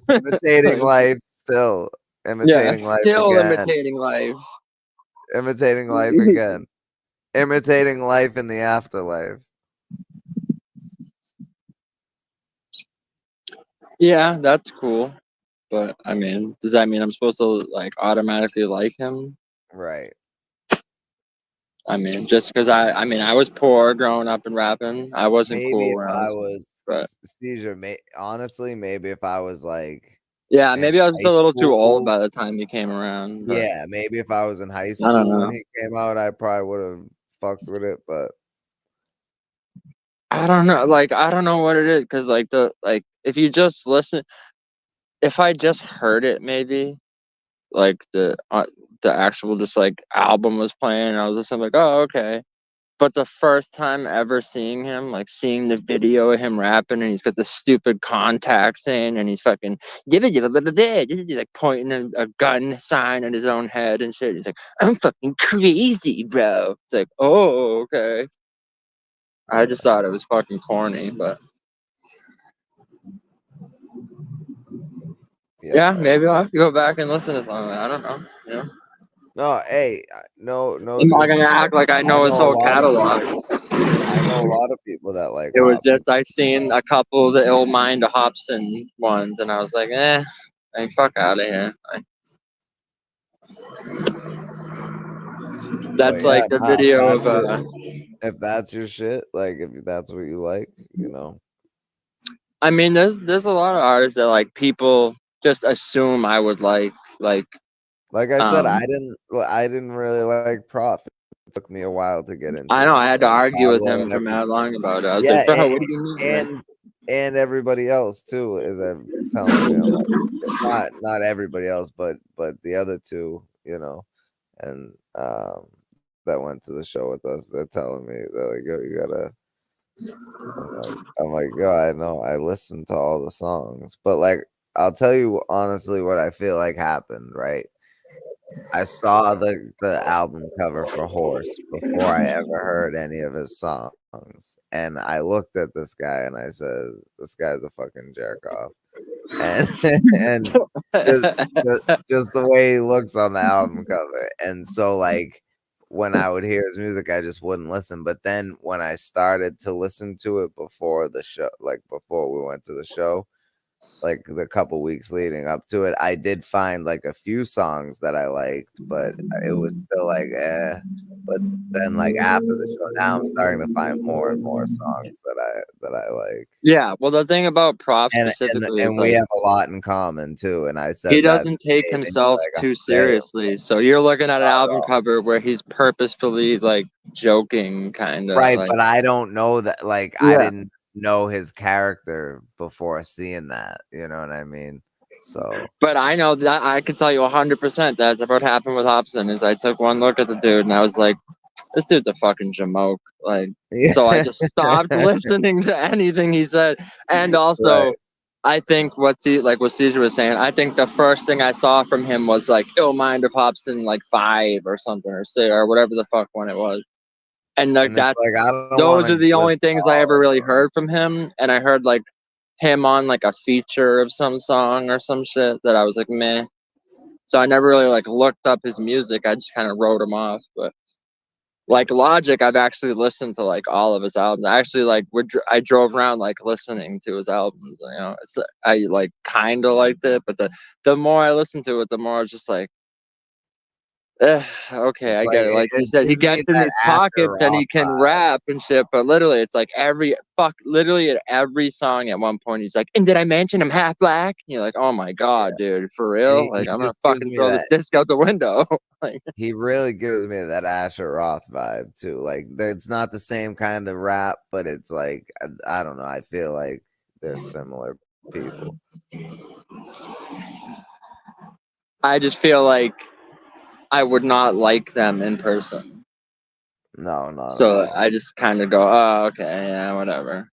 Imitating life still. Imitating life again. Imitating life. Imitating life again. Imitating life in the afterlife. Yeah, that's cool. But I mean, does that mean I'm supposed to like automatically like him? Right. I mean, just because I was poor growing up and rapping. I wasn't maybe cool. If I was Caesar, honestly, maybe if I was like, yeah, maybe I was a little too old by the time he came around. But yeah, maybe if I was in high school when he came out, I probably would have fucked with it. But I don't know. Like, I don't know what it is, because if you just listen, if I just heard it, maybe like the actual just like album was playing, and I was listening, like, oh, okay. But the first time ever seeing him, like seeing the video of him rapping, and he's got the stupid contacts in, and he's fucking he's like pointing a gun sign at his own head and shit. He's like, I'm fucking crazy, bro. It's like, oh, okay. I just thought it was fucking corny, but yeah, maybe I'll have to go back and listen to something. I don't know. No, hey, no. I'm not gonna act like I know his whole catalog. I know a lot of people that like. It was just I seen a couple of the ill mind of Hobson ones, and I was like, like, fuck out of here. That's like the video of if that's your shit, like if that's what you like, I mean, there's a lot of artists that like people just assume I would like. Like I said, I didn't really like Prof. It took me a while to get into. I know, I had to argue with him for mad long about it. I was like, bro, what do you mean? And everybody else too is telling me, like, not everybody else, but the other two, and that went to the show with us. They're telling me that like, yo, you gotta. I'm like, yo, I know. I listened to all the songs, but like, I'll tell you honestly what I feel like happened. Right, I saw the album cover for Horse before I ever heard any of his songs, and I looked at this guy and I said, "This guy's a fucking jerk off." and and just the way he looks on the album cover. And so like when I would hear his music, I just wouldn't listen. But then when I started to listen to it before the show, like before we went to the show, like the couple weeks leading up to it, I did find like a few songs that I liked, but it was still like but then like after the show, now I'm starting to find more and more songs that I like. Yeah, well, the thing about Prof specifically is And we like, have a lot in common too. And I he said that to doesn't take Dave, and he's himself like, too "I get it." seriously. So you're looking at an Not at album all. cover where he's purposefully like joking, kind of. Right, like, but I don't know that. Like, I yeah. didn't know his character before seeing that. You know what I mean? So, But I know that I can tell you 100% that's what happened with Hobson. Is I took one look at the dude and I was like, this dude's a fucking jamoke. Like, yeah. so I just stopped listening to anything he said. And also, Right. I think what Caesar was saying, I think the first thing I saw from him was like Ill Mind of Hobson, like 5 or something, or 6, or whatever the fuck one it was. And like And it's that, like I don't want those to are the only listen to things I all ever of really them. heard from him. And I heard like him on like a feature of some song or some shit that I was like, meh. So I never really like looked up his music. I just kind of wrote him off. But like Logic, I've actually listened to like all of his albums. I actually like I drove around like listening to his albums. You know, I like kind of liked it, but the more I listened to it, the more I was just like, okay, It's I like get it. Like he it said, he gives me gets in that his Asher pockets and Roth he can vibe. rap and shit. But literally, it's like literally at every song at one point, he's like, and did I mention I'm half black? And you're like, oh my god, dude, for And real? he Like I'm gonna just gives fucking me throw this that. disc out the window. Like, He really gives me that Asher Roth vibe too. Like it's not the same kind of rap, but it's like I don't know. I feel like they're similar people. I just feel like I would not like them in person. No, not at So all. I just kind of go, oh, okay, yeah, whatever.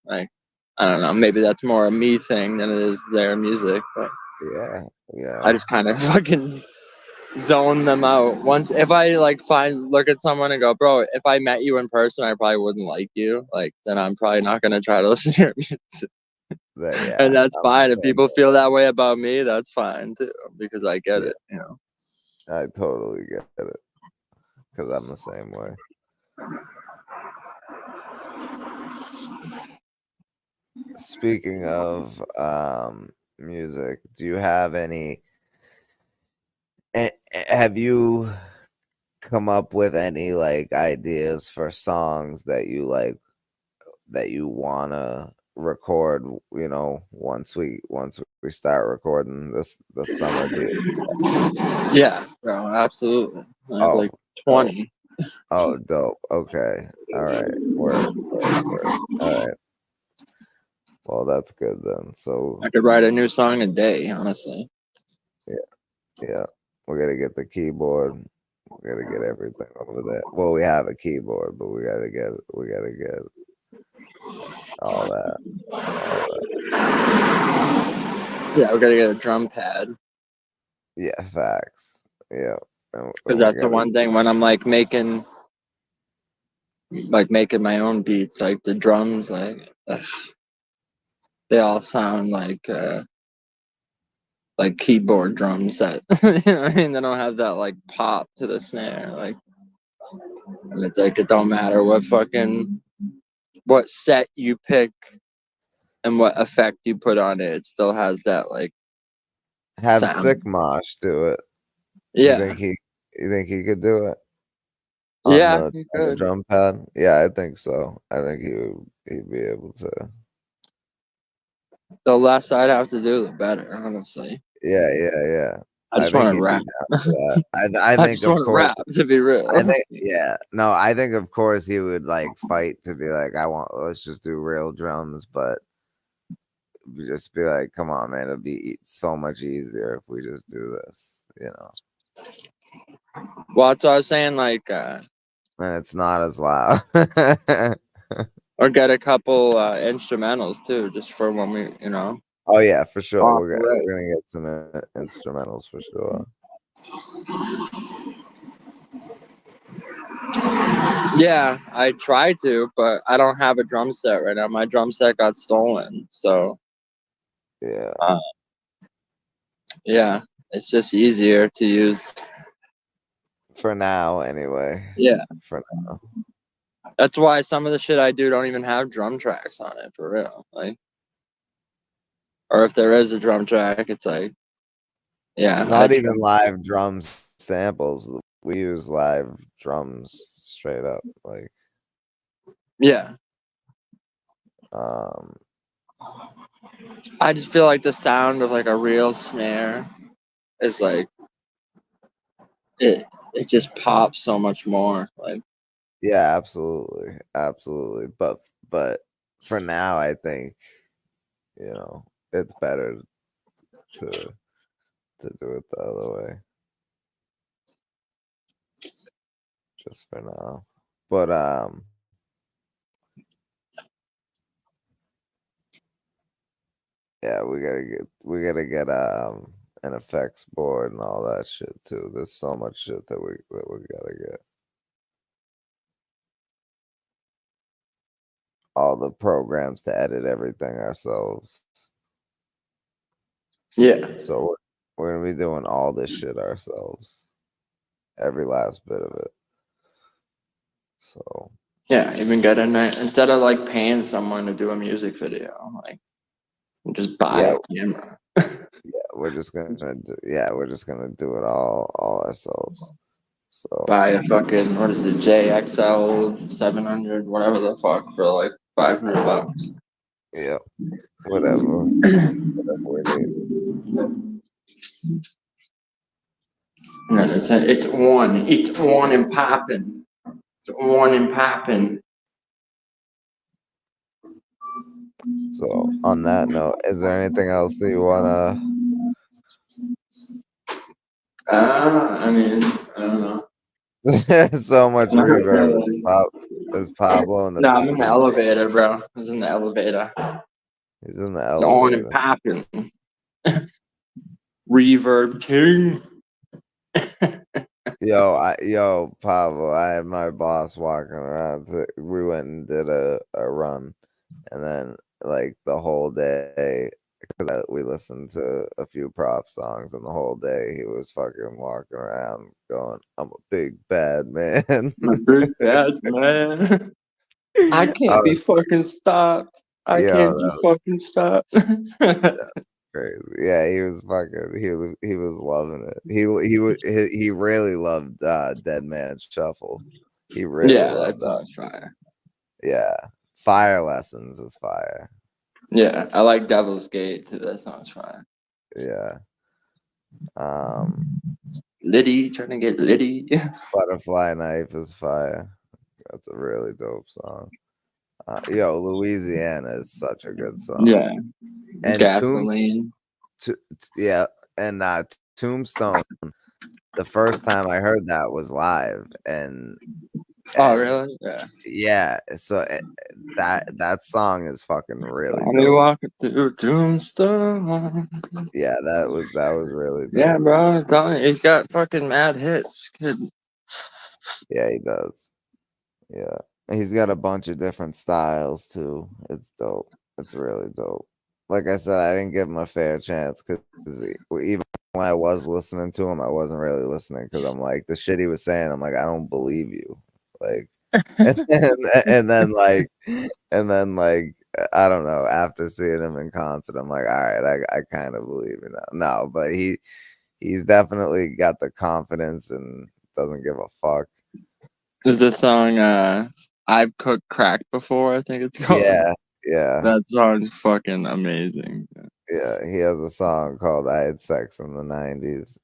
Like, I don't know. Maybe that's more a me thing than it is their music. But Yeah. I just kind of fucking zone them out. Once, if I like look at someone and go, bro, if I met you in person, I probably wouldn't like you. Like, then I'm probably not gonna try to listen to your music. And that's I'm fine. the If same people way. feel that way about me, that's fine too, because I get Yeah, it. You know. I totally get it because I'm the same way. Speaking of music, do you have any? Have you come up with any like ideas for songs that you like that you wanna record? You know, once we start recording this summer, do you? Yeah, bro, absolutely. I have like Dope. 20. Oh, dope. Okay. All right. Word. All right. Well, that's good then. So I could write a new song a day, honestly. yeah, we gotta get the keyboard. We gotta get everything over there. Well, we have a keyboard, but we gotta get all that. Yeah, we gotta get a drum pad. Yeah, facts. Yeah. And Because we that's the gotta one thing when I'm like making my own beats, like the drums, like they all sound like keyboard drums that you know what I mean? They don't have that like pop to the snare. Like, and it's like it don't matter what set you pick and what effect you put on it, it still has that like have sound. Sick Mosh do it. Yeah. You think he could do it on Yeah, the you could. drum pad? Yeah, I think so. I think he'd be able to. The less I'd have to do, the better, honestly. Yeah. I just I think want to he'd be rap. down for that. I I think, just of want to course, rap, to be real. I think, no, I think, of course, he would like fight to be like, let's just do real drums, but just be like, come on, man, it'll be so much easier if we just do this, you know. Well, that's what I was saying, like, And it's not as loud. or get a couple instrumentals too, just for when we, you know. Oh yeah, for sure. Off We're the rip. gonna get some instrumentals for sure. Yeah, I try to, but I don't have a drum set right now. My drum set got stolen, so Yeah. Yeah, it's just easier to use. For now, anyway. Yeah. For now. That's why some of the shit I do don't even have drum tracks on it, for real. Like, or if there is a drum track, it's like, yeah. Not even live drums samples. We use live drums straight up. Like, yeah. I just feel like the sound of like a real snare is like it just pops so much more. Like, yeah, absolutely. Absolutely. But for now, I think, you know, it's better to do it the other way. Just for now. But yeah, we gotta get an effects board and all that shit too. There's so much shit that we gotta get. All the programs to edit everything ourselves. yeah. So we're gonna be doing all this shit ourselves. Every last bit of it. So Yeah, even get a night instead of like paying someone to do a music video, like just buy a camera. we're just gonna do it all ourselves. So Buy a fucking what is it, JXL 700, whatever the fuck, for like $500. yeah, whatever we need. No, it's on and popping. It's on and popping. So on that note, is there anything else that you wanna? I mean, I don't know. So much Not reverb. really. Is Pablo in the No, I'm in the background? elevator, bro. I was in the elevator. He's in the On and elevator. popping. Reverb king. Yo, Pablo, I had my boss walking around. We went and did a run, and then like the whole day, because we listened to a few Prof songs, and the whole day he was fucking walking around going, "I'm a big bad man." I'm a big bad man. I can't be fucking stopped. I can't be fucking stopped. Crazy. Yeah, he was fucking. He was loving it. He really loved Dead Man Shuffle. He really loved That's that. fire. Yeah, Fire Lessons is fire. Yeah, I like Devil's Gate too. That song's fire. Yeah. Liddy, trying to get Liddy. Butterfly Knife is fire. That's a really dope song. Yo, Louisiana is such a good song. Yeah. And Gasoline. Yeah, and Tombstone. The first time I heard that was live, and Oh really? Yeah. Yeah, so that song is fucking really Only dope. walking through Tombstone. Yeah, that was really dope. Yeah, bro. He's got fucking mad hits. Kid. Yeah, he does. Yeah, he's got a bunch of different styles too. It's dope. It's really dope. Like I said, I didn't give him a fair chance because even when I was listening to him, I wasn't really listening because I'm like the shit he was saying. I'm like, I don't believe you. Like, and then like I don't know. After seeing him in concert, I'm like, all right, I kind of believe you now. No, but he's definitely got the confidence and doesn't give a fuck. Is this song I've Cooked Crack Before, I think it's called. Yeah. That song's fucking amazing. Yeah, he has a song called I Had Sex in the 90s.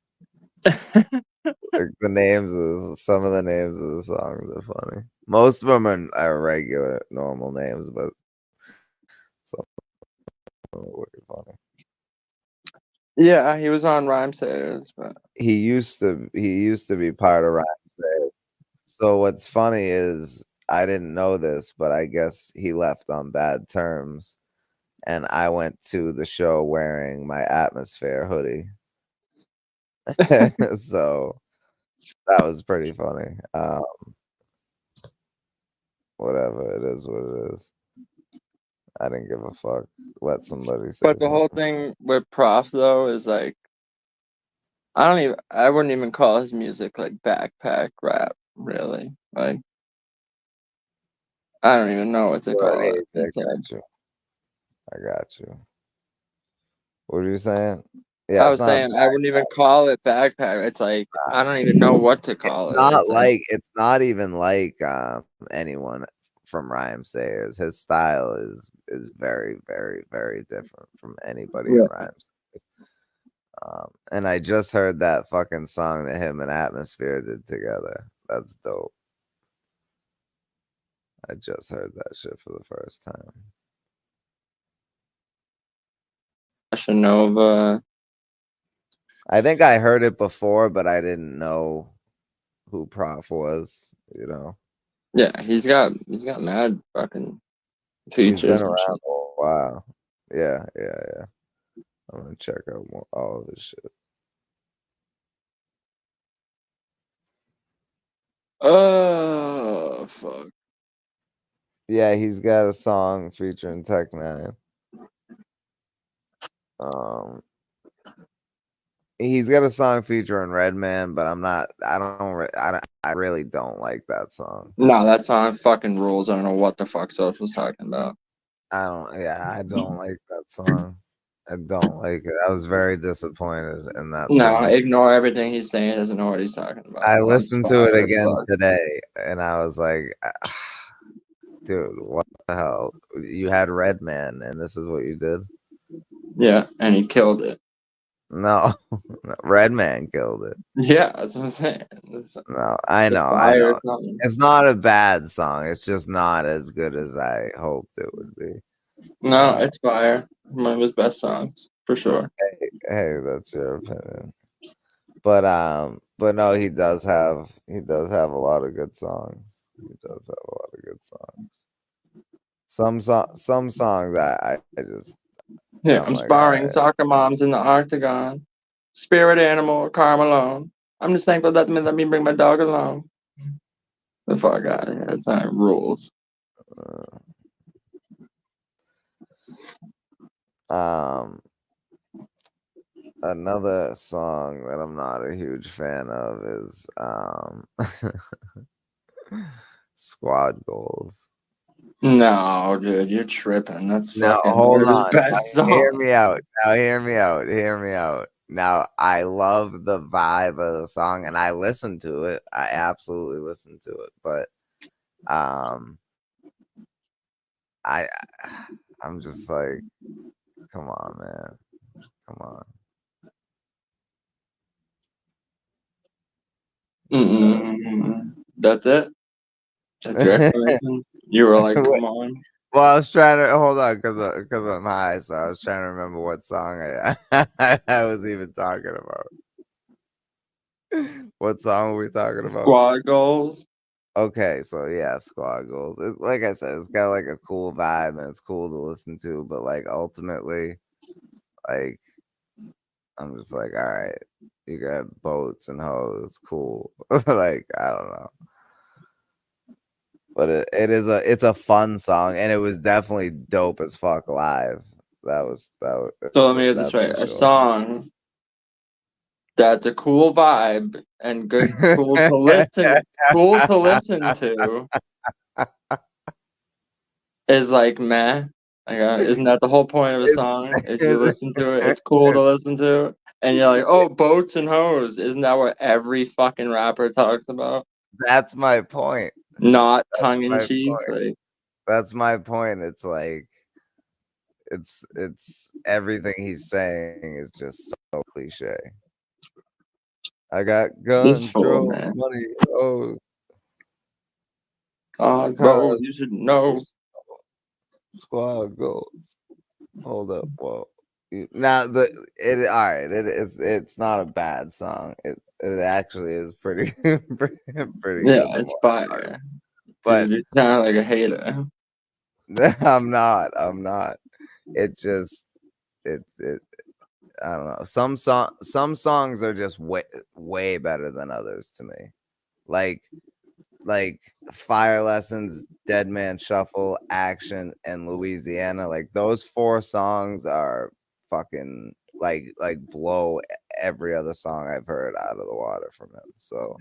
Like some of the names of the songs are funny. Most of them are regular, normal names, but some of them are wicked funny. Yeah, he was on Rhymesayers, but He used to be part of Rhymesayers. So what's funny is I didn't know this, but I guess he left on bad terms, and I went to the show wearing my Atmosphere hoodie. So that was pretty funny. Whatever, it is what it is. I didn't give a fuck. Let somebody say But the something. whole thing with Prof though is like, I wouldn't even call his music like backpack rap, really. Like, I don't even know what to call it. I It's like, got you. I got you. What are you saying? Yeah, I it's was not saying I wouldn't even call it backpack. It's like I don't even know what to call it. not It's like, like it's not even like anyone from Rhyme Sayers. His style is very, very, very different from anybody in yeah. Rhyme Sayers. And I just heard that fucking song that him and Atmosphere did together. That's dope. I just heard that shit for the first time. Nova. I think I heard it before, but I didn't know who Prof was, you know. Yeah, he's got mad fucking He's been features and around shit. for a while. Yeah. I'm gonna check out all of his shit. Oh fuck. Yeah, he's got a song featuring Tech Nine. He's got a song featuring Redman, but I really don't like that song. No, that song fucking rules. I don't know what the fuck Social's talking about. I don't like that song. I don't like it. I was very disappointed in that No, song. ignore everything he's saying. He doesn't know what he's talking about. I That song's listened to it fire as again fuck. today, and I was like, dude, what the hell? You had Redman, and this is what you did? Yeah, and he killed it. No, Redman killed it. Yeah, that's what I'm saying. No, I know. Song. It's not a bad song. It's just not as good as I hoped it would be. No, it's fire. One of his best songs for sure. Hey, that's your opinion. But no, he does have a lot of good songs. He does have a lot of good songs. Some songs I just Yeah, I'm I'm like, all sparring right. soccer moms in the octagon. Spirit animal, Carmelone. I'm just thankful that let me bring my dog along. The fuck out of here. That's not rules. Another song that I'm not a huge fan of is Squad Goals. No, dude, you're tripping. That's Now fucking hold one of his on. best Hear songs. me out. Now hear me out. Hear me out. Now I love the vibe of the song and I listen to it. I absolutely listen to it. But I'm just like, come on, man. Come on. That's it? That's your explanation? You were like, come on. Well, I was trying to hold on because I'm high, so I was trying to remember what song I was even talking about. What song were we talking about? Squad Goals. Okay, so yeah, Squad Goals. Like I said, it's got like a cool vibe and it's cool to listen to, but like ultimately, like I'm just like, all right, you got boats and hoes, cool. Like I don't know, but it's a fun song and it was definitely dope as fuck live. So let me get this That's right. for A sure. song that's a cool vibe and good, cool to listen to is like meh. Like, isn't that the whole point of a song? If you listen to it, it's cool to listen to, and you're like, oh, boats and hoes. Isn't that what every fucking rapper talks about? That's my point. Not tongue in cheek. Like, that's my point. It's like it's everything he's saying is just so cliche. I got this guns, fool, drugs, man. money, hoes, Bro, you should know. Squad Goals. Hold up, whoa. Now all right. It's not a bad song. It actually is pretty pretty Yeah, good. it's fire. But You sound like a hater. I'm not. It just it I don't know. Some songs are just way better than others to me. Like like Fire Lessons, Dead Man Shuffle, Action, and Louisiana. Like those 4 songs are fucking like blow every other song I've heard out of the water from him. So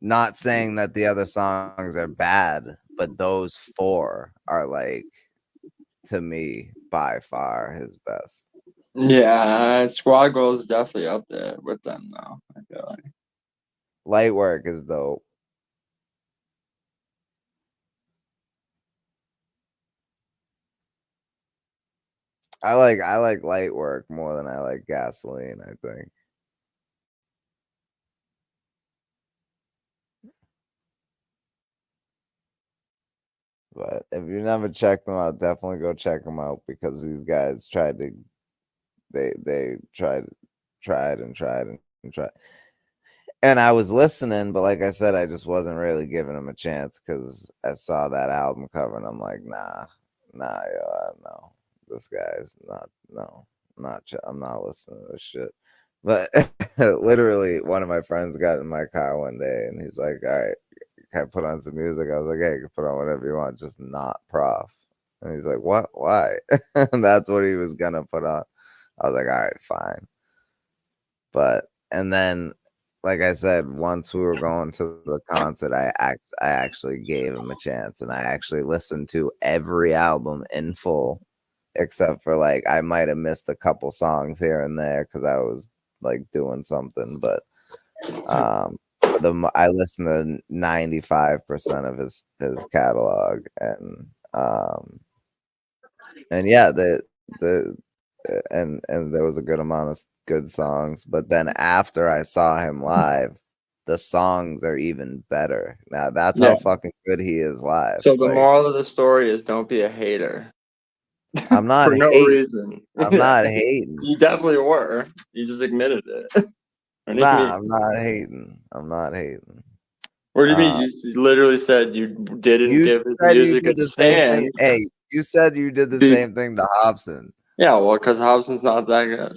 not saying that the other songs are bad, but those 4 are like, to me, by far his best. Yeah, Squad Goals is definitely up there with them though. I feel like Light Work is dope. I like Light Work more than I like Gasoline, I think. But if you never checked them out, definitely go check them out, because these guys tried to they tried and tried. And I was listening, but like I said, I just wasn't really giving them a chance because I saw that album cover and I'm like, nah, yo, no, this guy's I'm not listening to this shit. But literally, one of my friends got in my car one day and he's like, all right, can I put on some music? I was like, hey, you can put on whatever you want, just not Prof. And he's like, what? Why? And that's what he was gonna put on. I was like, all right, fine. And then, like I said, once we were going to the concert, I actually gave him a chance, and I actually listened to every album in full, except for like I might have missed a couple songs here and there because I was like doing something. But I listened to 95% of his catalog, and yeah, and there was a good amount of good songs. But then after I saw him live, the songs are even better. Now that's how fucking good he is live. So the moral of the story is don't be a hater. I'm not for no reason. I'm not hating. You definitely were. You just admitted it. Nah, I'm not hating. I'm not hating. What do you mean? You literally said you didn't give his music a chance. Hey, you said you did the same thing to Hobson. Yeah, well, because Hobson's not that good.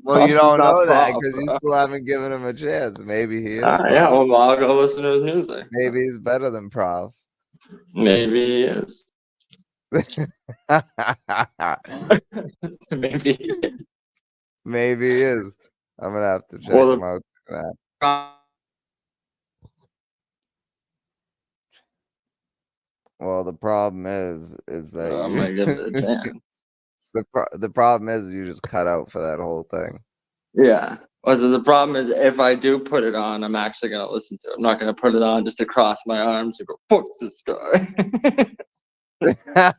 Well, you don't know that because you still haven't given him a chance. Maybe he is. Yeah, well, I'll go listen to his music. Maybe he's better than Prof. Maybe he is. Maybe he is. Maybe he is. I'm gonna have to check him out. Well, the problem is that I'm gonna give it a chance. The problem is you just cut out for that whole thing. Yeah. Well, so the problem is if I do put it on, I'm actually gonna listen to it. I'm not gonna put it on just to cross my arms and go, fuck this guy.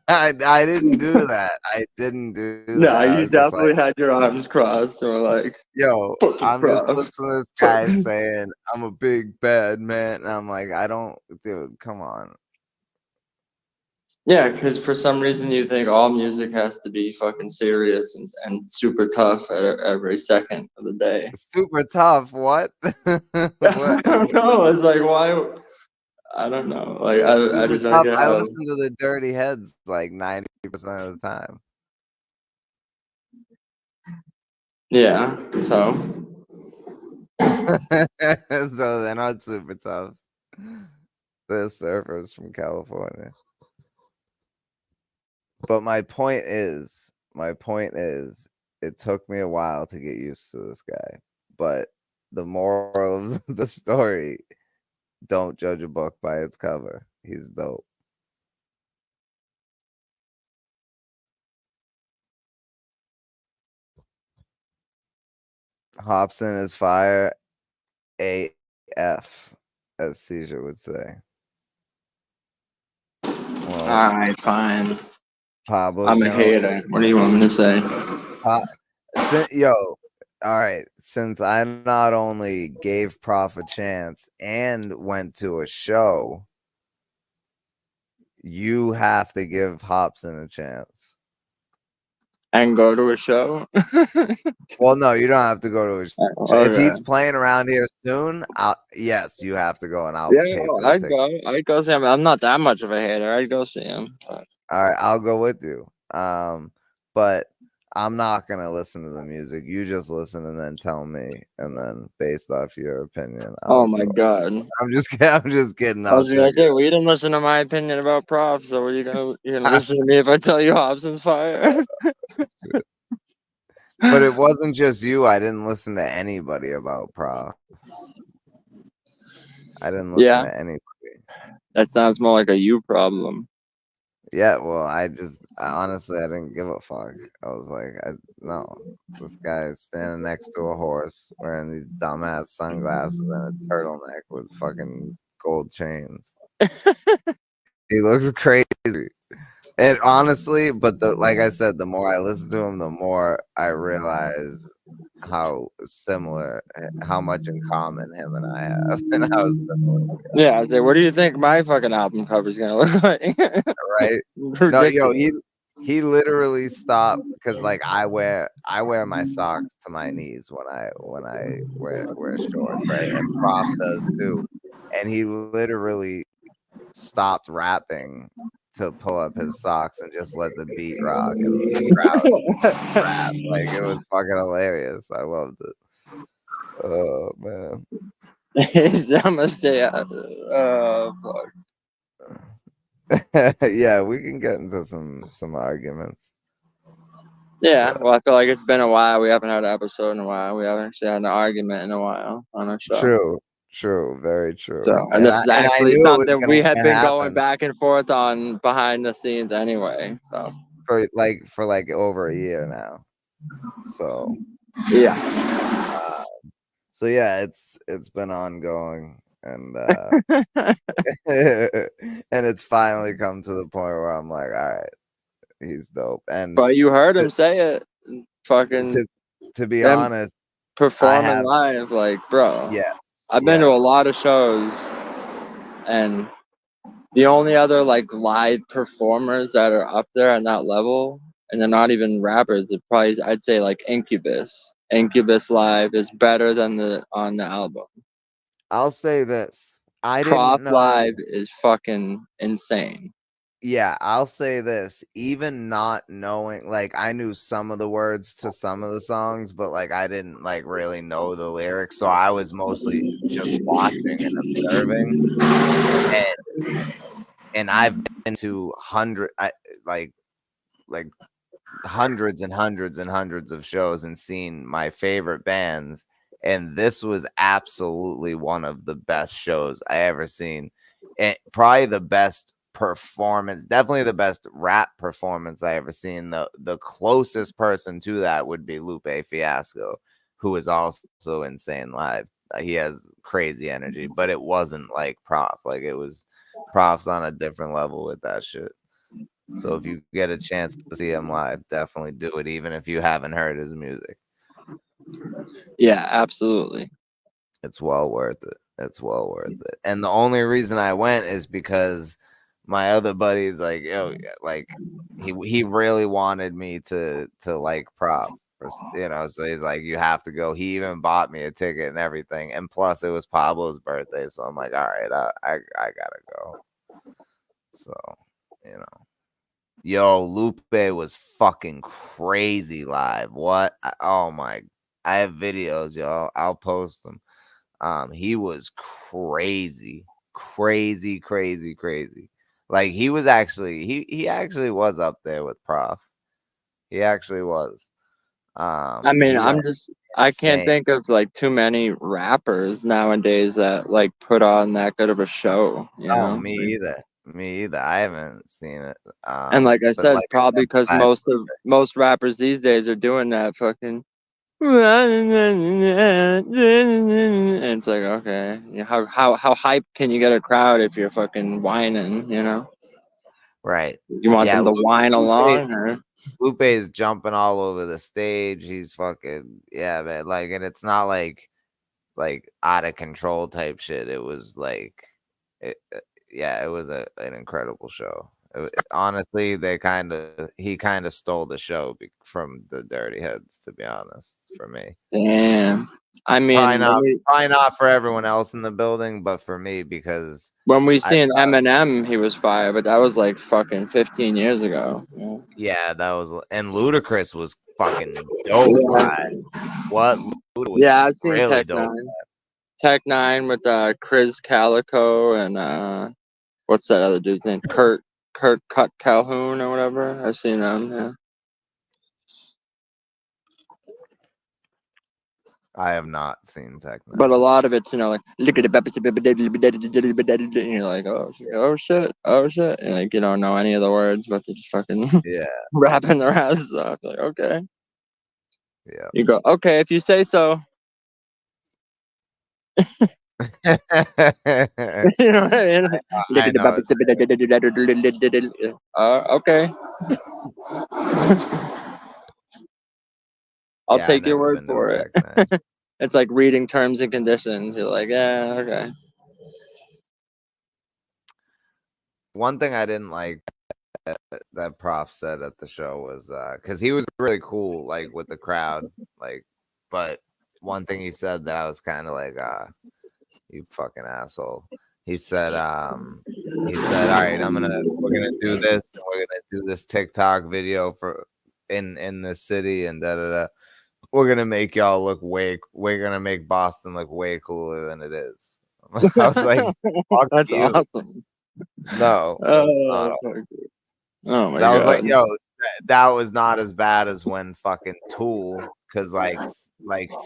I didn't do that. I didn't do that. No, you definitely had your arms crossed or like, yo, I'm just listening to this guy saying I'm a big bad man, and I'm like, dude, come on. Yeah, because for some reason you think all music has to be fucking serious and super tough at every second of the day. Super tough? What? What? I don't know. It's like, why? I don't know. Like, I just don't get how... I listen to the Dirty Heads like 90% of the time. Yeah, so. So they're not super tough. They're surfers from California. But my point is, it took me a while to get used to this guy. But the moral of the story, don't judge a book by its cover. He's dope. Hobson is fire AF, as Caesar would say. Well, all right, fine. Pablo's I'm a hater. What do you want me to say? All right. Since I not only gave Prof a chance and went to a show, you have to give Hobson a chance. And go to a show? Well, no, you don't have to go to a show. Okay. If he's playing around here soon, yes, you have to go, and I'll pay for the ticket. I'd go see him. I'm not that much of a hater. I'd go see him. But... All right, I'll go with you. But I'm not gonna listen to the music. You just listen and then tell me, and then based off your opinion, Oh my god! I'm just kidding. I was gonna say, well, you didn't listen to my opinion about Prof, so are you gonna listen to me if I tell you Hobson's fire? But it wasn't just you. I didn't listen to anybody about Prof. I didn't listen to anybody. That sounds more like a you problem. Yeah, well, honestly, I didn't give a fuck. I was like, no, this guy's standing next to a horse wearing these dumbass sunglasses and a turtleneck with fucking gold chains. He looks crazy. And honestly, but like I said, the more I listen to him, the more I realize how much in common him and I have, and how similar. Yeah, what do you think my fucking album cover is gonna look like? Right? No, yo, he literally stopped because like I wear my socks to my knees when I wear shorts, right? And Prof does too. And he literally stopped rapping to pull up his socks and just let the beat rock and the crowd rap. Like it was fucking hilarious. I loved it. Oh man. I'm gonna stay out. Fuck. Yeah, we can get into some arguments. Yeah, well, I feel like it's been a while. We haven't had an episode in a while. We haven't actually had an argument in a while on our show. True, very true. So, and this is actually something we had been going back and forth on behind the scenes anyway. So for like over a year now. So yeah. So yeah, it's been ongoing, and and it's finally come to the point where I'm like, all right, he's dope. And but you heard him say it, fucking. To be honest, performing live, like, bro. Yes, I've been to a lot of shows, and the only other like live performers that are up there on that level, and they're not even rappers. They're probably, I'd say, like Incubus. Incubus live is better than on the album. I'll say this: Prof live is fucking insane. Yeah, I'll say this, even not knowing, like I knew some of the words to some of the songs, but like I didn't like really know the lyrics, so I was mostly just watching and observing. And I've been to hundreds and hundreds and hundreds of shows and seen my favorite bands, and this was absolutely one of the best shows I ever seen. And probably the best performance, definitely the best rap performance I ever seen. The closest person to that would be Lupe Fiasco, who is also insane live. He has crazy energy, but it wasn't like Prof. Like it was Prof's on a different level with that shit. So if you get a chance to see him live, definitely do it, even if you haven't heard his music. Yeah, absolutely. It's well worth it. It's well worth it. And the only reason I went is because my other buddy's like, yo, like he really wanted me to like Prof, you know, so he's like, you have to go. He even bought me a ticket and everything, and plus it was Pablo's birthday, so I'm like, all right, I gotta go. So, you know, yo, Lupe was fucking crazy live. What? Oh my, I have videos, y'all. I'll post them. He was crazy. Like he was actually he actually was up there with Prof. He actually was. I mean, I can't think of like too many rappers nowadays that like put on that good of a show, you know? Me either. I haven't seen it. And like I said, probably because most rappers these days are doing that fucking and it's like, okay, how hype can you get a crowd if you're fucking whining, you know? Right. You want them to whine along, or Lupe is jumping all over the stage. He's fucking man. Like, and it's not like out of control type shit. It was like, it was an incredible show. Honestly, he kind of stole the show from the Dirty Heads, to be honest, for me. Damn. I mean, probably not for everyone else in the building, but for me, because when we seen Eminem, he was fire, but that was like fucking 15 years ago. Yeah, that was, and Ludacris was fucking dope. What? Yeah, I've seen really Tech dope. 9. Tech 9 with Chris Calico and what's that other dude's name? Kurt Cut Calhoun or whatever. I've seen them. Yeah. I have not seen Tech 9. But a lot of it's, like, look at the and you're like, oh shit. And like, you don't know any of the words, but they're just fucking rapping their asses off. Like, okay. Yeah. You go, okay, if you say so. You know what I mean? I know. Okay. I'll take your word for it. It's like reading terms and conditions. You're like, yeah, okay. One thing I didn't like that Prof said at the show was because he was really cool, like with the crowd, like. But one thing he said that I was kind of like, you fucking asshole. He said, all right, we're gonna do this, and we're gonna do this TikTok video for in this city, and we're gonna make y'all look we're gonna make Boston look way cooler than it is. I was like, fuck that's you. Awesome. No. Oh my God. I was like, God. yo, that was not as bad as when fucking Tool, because like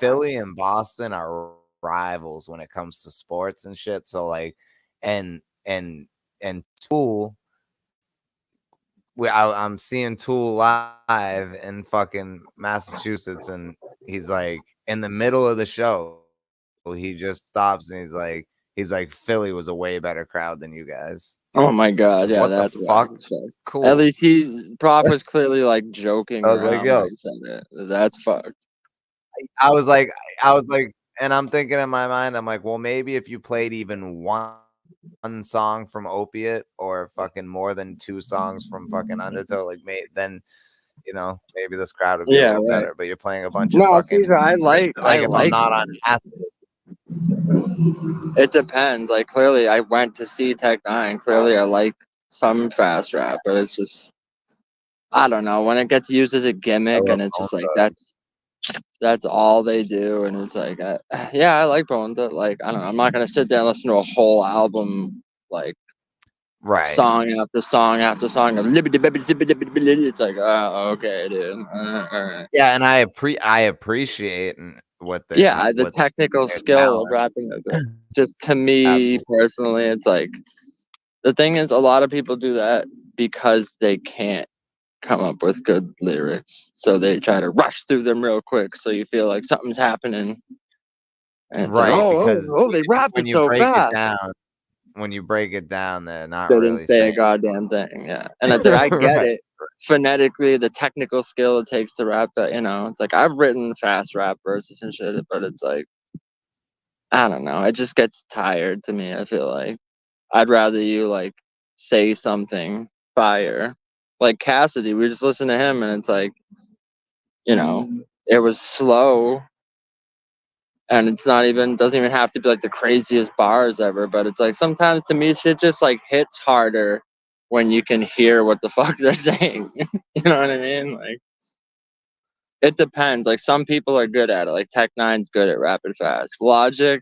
Philly and Boston are rivals when it comes to sports and shit. So like, and Tool, I'm seeing Tool live in fucking Massachusetts, and he's like in the middle of the show, he just stops and he's like Philly was a way better crowd than you guys. Oh my God, like, yeah, what that's the fuck? Cool. At least Prof was clearly like joking. I was like, yo, he said it. That's fucked. I was like, and I'm thinking in my mind, I'm like, well, maybe if you played even one song from Opiate or fucking more than 2 songs from fucking Undertow, like then maybe this crowd would be a little better. But you're playing a bunch of fucking. I like if I'm not on acid. It depends. Like clearly, I went to see Tech 9. Clearly, I like some fast rap, but it's just I don't know when it gets used as a gimmick, and it's just like that's all they do, and it's like yeah, I like Bones, but like I don't know, I'm not gonna sit there and listen to a whole album like song after song after song of it's like okay, dude. Yeah, and I appreciate what the technical skill of rapping. Just to me personally, it's like the thing is a lot of people do that because they can't come up with good lyrics, so they try to rush through them real quick so you feel like something's happening, and it's like because they rapped it so fast. When you break it down, they're not they really didn't say a goddamn thing. Yeah, and it's like I get it phonetically, the technical skill it takes to rap that, it's like I've written fast rap verses and shit, but it's like I don't know, it just gets tired to me. I feel like I'd rather you like say something fire. Like Cassidy, we just listen to him and it's like, it was slow and it's doesn't even have to be like the craziest bars ever, but it's like sometimes to me shit just like hits harder when you can hear what the fuck they're saying. You know what I mean? Like it depends. Like some people are good at it. Like Tech 9's good at rapid fast. Logic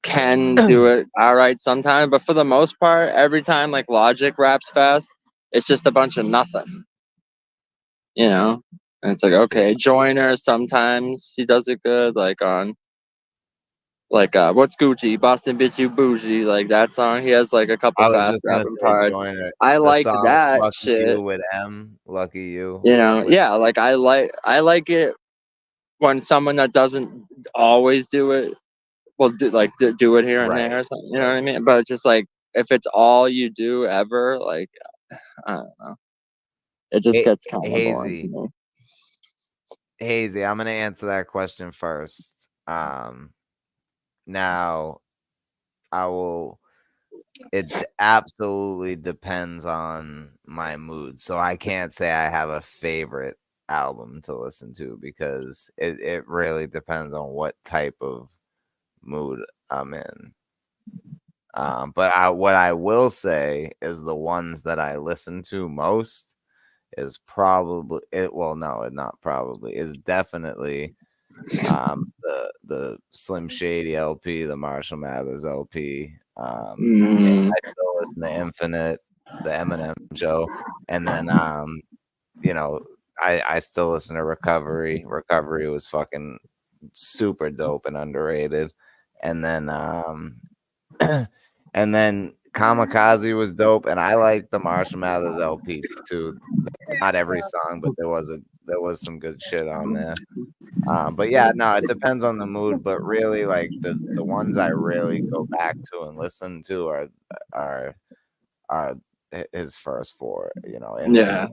can do it all right sometimes, but for the most part, every time like Logic raps fast, it's just a bunch of nothing. And it's like okay, Joyner sometimes he does it good, like on what's Gucci, Boston Bitch You Bougie, like that song. He has like a couple fast rapping parts. I like that Lucky shit. You with M, Lucky You. Yeah, like I like it when someone that doesn't always do it will do it here and there or something. You know what I mean? But it's just like if it's all you do ever, like I don't know, it just gets kind of boring to me. Hazy, I'm gonna answer that question first. Now, it absolutely depends on my mood. So I can't say I have a favorite album to listen to because it really depends on what type of mood I'm in. But what I will say is the ones that I listen to most is probably it. Well, no, it not probably is definitely the Slim Shady LP, the Marshall Mathers LP. I still listen to Infinite, the Eminem Show, and then you know, I still listen to Recovery. Recovery was fucking super dope and underrated. And then and then Kamikaze was dope, and I like the Marshall Mathers LP too. Not every song, but there was some good shit on there. But yeah, no, it depends on the mood. But really, like the ones I really go back to and listen to are his first four. You know, Infinite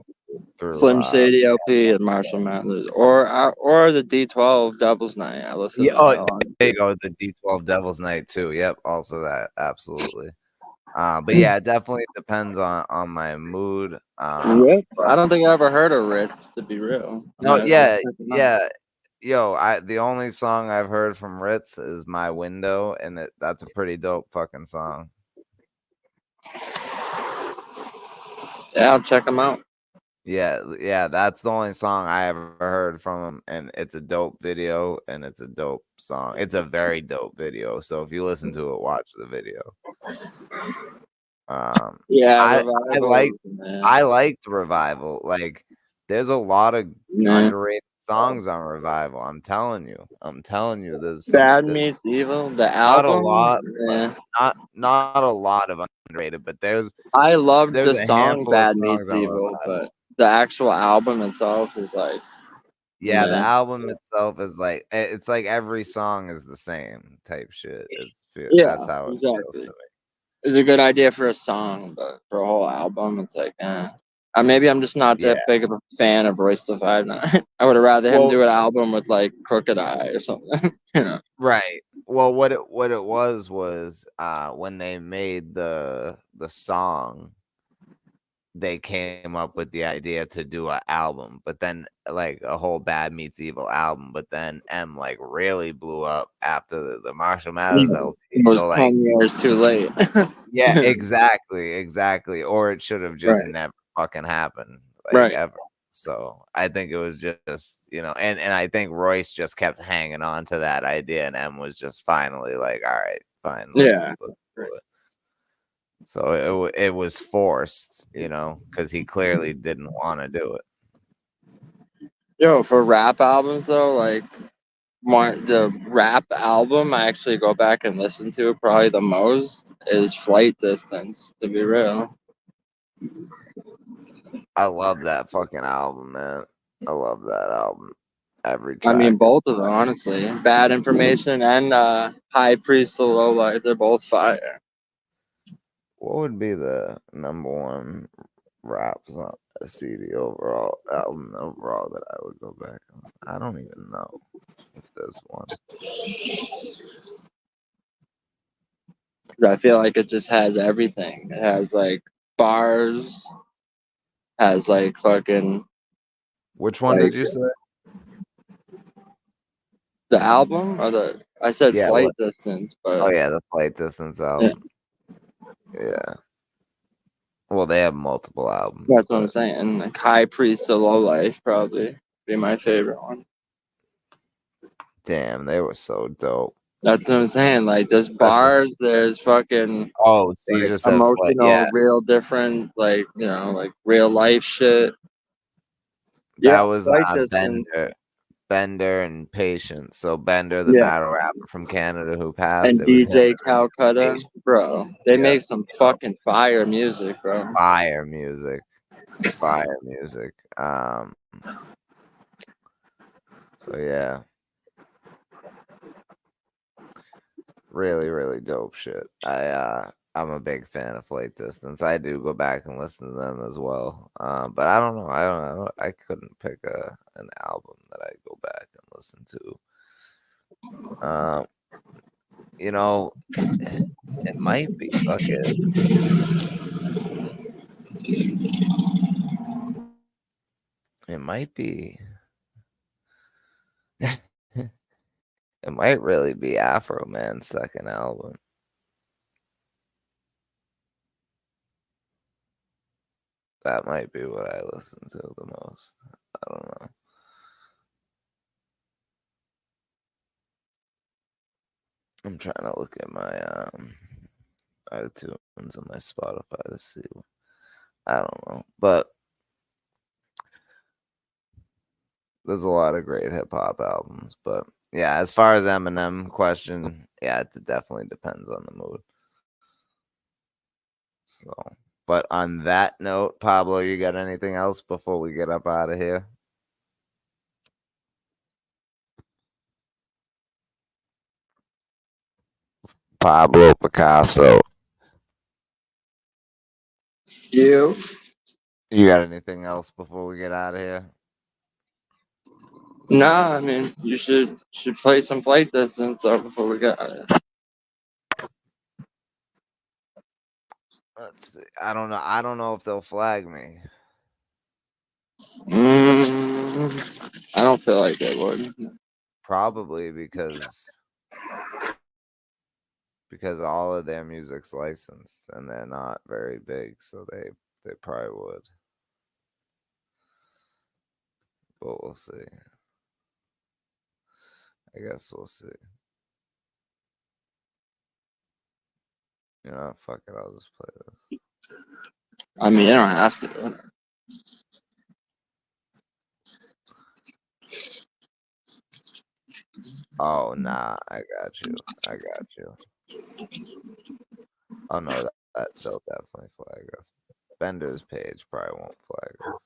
through Slim Shady LP and Marshall Mathers, or the D12 Devil's Night. I listen to that a lot. There you go, the D12 Devil's Night too. Yep, also that, absolutely. But yeah, it definitely depends on my mood. Ritz? I don't think I ever heard of Ritz, to be real. No, yeah. Yo, the only song I've heard from Ritz is My Window, and that's a pretty dope fucking song. Yeah, I'll check them out. Yeah, that's the only song I ever heard from him, and it's a dope video, and it's a dope song. It's a very dope video. So if you listen to it, watch the video. Yeah, I liked Revival. Like, there's a lot of underrated songs on Revival. I'm telling you, there's Bad Meets Evil, the album. Not a lot, not a lot of underrated, but I loved the a song handful Bad of songs Meets on Evil, Revival. but the actual album itself is like, yeah, the album itself is like, it's like every song is the same type shit. That's how it feels to me. It's a good idea for a song, but for a whole album, it's like, maybe I'm just not that big of a fan of Royce the 5'9". I would have rather him do an album with like Crooked Eye or something. You know? Right. Well, what it was when they made the song, they came up with the idea to do an album, but then like a whole Bad Meets Evil album, but then M like really blew up after the Marshall Mathers LP. It was so like 10 years too late. yeah, exactly. Or it should have just never fucking happened, like ever. So I think it was just, you know, and I think Royce just kept hanging on to that idea, and M was just finally like, all right, fine. Let's do it. So it was forced, you know, because he clearly didn't want to do it. Yo, for rap albums though, like the rap album I actually go back and listen to probably the most is Flight Distance, to be real. I love that fucking album, man. I love that album. Every track. I mean, both of them, honestly. Bad Information and High Priest of Low Life, they're both fire. What would be the number one rap song, CD overall album overall that I would go back on? I don't even know if there's one. I feel like it just has everything. It has like bars, has like fucking. Which one did you say? The album or I said Flight Distance, but oh yeah, the Flight Distance album. Yeah. Well, they have multiple albums. That's what I'm saying. Like High Priest of Low Life probably be my favorite one. Damn, they were so dope. That's what I'm saying. Like there's bars, there's fucking Caesar said emotional, real different, like, you know, like real life shit. That was Bender and Patience. So Bender, the battle rapper from Canada who passed, and DJ Calcutta, bro. They make some fucking fire music, bro. Fire music. So yeah. Really, really dope shit. I'm a big fan of Flight Distance. I do go back and listen to them as well. But I don't know. I couldn't pick an album that I go back and listen to. You know, it might be fucking. It might be. It might really be Afro Man's second album. That might be what I listen to the most. I don't know. I'm trying to look at my iTunes and my Spotify to see. I don't know, but there's a lot of great hip hop albums. But yeah, as far as Eminem question, yeah, it definitely depends on the mood. So, but on that note, Pablo, you got anything else before we get up out of here? Pablo Pickasso. You got anything else before we get out of here? Nah, I mean, you should play some flight distance before we get out of here. Let's see. I don't know if they'll flag me. I don't feel like they would. Probably because all of their music's licensed and they're not very big, so they probably would. But we'll see. I guess we'll see. You know, fuck it, I'll just play this. I mean, you don't have to. Oh, nah, I got you. Oh, no, that they'll definitely flag us. Bender's page probably won't flag us.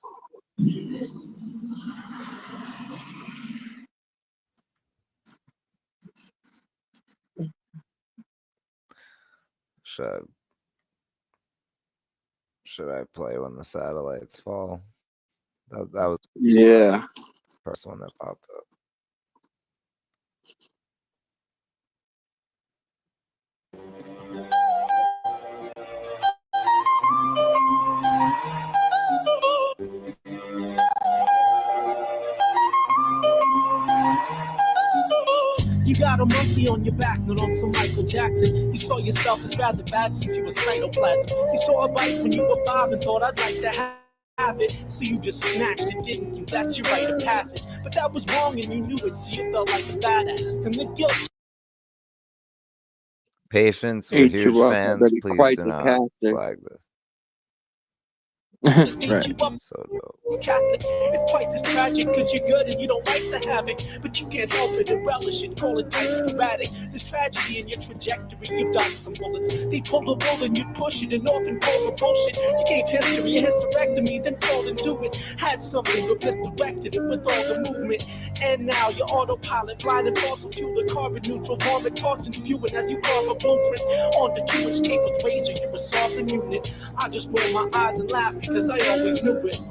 Should I play When the Satellites Fall? That was the first one that popped up. You got a monkey on your back, not on some Michael Jackson. You saw yourself as rather bad since you were cytoplasm. You saw a bite when you were 5 and thought I'd like to have it. So you just snatched it, didn't you? That's your rite of passage. But that was wrong and you knew it, so you felt like a badass. And the guilt. Patience, we're huge fans. Please do not flag this. Right. So dope. Catholic. It's twice as tragic because you're good and you don't like the havoc, but you can't help it and relish it, call it type sporadic. There's tragedy in your trajectory, you've done some bullets. They pulled a bull and you push it and often call propulsion. You gave history a hysterectomy, then crawled into it. Had something but misdirected it with all the movement. And now your autopilot, blind and fossil fuel, the carbon neutral, vomit, tossed and spewing as you carve a blueprint on the 2-inch tape with razor. You're a sovereign unit. I just roll my eyes and laugh because I always knew it.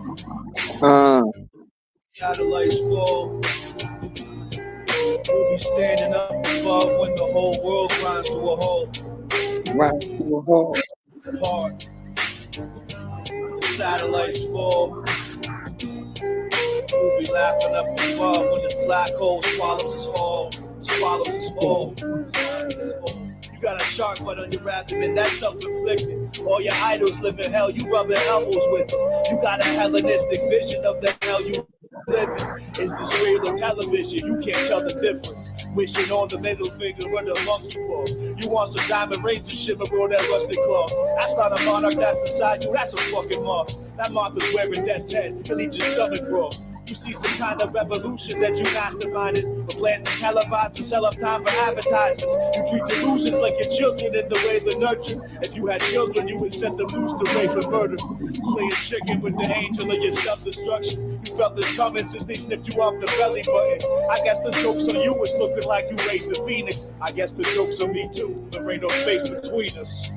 Satellites fall. We'll be standing up above when the whole world grinds to a halt. Apart. The satellites fall. We'll be laughing up above when this black hole swallows us all. Swallows us all. You got a shark bite on your abdomen, that's self-inflicted. All your idols live in hell, you rubbing elbows with them. You got a Hellenistic vision of the hell you living. Is this real or television? You can't tell the difference. Wishing on the middle finger with a monkey paw. You want some diamond rings to shimmer on that rusted claw. That's not a monarch that's inside you, that's a fucking moth. That moth is wearing death's head, he'll eat your stomach raw. You see some kind of revolution that you masterminded, but plans to televise and sell up time for advertisements. You treat delusions like your children in the way they're nurtured. If you had children, you would set them loose to rape and murder. Playing chicken with the angel of your self-destruction. You felt this coming since they snipped you off the belly button. I guess the joke's on you, it's looking like you raised the phoenix. I guess the joke's on me too, there ain't no space between us.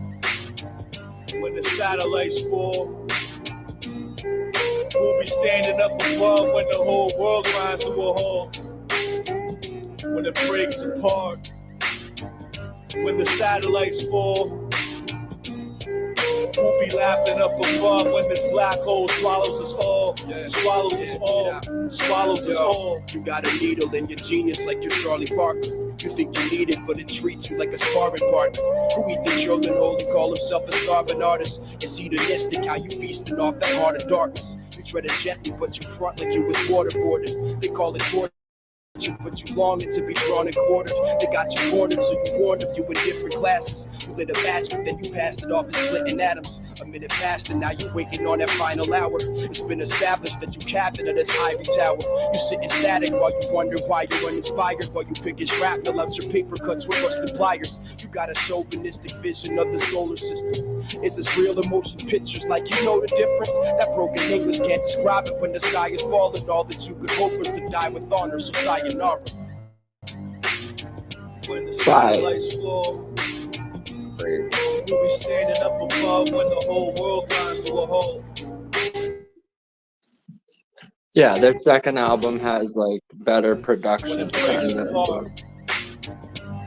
When the satellites fall, we'll be standing up above when the whole world grinds to a halt. When it breaks apart, when the satellites fall, we'll be laughing up above when this black hole swallows us all. Swallows us all. Swallows us all. You got a needle in your genius like you're Charlie Parker. You think you need it, but it treats you like a sparring partner. Who eat the children whole and call himself a starving artist? It's hedonistic how you feasting off that heart of darkness. You tread it gently, but you front like you was waterboarded. They call it torture, but you longing to be drawn in quarters. They got you cornered, so you warned them you in different classes. You lit a match, but then you passed it off as splitting atoms. A minute passed, and now you waiting on that final hour. It's been established that you captain of this ivory tower. You sitting static while you wonder why you're uninspired. While you pick his shrapnel out your paper cuts with rusted pliers. You got a chauvinistic vision of the solar system. It's this real emotion pictures like you know the difference. That broken English can't describe it when the sky is falling. All that you could hope is to die with honor, so sayonara. When the satellites fall, you'll be standing up above when the whole world grinds to a halt. Yeah, their second album has like better production. When it breaks apart,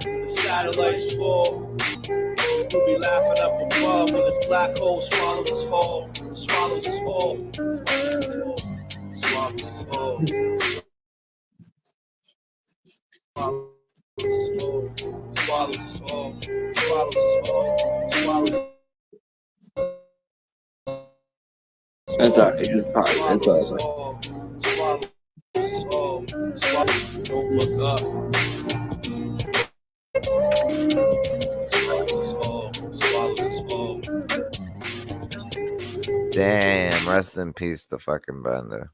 the satellites fall. You'll be laughing up above when this black hole swallows us all. Swallows us all. Swallows us all. Swallows us all. Swallows us all. Swallows us all. It's alright. It's alright. Swallows us all. Don't look up. Swallows us all. Swallows us all. Damn, rest in peace, the fucking bender.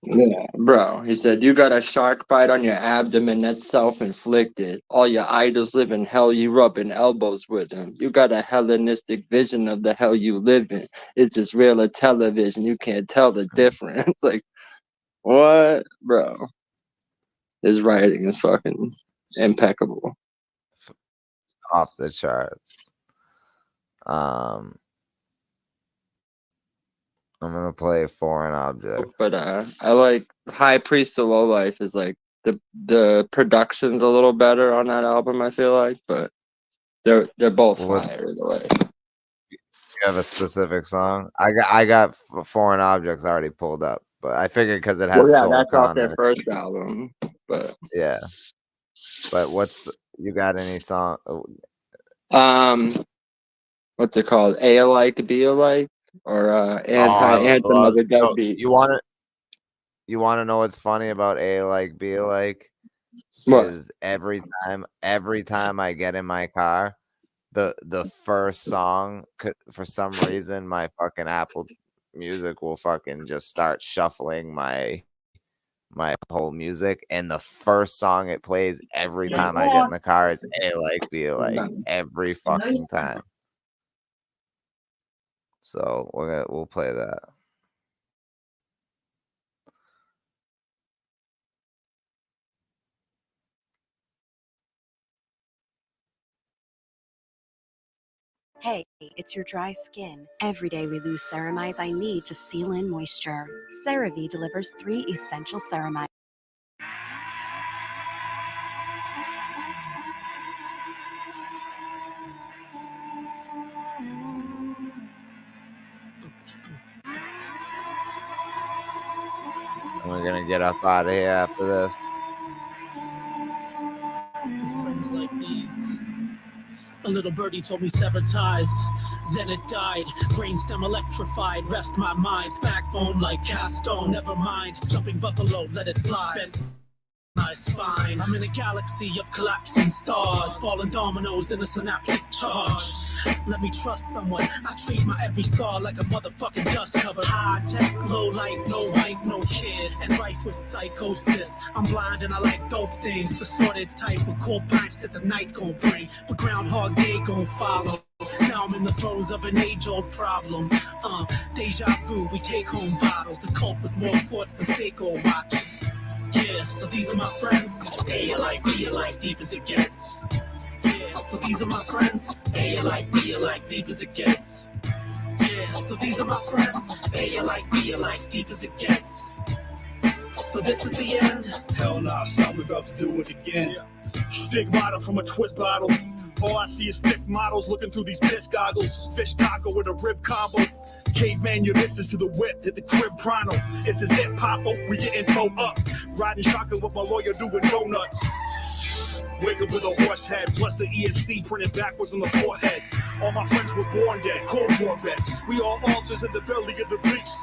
Yeah, bro. He said, you got a shark bite on your abdomen that's self-inflicted. All your idols live in hell, you rubbing elbows with them. You got a Hellenistic vision of the hell you live in. It's as real as television. You can't tell the difference. Like, what? Bro. His writing is fucking impeccable. Off the charts. I'm gonna play Foreign Object. But I like High Priest of Low Life is like the production's a little better on that album, I feel like, but they're both fire either way. You have a specific song? I got Foreign Objects already pulled up, but I figured because it had Soul that's Con off their first album. But yeah. But you got any song? What's it called? A Alike, B Alike? Or Anthem of the Deadbeat. You want to know what's funny about A Alike, B Alike? What? Is every time I get in my car, the first song, for some reason my fucking Apple Music will fucking just start shuffling my whole music, and the first song it plays every time I get in the car is A Alike, B Alike, every fucking time. So we'll play that. Hey, it's your dry skin. Every day we lose ceramides I need to seal in moisture. CeraVe delivers 3 essential ceramides. We're gonna get up out of here after this. Friends like these. A little birdie told me sever ties, then it died. Brainstem electrified, rest my mind. Backbone like cast stone, never mind. Jumping buffalo, let it fly. Bent my spine. I'm in a galaxy of collapsing stars, falling dominoes in a synaptic charge. Let me trust someone. I treat my every star like a motherfucking dust cover. High tech, low life, no wife, no kids, and rife with psychosis. I'm blind and I like dope things, the sorted type of cold pints that the night gon' bring. But Groundhog Day gon' follow. Now I'm in the throes of an age-old problem. Deja vu, we take home bottles. The cult with more quartz than Seiko watches. Yeah, so these are my friends. A alike, B alike, deep as it gets. Yeah, so these are my friends. A alike, B alike, deep as it gets. Yeah, so these are my friends. A alike, B alike, deep as it gets. So this is the end. Hell nah, son, we about to do it again. Stick bottle from a twist bottle. All I see is thick models looking through these piss goggles. Fish taco with a rib combo. Caveman Ulysses to the whip, hit the crib pronto. It's his hip popo, we getting towed up. Riding shotgun with my lawyer doing donuts. Wake up with a horse head, plus the ESC printed backwards on the forehead. All my friends were born dead, Cold War vets. We all ulcers in the belly of the beast.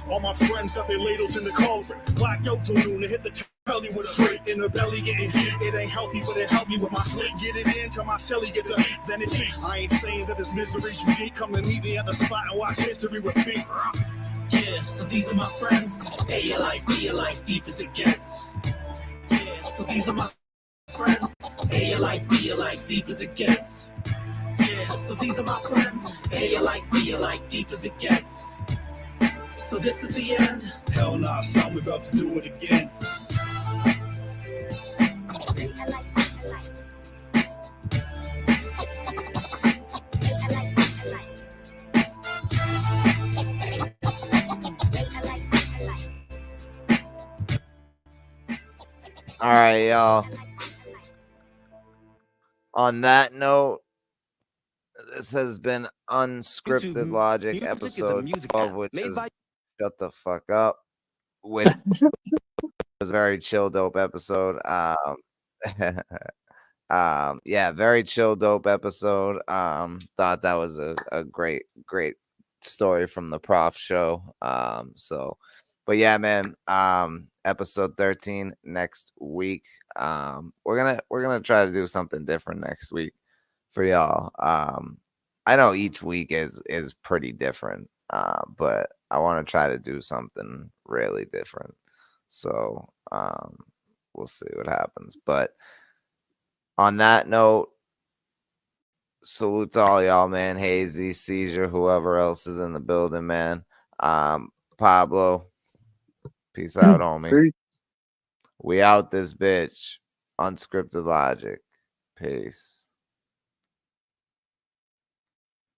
All my friends got their ladles in the cauldron. Black yoke to noon to hit the belly with a straight in the belly getting heat. It ain't healthy, but it helped me with my sleep. Get it in till my celly gets a heat, then it's east. I ain't saying that this misery's unique. Come to meet me at the spot and watch history repeat. Yeah, so these are my friends. A like, B like, deep as it gets. Yeah, so these are my friends. A like, B like, deep as it gets. Yeah, so these are my friends. A like, B like, deep as it gets. So this is the end. Hell nah, son, we about to do it again. All right, y'all. On that note, this has been Unscripted Logic episode 12, which is Shut the Fuck Up, which was a very chill, dope episode. Yeah, very chill, dope episode. Thought that was a great story from the Prof show. But yeah, man, episode 13 next week. We're gonna try to do something different next week for y'all. I know each week is pretty different, but I want to try to do something really different. So we'll see what happens. But on that note, salute to all y'all, man. Hazy, Seizure, whoever else is in the building, man. Pablo, peace out, homie. We out this bitch. Unscripted Logic. Peace.